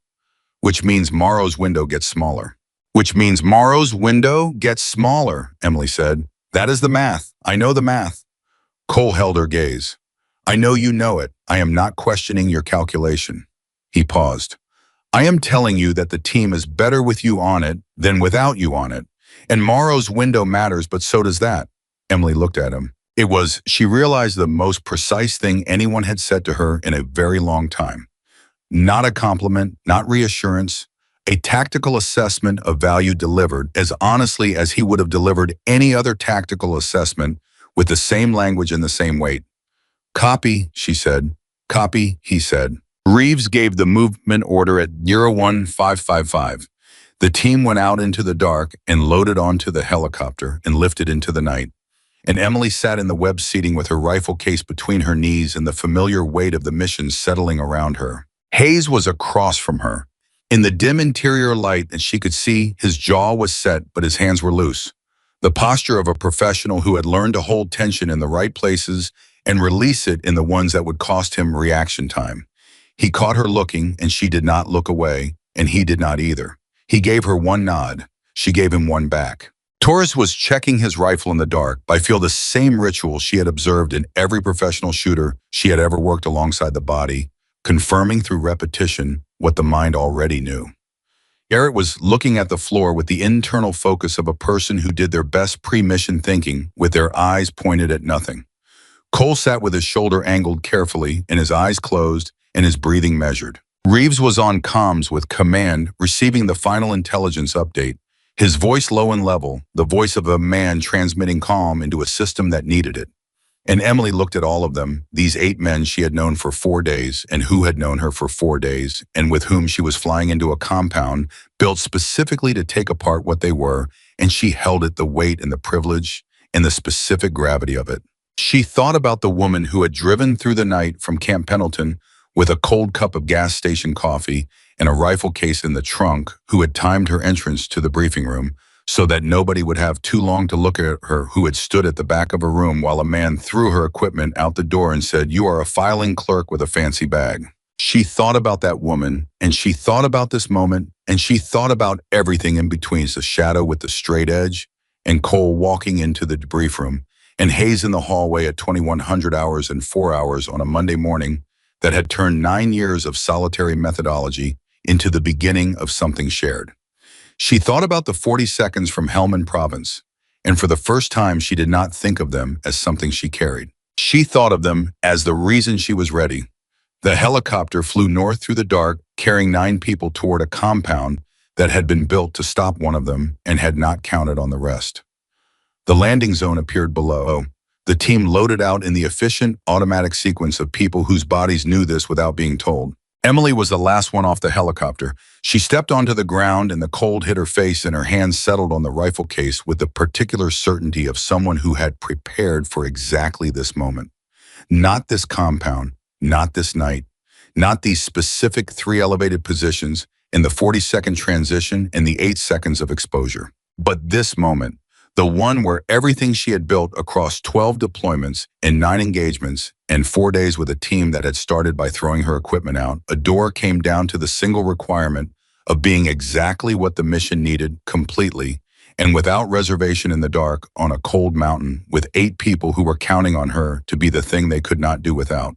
"Which means Morrow's window gets smaller." "Which means Morrow's window gets smaller," Emily said. "That is the math. I know the math." Cole held her gaze. "I know you know it. I am not questioning your calculation." He paused. "I am telling you that the team is better with you on it than without you on it. And Morrow's window matters, but so does that." Emily looked at him. It was, she realized, the most precise thing anyone had said to her in a very long time. Not a compliment, not reassurance, a tactical assessment of value delivered as honestly as he would have delivered any other tactical assessment, with the same language and the same weight. "Copy," she said. "Copy," he said. Reeves gave the movement order at 01555. The team went out into the dark and loaded onto the helicopter and lifted into the night. And Emily sat in the web seating with her rifle case between her knees and the familiar weight of the mission settling around her. Hayes was across from her. In the dim interior light that she could see, his jaw was set, but his hands were loose. The posture of a professional who had learned to hold tension in the right places and release it in the ones that would cost him reaction time. He caught her looking, and she did not look away, and he did not either. He gave her one nod. She gave him one back. Torres was checking his rifle in the dark by the same ritual she had observed in every professional shooter she had ever worked alongside, the body, confirming through repetition what the mind already knew. Garrett was looking at the floor with the internal focus of a person who did their best pre-mission thinking, with their eyes pointed at nothing. Cole sat with his shoulder angled carefully and his eyes closed and his breathing measured. Reeves was on comms with command, receiving the final intelligence update, his voice low and level, the voice of a man transmitting calm into a system that needed it. And Emily looked at all of them, these 8 men she had known for 4 days and who had known her for 4 days and with whom she was flying into a compound built specifically to take apart what they were, and she held it, the weight and the privilege and the specific gravity of it. She thought about the woman who had driven through the night from Camp Pendleton with a cold cup of gas station coffee and a rifle case in the trunk, who had timed her entrance to the briefing room so that nobody would have too long to look at her, who had stood at the back of a room while a man threw her equipment out the door and said, "You are a filing clerk with a fancy bag." She thought about that woman, and she thought about this moment, and she thought about everything in between, the shadow with the straight edge, and Cole walking into the debrief room, and Hayes in the hallway at 2100 hours and 4 hours on a Monday morning that had turned 9 years of solitary methodology into the beginning of something shared. She thought about the 40 seconds from Helmand Province, and for the first time she did not think of them as something she carried. She thought of them as the reason she was ready. The helicopter flew north through the dark, carrying 9 people toward a compound that had been built to stop one of them and had not counted on the rest. The landing zone appeared below. The team loaded out in the efficient, automatic sequence of people whose bodies knew this without being told. Emily was the last one off the helicopter. She stepped onto the ground and the cold hit her face and her hands settled on the rifle case with the particular certainty of someone who had prepared for exactly this moment. Not this compound, not this night, not these specific 3 elevated positions in the 40-second transition and the 8 seconds of exposure. But this moment, the one where everything she had built across 12 deployments and 9 engagements and 4 days with a team that had started by throwing her equipment out, a door came down to the single requirement of being exactly what the mission needed completely and without reservation in the dark on a cold mountain with 8 people who were counting on her to be the thing they could not do without.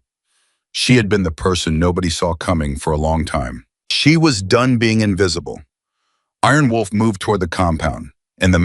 She had been the person nobody saw coming for a long time. She was done being invisible. Iron Wolf moved toward the compound, and the